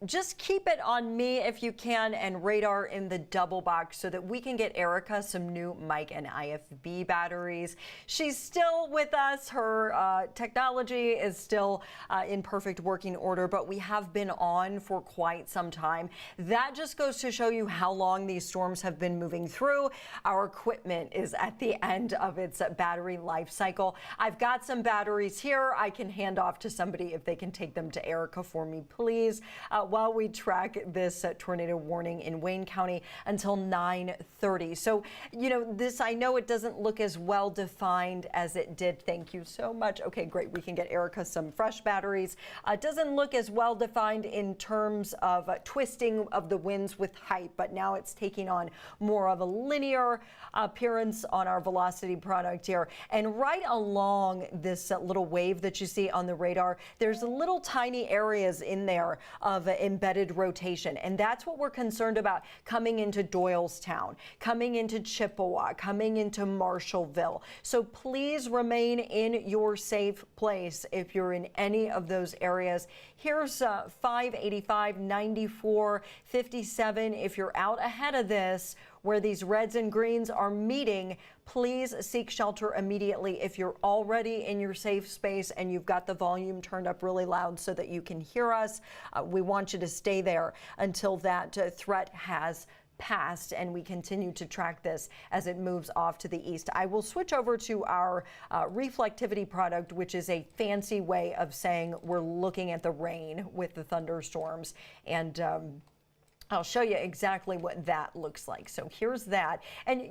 just keep it on me if you can, and radar in the double box so that we can get Erica some new mic and IFB batteries. She's still with us. Her technology is still in perfect working order, but we have been on for quite some time. That just goes to show you how long these storms have been moving through. Our equipment is at the end of its battery life cycle. I've got some batteries here. I can hand off to somebody if they can take them to Erica for me, please. While we track this tornado warning in Wayne County until 9:30. So, this, I know it doesn't look as well defined as it did. Thank you so much. Okay, great. We can get Erica some fresh batteries. It doesn't look as well defined in terms of twisting of the winds with height, but now it's taking on more of a linear appearance on our velocity product here. And right along this little wave that you see on the radar, there's little tiny areas in there of embedded rotation. And that's what we're concerned about coming into Doylestown, coming into Chippewa, coming into Marshallville. So please remain in your safe place if you're in any of those areas. Here's 585, 94, 57. If you're out ahead of this, where these reds and greens are meeting, please seek shelter immediately if you're already in your safe space and you've got the volume turned up really loud so that you can hear us. We want you to stay there until that threat has passed, and we continue to track this as it moves off to the east. I will switch over to our reflectivity product, which is a fancy way of saying we're looking at the rain with the thunderstorms. And I'll show you exactly what that looks like. So here's that. And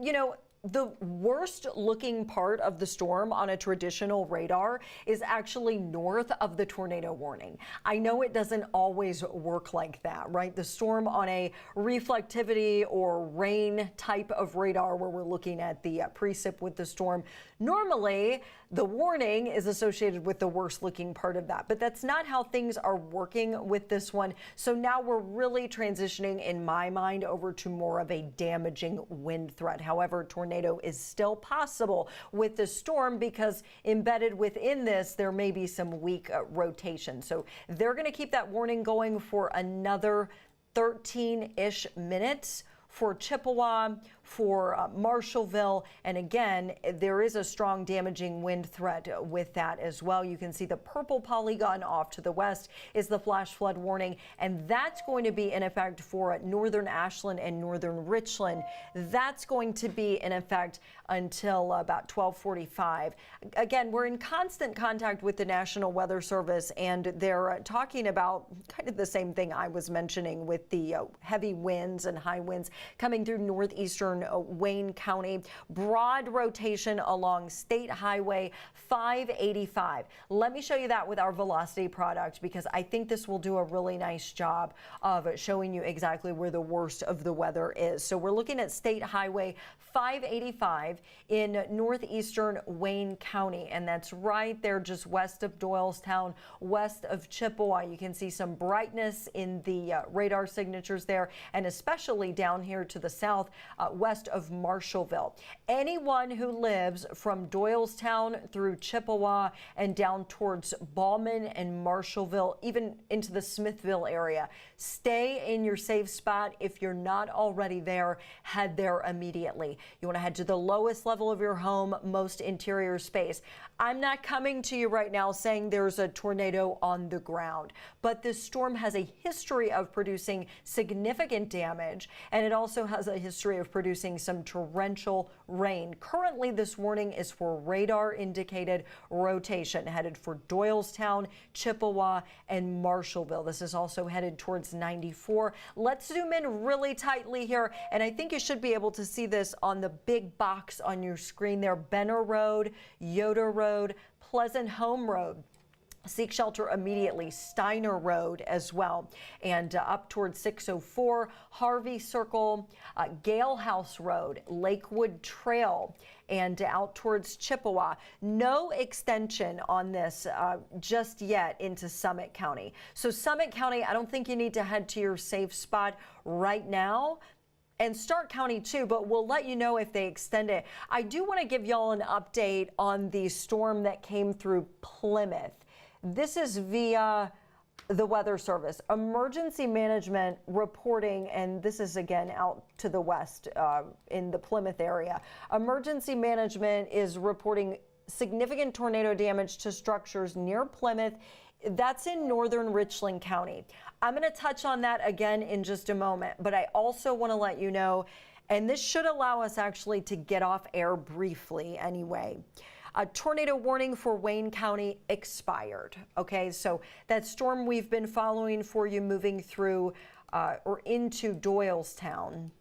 the worst looking part of the storm on a traditional radar is actually north of the tornado warning. I know it doesn't always work like that, right? The storm on a reflectivity or rain type of radar where we're looking at the precip with the storm, normally the warning is associated with the worst looking part of that, but that's not how things are working with this one. So now we're really transitioning, in my mind, over to more of a damaging wind threat. However, tornado tornado is still possible with the storm because embedded within this, there may be some weak rotation. So they're going to keep that warning going for another 13-ish minutes for Chippewa, for Marshallville, and again, there is a strong damaging wind threat with that as well. You can see the purple polygon off to the west is the flash flood warning, and that's going to be in effect for northern Ashland and northern Richland. That's going to be in effect until about 12:45. Again, we're in constant contact with the National Weather Service, and they're talking about kind of the same thing I was mentioning with the heavy winds and high winds coming through northeastern Wayne County. Broad rotation along State Highway 585. Let me show you that with our velocity product because I think this will do a really nice job of showing you exactly where the worst of the weather is. So we're looking at State Highway 585 in northeastern Wayne County, and that's right there just west of Doylestown, west of Chippewa. You can see some brightness in the radar signatures there, and especially down here to the south, west of Marshallville. Anyone who lives from Doylestown through Chippewa and down towards Ballman and Marshallville, even into the Smithville area, stay in your safe spot. If you're not already there, head there immediately. You want to head to the lowest level of your home, most interior space. I'm not coming to you right now saying there's a tornado on the ground, but this storm has a history of producing significant damage, and it also has a history of producing some torrential rain. Currently, this warning is for radar indicated rotation headed for Doylestown, Chippewa, and Marshallville. This is also headed towards 94. Let's zoom in really tightly here, and I think you should be able to see this on the big box on your screen there. Benner Road, Yoder Road, Pleasant Home Road. Seek shelter immediately. Steiner Road as well, and up towards 604, Harvey Circle, Gale House Road, Lakewood Trail, and out towards Chippewa. No extension on this just yet into Summit County. So Summit County, I don't think you need to head to your safe spot right now. And Stark County too, but we'll let you know if they extend it. I do want to give y'all an update on the storm that came through Plymouth. This is via the Weather Service. Emergency Management reporting, and this is again out to the west in the Plymouth area. Emergency Management is reporting significant tornado damage to structures near Plymouth. That's in northern Richland County. I'm going to touch on that again in just a moment, but I also want to let you know, and this should allow us actually to get off air briefly anyway. A tornado warning for Wayne County expired. Okay, so that storm we've been following for you moving through or into Doylestown.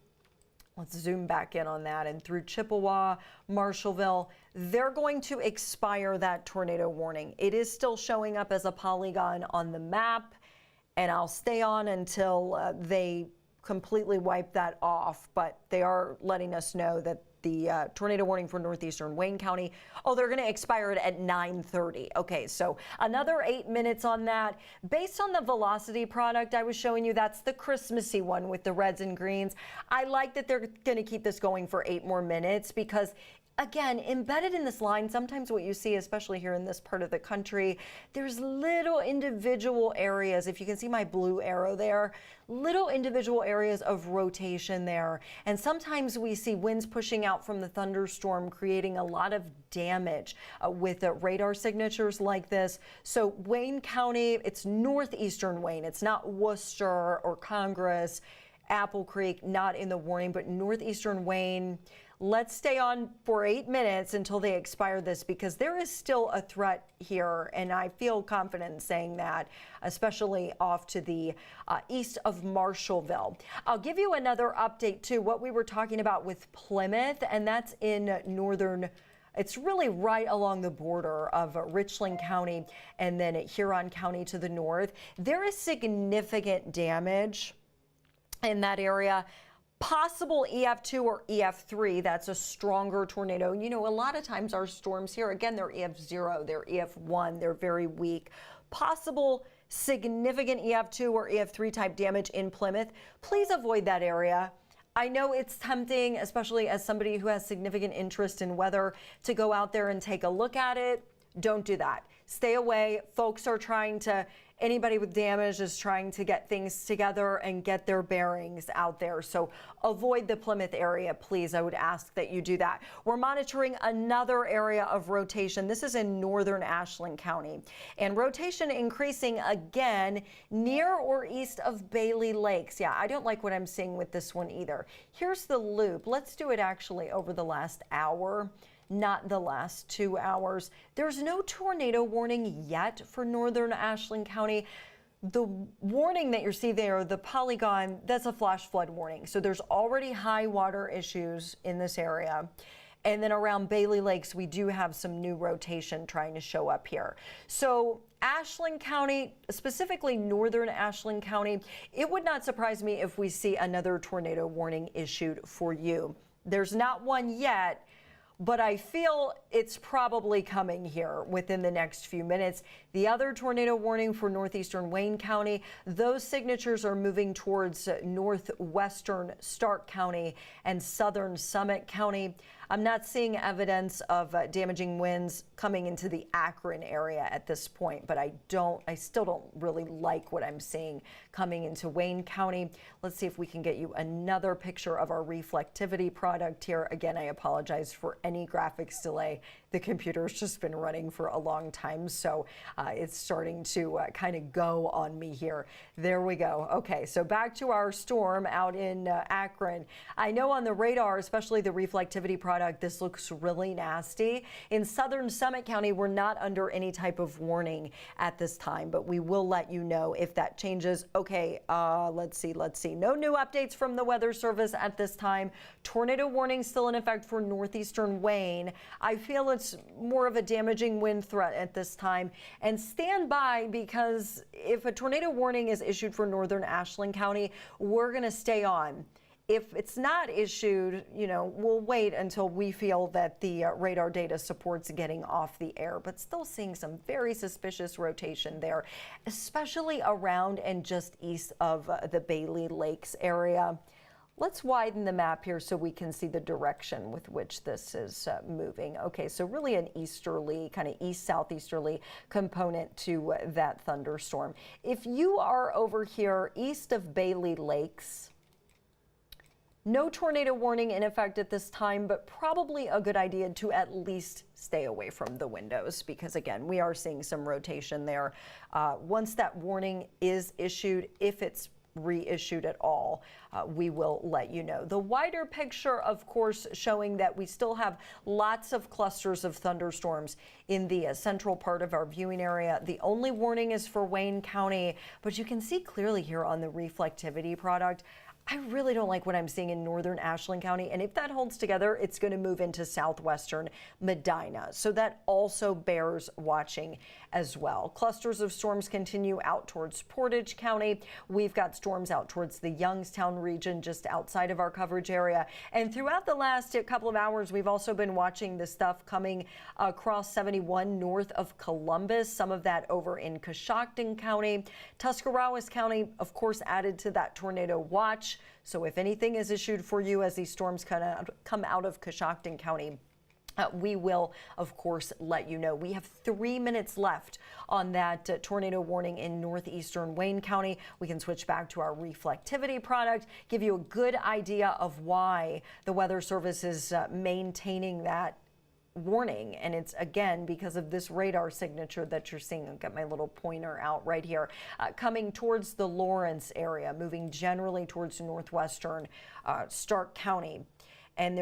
Let's zoom back in on that, and through Chippewa, Marshallville, they're going to expire that tornado warning. It is still showing up as a polygon on the map, and I'll stay on until they completely wipe that off, but they are letting us know that the tornado warning for northeastern Wayne County, they're going to expire it at 9:30. Okay, so another 8 minutes on that. Based on the velocity product I was showing you, that's the Christmassy one with the reds and greens. I like that they're going to keep this going for 8 more minutes because, again, embedded in this line, sometimes what you see, especially here in this part of the country, there's little individual areas. If you can see my blue arrow there, little individual areas of rotation there. And sometimes we see winds pushing out from the thunderstorm, creating a lot of damage with radar signatures like this. So Wayne County, it's northeastern Wayne. It's not Worcester or Congress, Apple Creek, not in the warning, but northeastern Wayne. Let's stay on for 8 minutes until they expire this because there is still a threat here, and I feel confident in saying that, especially off to the east of Marshallville. I'll give you another update too, what we were talking about with Plymouth, and that's in northern. It's really right along the border of Richland County and then Huron County to the north. There is significant damage in that area. Possible EF2 or EF3, that's a stronger tornado. You know, a lot of times our storms here, again, they're EF0, they're EF1, they're very weak. Possible significant EF2 or EF3 type damage in Plymouth. Please avoid that area. I know it's tempting, especially as somebody who has significant interest in weather, to go out there and take a look at it. Don't do that. Stay away. Folks are anybody with damage is trying to get things together and get their bearings out there. So avoid the Plymouth area, please. I would ask that you do that. We're monitoring another area of rotation. This is in northern Ashland County. And rotation increasing again near or east of Bailey Lakes. Yeah, I don't like what I'm seeing with this one either. Here's the loop. Let's do it actually over the last hour. Not the last 2 hours. There's no tornado warning yet for northern Ashland County. The warning that you see there, the polygon, that's a flash flood warning. So there's already high water issues in this area. And then around Bailey Lakes, we do have some new rotation trying to show up here. So Ashland County, specifically northern Ashland County, it would not surprise me if we see another tornado warning issued for you. There's not one yet, but I feel it's probably coming here within the next few minutes. The other tornado warning for northeastern Wayne County, those signatures are moving towards northwestern Stark County and southern Summit County. I'm not seeing evidence of damaging winds coming into the Akron area at this point, but I still don't really like what I'm seeing coming into Wayne County. Let's see if we can get you another picture of our reflectivity product here. Again, I apologize for any graphics delay. The computer's just been running for a long time, so it's starting to kind of go on me here. There we go. Okay, so back to our storm out in Akron. I know on the radar, especially the reflectivity product, this looks really nasty. In southern Summit County, we're not under any type of warning at this time, but we will let you know if that changes. Okay, let's see. No new updates from the Weather Service at this time. Tornado warning still in effect for northeastern Wayne. I feel it's more of a damaging wind threat at this time. And stand by, because if a tornado warning is issued for northern Ashland County, we're going to stay on. If it's not issued, we'll wait until we feel that the radar data supports getting off the air, but still seeing some very suspicious rotation there, especially around and just east of the Bailey Lakes area. Let's widen the map here so we can see the direction with which this is moving. Okay, so really an easterly, kind of east-southeasterly component to that thunderstorm. If you are over here east of Bailey Lakes, no tornado warning in effect at this time, but probably a good idea to at least stay away from the windows, because again, we are seeing some rotation there. Once that warning is issued, if it's reissued at all, we will let you know. The wider picture, of course, showing that we still have lots of clusters of thunderstorms in the central part of our viewing area. The only warning is for Wayne County, but you can see clearly here on the reflectivity product, I really don't like what I'm seeing in northern Ashland County, and if that holds together, it's going to move into southwestern Medina. So that also bears watching as well. Clusters of storms continue out towards Portage County. We've got storms out towards the Youngstown region just outside of our coverage area. And throughout the last couple of hours, we've also been watching this stuff coming across 71 north of Columbus, some of that over in Coshocton County. Tuscarawas County, of course, added to that tornado watch. So if anything is issued for you as these storms come out of Coshocton County, we will, of course, let you know. We have 3 minutes left on that tornado warning in northeastern Wayne County. We can switch back to our reflectivity product, give you a good idea of why the Weather Service is maintaining that warning, and it's again because of this radar signature that you're seeing. I've got my little pointer out right here, coming towards the Lawrence area, moving generally towards northwestern Stark County, and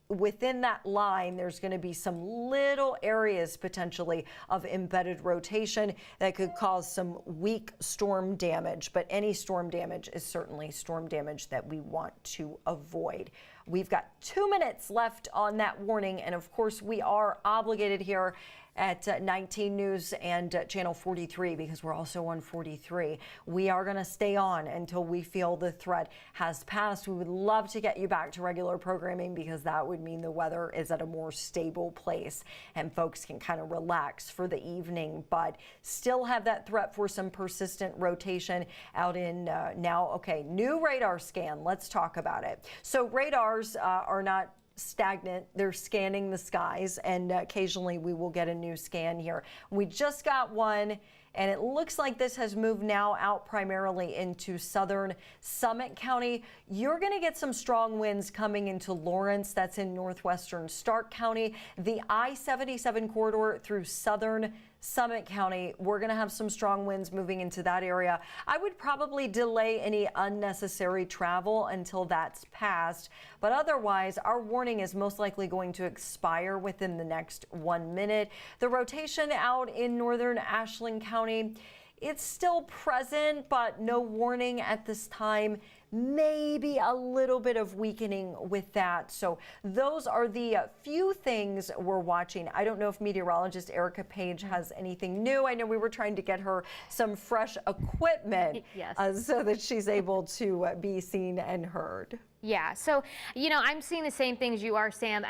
within that line, there's going to be some little areas potentially of embedded rotation that could cause some weak storm damage, but any storm damage is certainly storm damage that we want to avoid. We've got 2 minutes left on that warning, and of course we are obligated here at 19 News and Channel 43, because we're also on 43. We are going to stay on until we feel the threat has passed. We would love to get you back to regular programming, because that would mean the weather is at a more stable place and folks can kind of relax for the evening, but still have that threat for some persistent rotation out in now. Okay, new radar scan. Let's talk about it. So radars are not stagnant. They're scanning the skies, and occasionally we will get a new scan here. We just got one, and it looks like this has moved now out primarily into southern Summit County. You're going to get some strong winds coming into Lawrence. That's in northwestern Stark County. The I-77 corridor through southern Summit County, we're going to have some strong winds moving into that area. I would probably delay any unnecessary travel until that's passed, but otherwise our warning is most likely going to expire within the next 1 minute. The rotation out in northern Ashland County, it's still present, but no warning at this time. Maybe a little bit of weakening with that. So those are the few things we're watching. I don't know if meteorologist Erica Page has anything new. I know we were trying to get her some fresh equipment, yes, so that she's able to be seen and heard. Yeah, so, you know, I'm seeing the same things you are, Sam.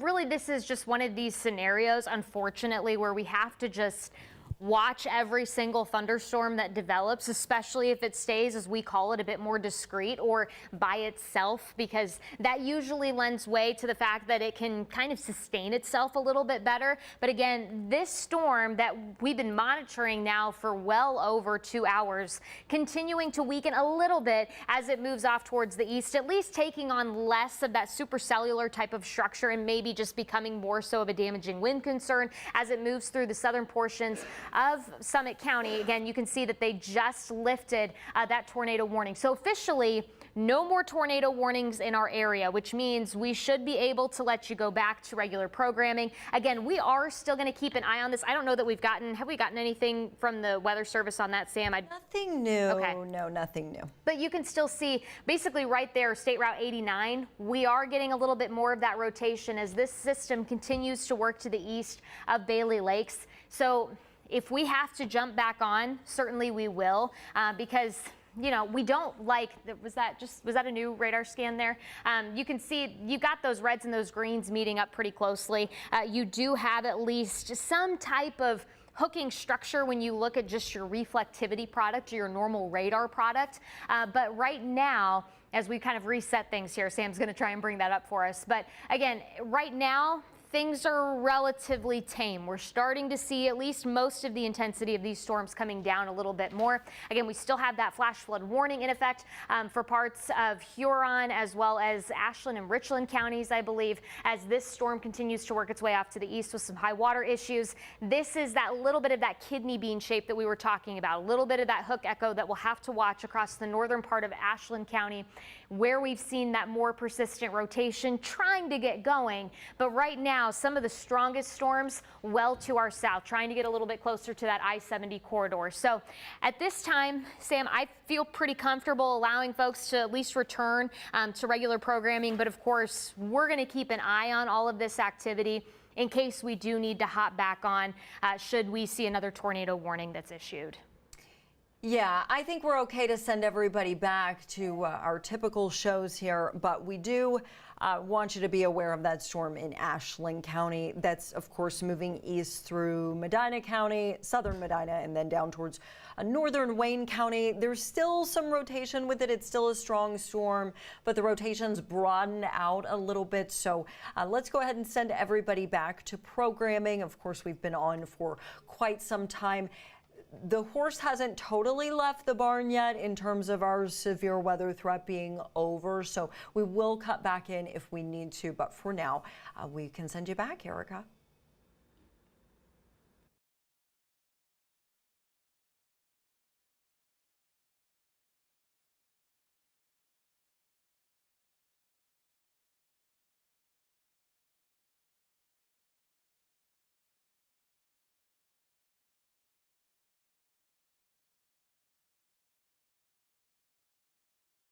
Really, this is just one of these scenarios, unfortunately, where we have to just watch every single thunderstorm that develops, especially if it stays, as we call it, a bit more discrete or by itself, because that usually lends way to the fact that it can kind of sustain itself a little bit better. But again, this storm that we've been monitoring now for well over 2 hours, continuing to weaken a little bit as it moves off towards the east, at least taking on less of that supercellular type of structure and maybe just becoming more so of a damaging wind concern as it moves through the southern portions of Summit County. Again, you can see that they just lifted that tornado warning. So officially, no more tornado warnings in our area, which means we should be able to let you go back to regular programming. Again, we are still going to keep an eye on this. I don't know that have we gotten anything from the Weather Service on that, Sam? Nothing new. Okay. No, nothing new. But you can still see basically right there, State Route 89, we are getting a little bit more of that rotation as this system continues to work to the east of Bailey Lakes. So if we have to jump back on, certainly we will, because, you know, we don't like, was that a new radar scan there? You can see you got those reds and those greens meeting up pretty closely. You do have at least some type of hooking structure when you look at just your reflectivity product or your normal radar product. But right now, as we kind of reset things here, Sam's going to try and bring that up for us. But again, right now, things are relatively tame. We're starting to see at least most of the intensity of these storms coming down a little bit more. Again, we still have that flash flood warning in effect for parts of Huron as well as Ashland and Richland counties, I believe, as this storm continues to work its way off to the east with some high water issues. This is that little bit of that kidney bean shape that we were talking about, a little bit of that hook echo that we'll have to watch across the northern part of Ashland County, where we've seen that more persistent rotation trying to get going. But right now, some of the strongest storms well to our south, trying to get a little bit closer to that I-70 corridor. So at this time, Sam, I feel pretty comfortable allowing folks to at least return to regular programming. But of course, we're going to keep an eye on all of this activity in case we do need to hop back on should we see another tornado warning that's issued. Yeah, I think we're okay to send everybody back to our typical shows here, but we do want you to be aware of that storm in Ashland County. That's, of course, moving east through Medina County, southern Medina, and then down towards northern Wayne County. There's still some rotation with it. It's still a strong storm, but the rotations broaden out a little bit. So let's go ahead and send everybody back to programming. Of course, we've been on for quite some time. The horse hasn't totally left the barn yet in terms of our severe weather threat being over, so we will cut back in if we need to, but for now, we can send you back, Erica.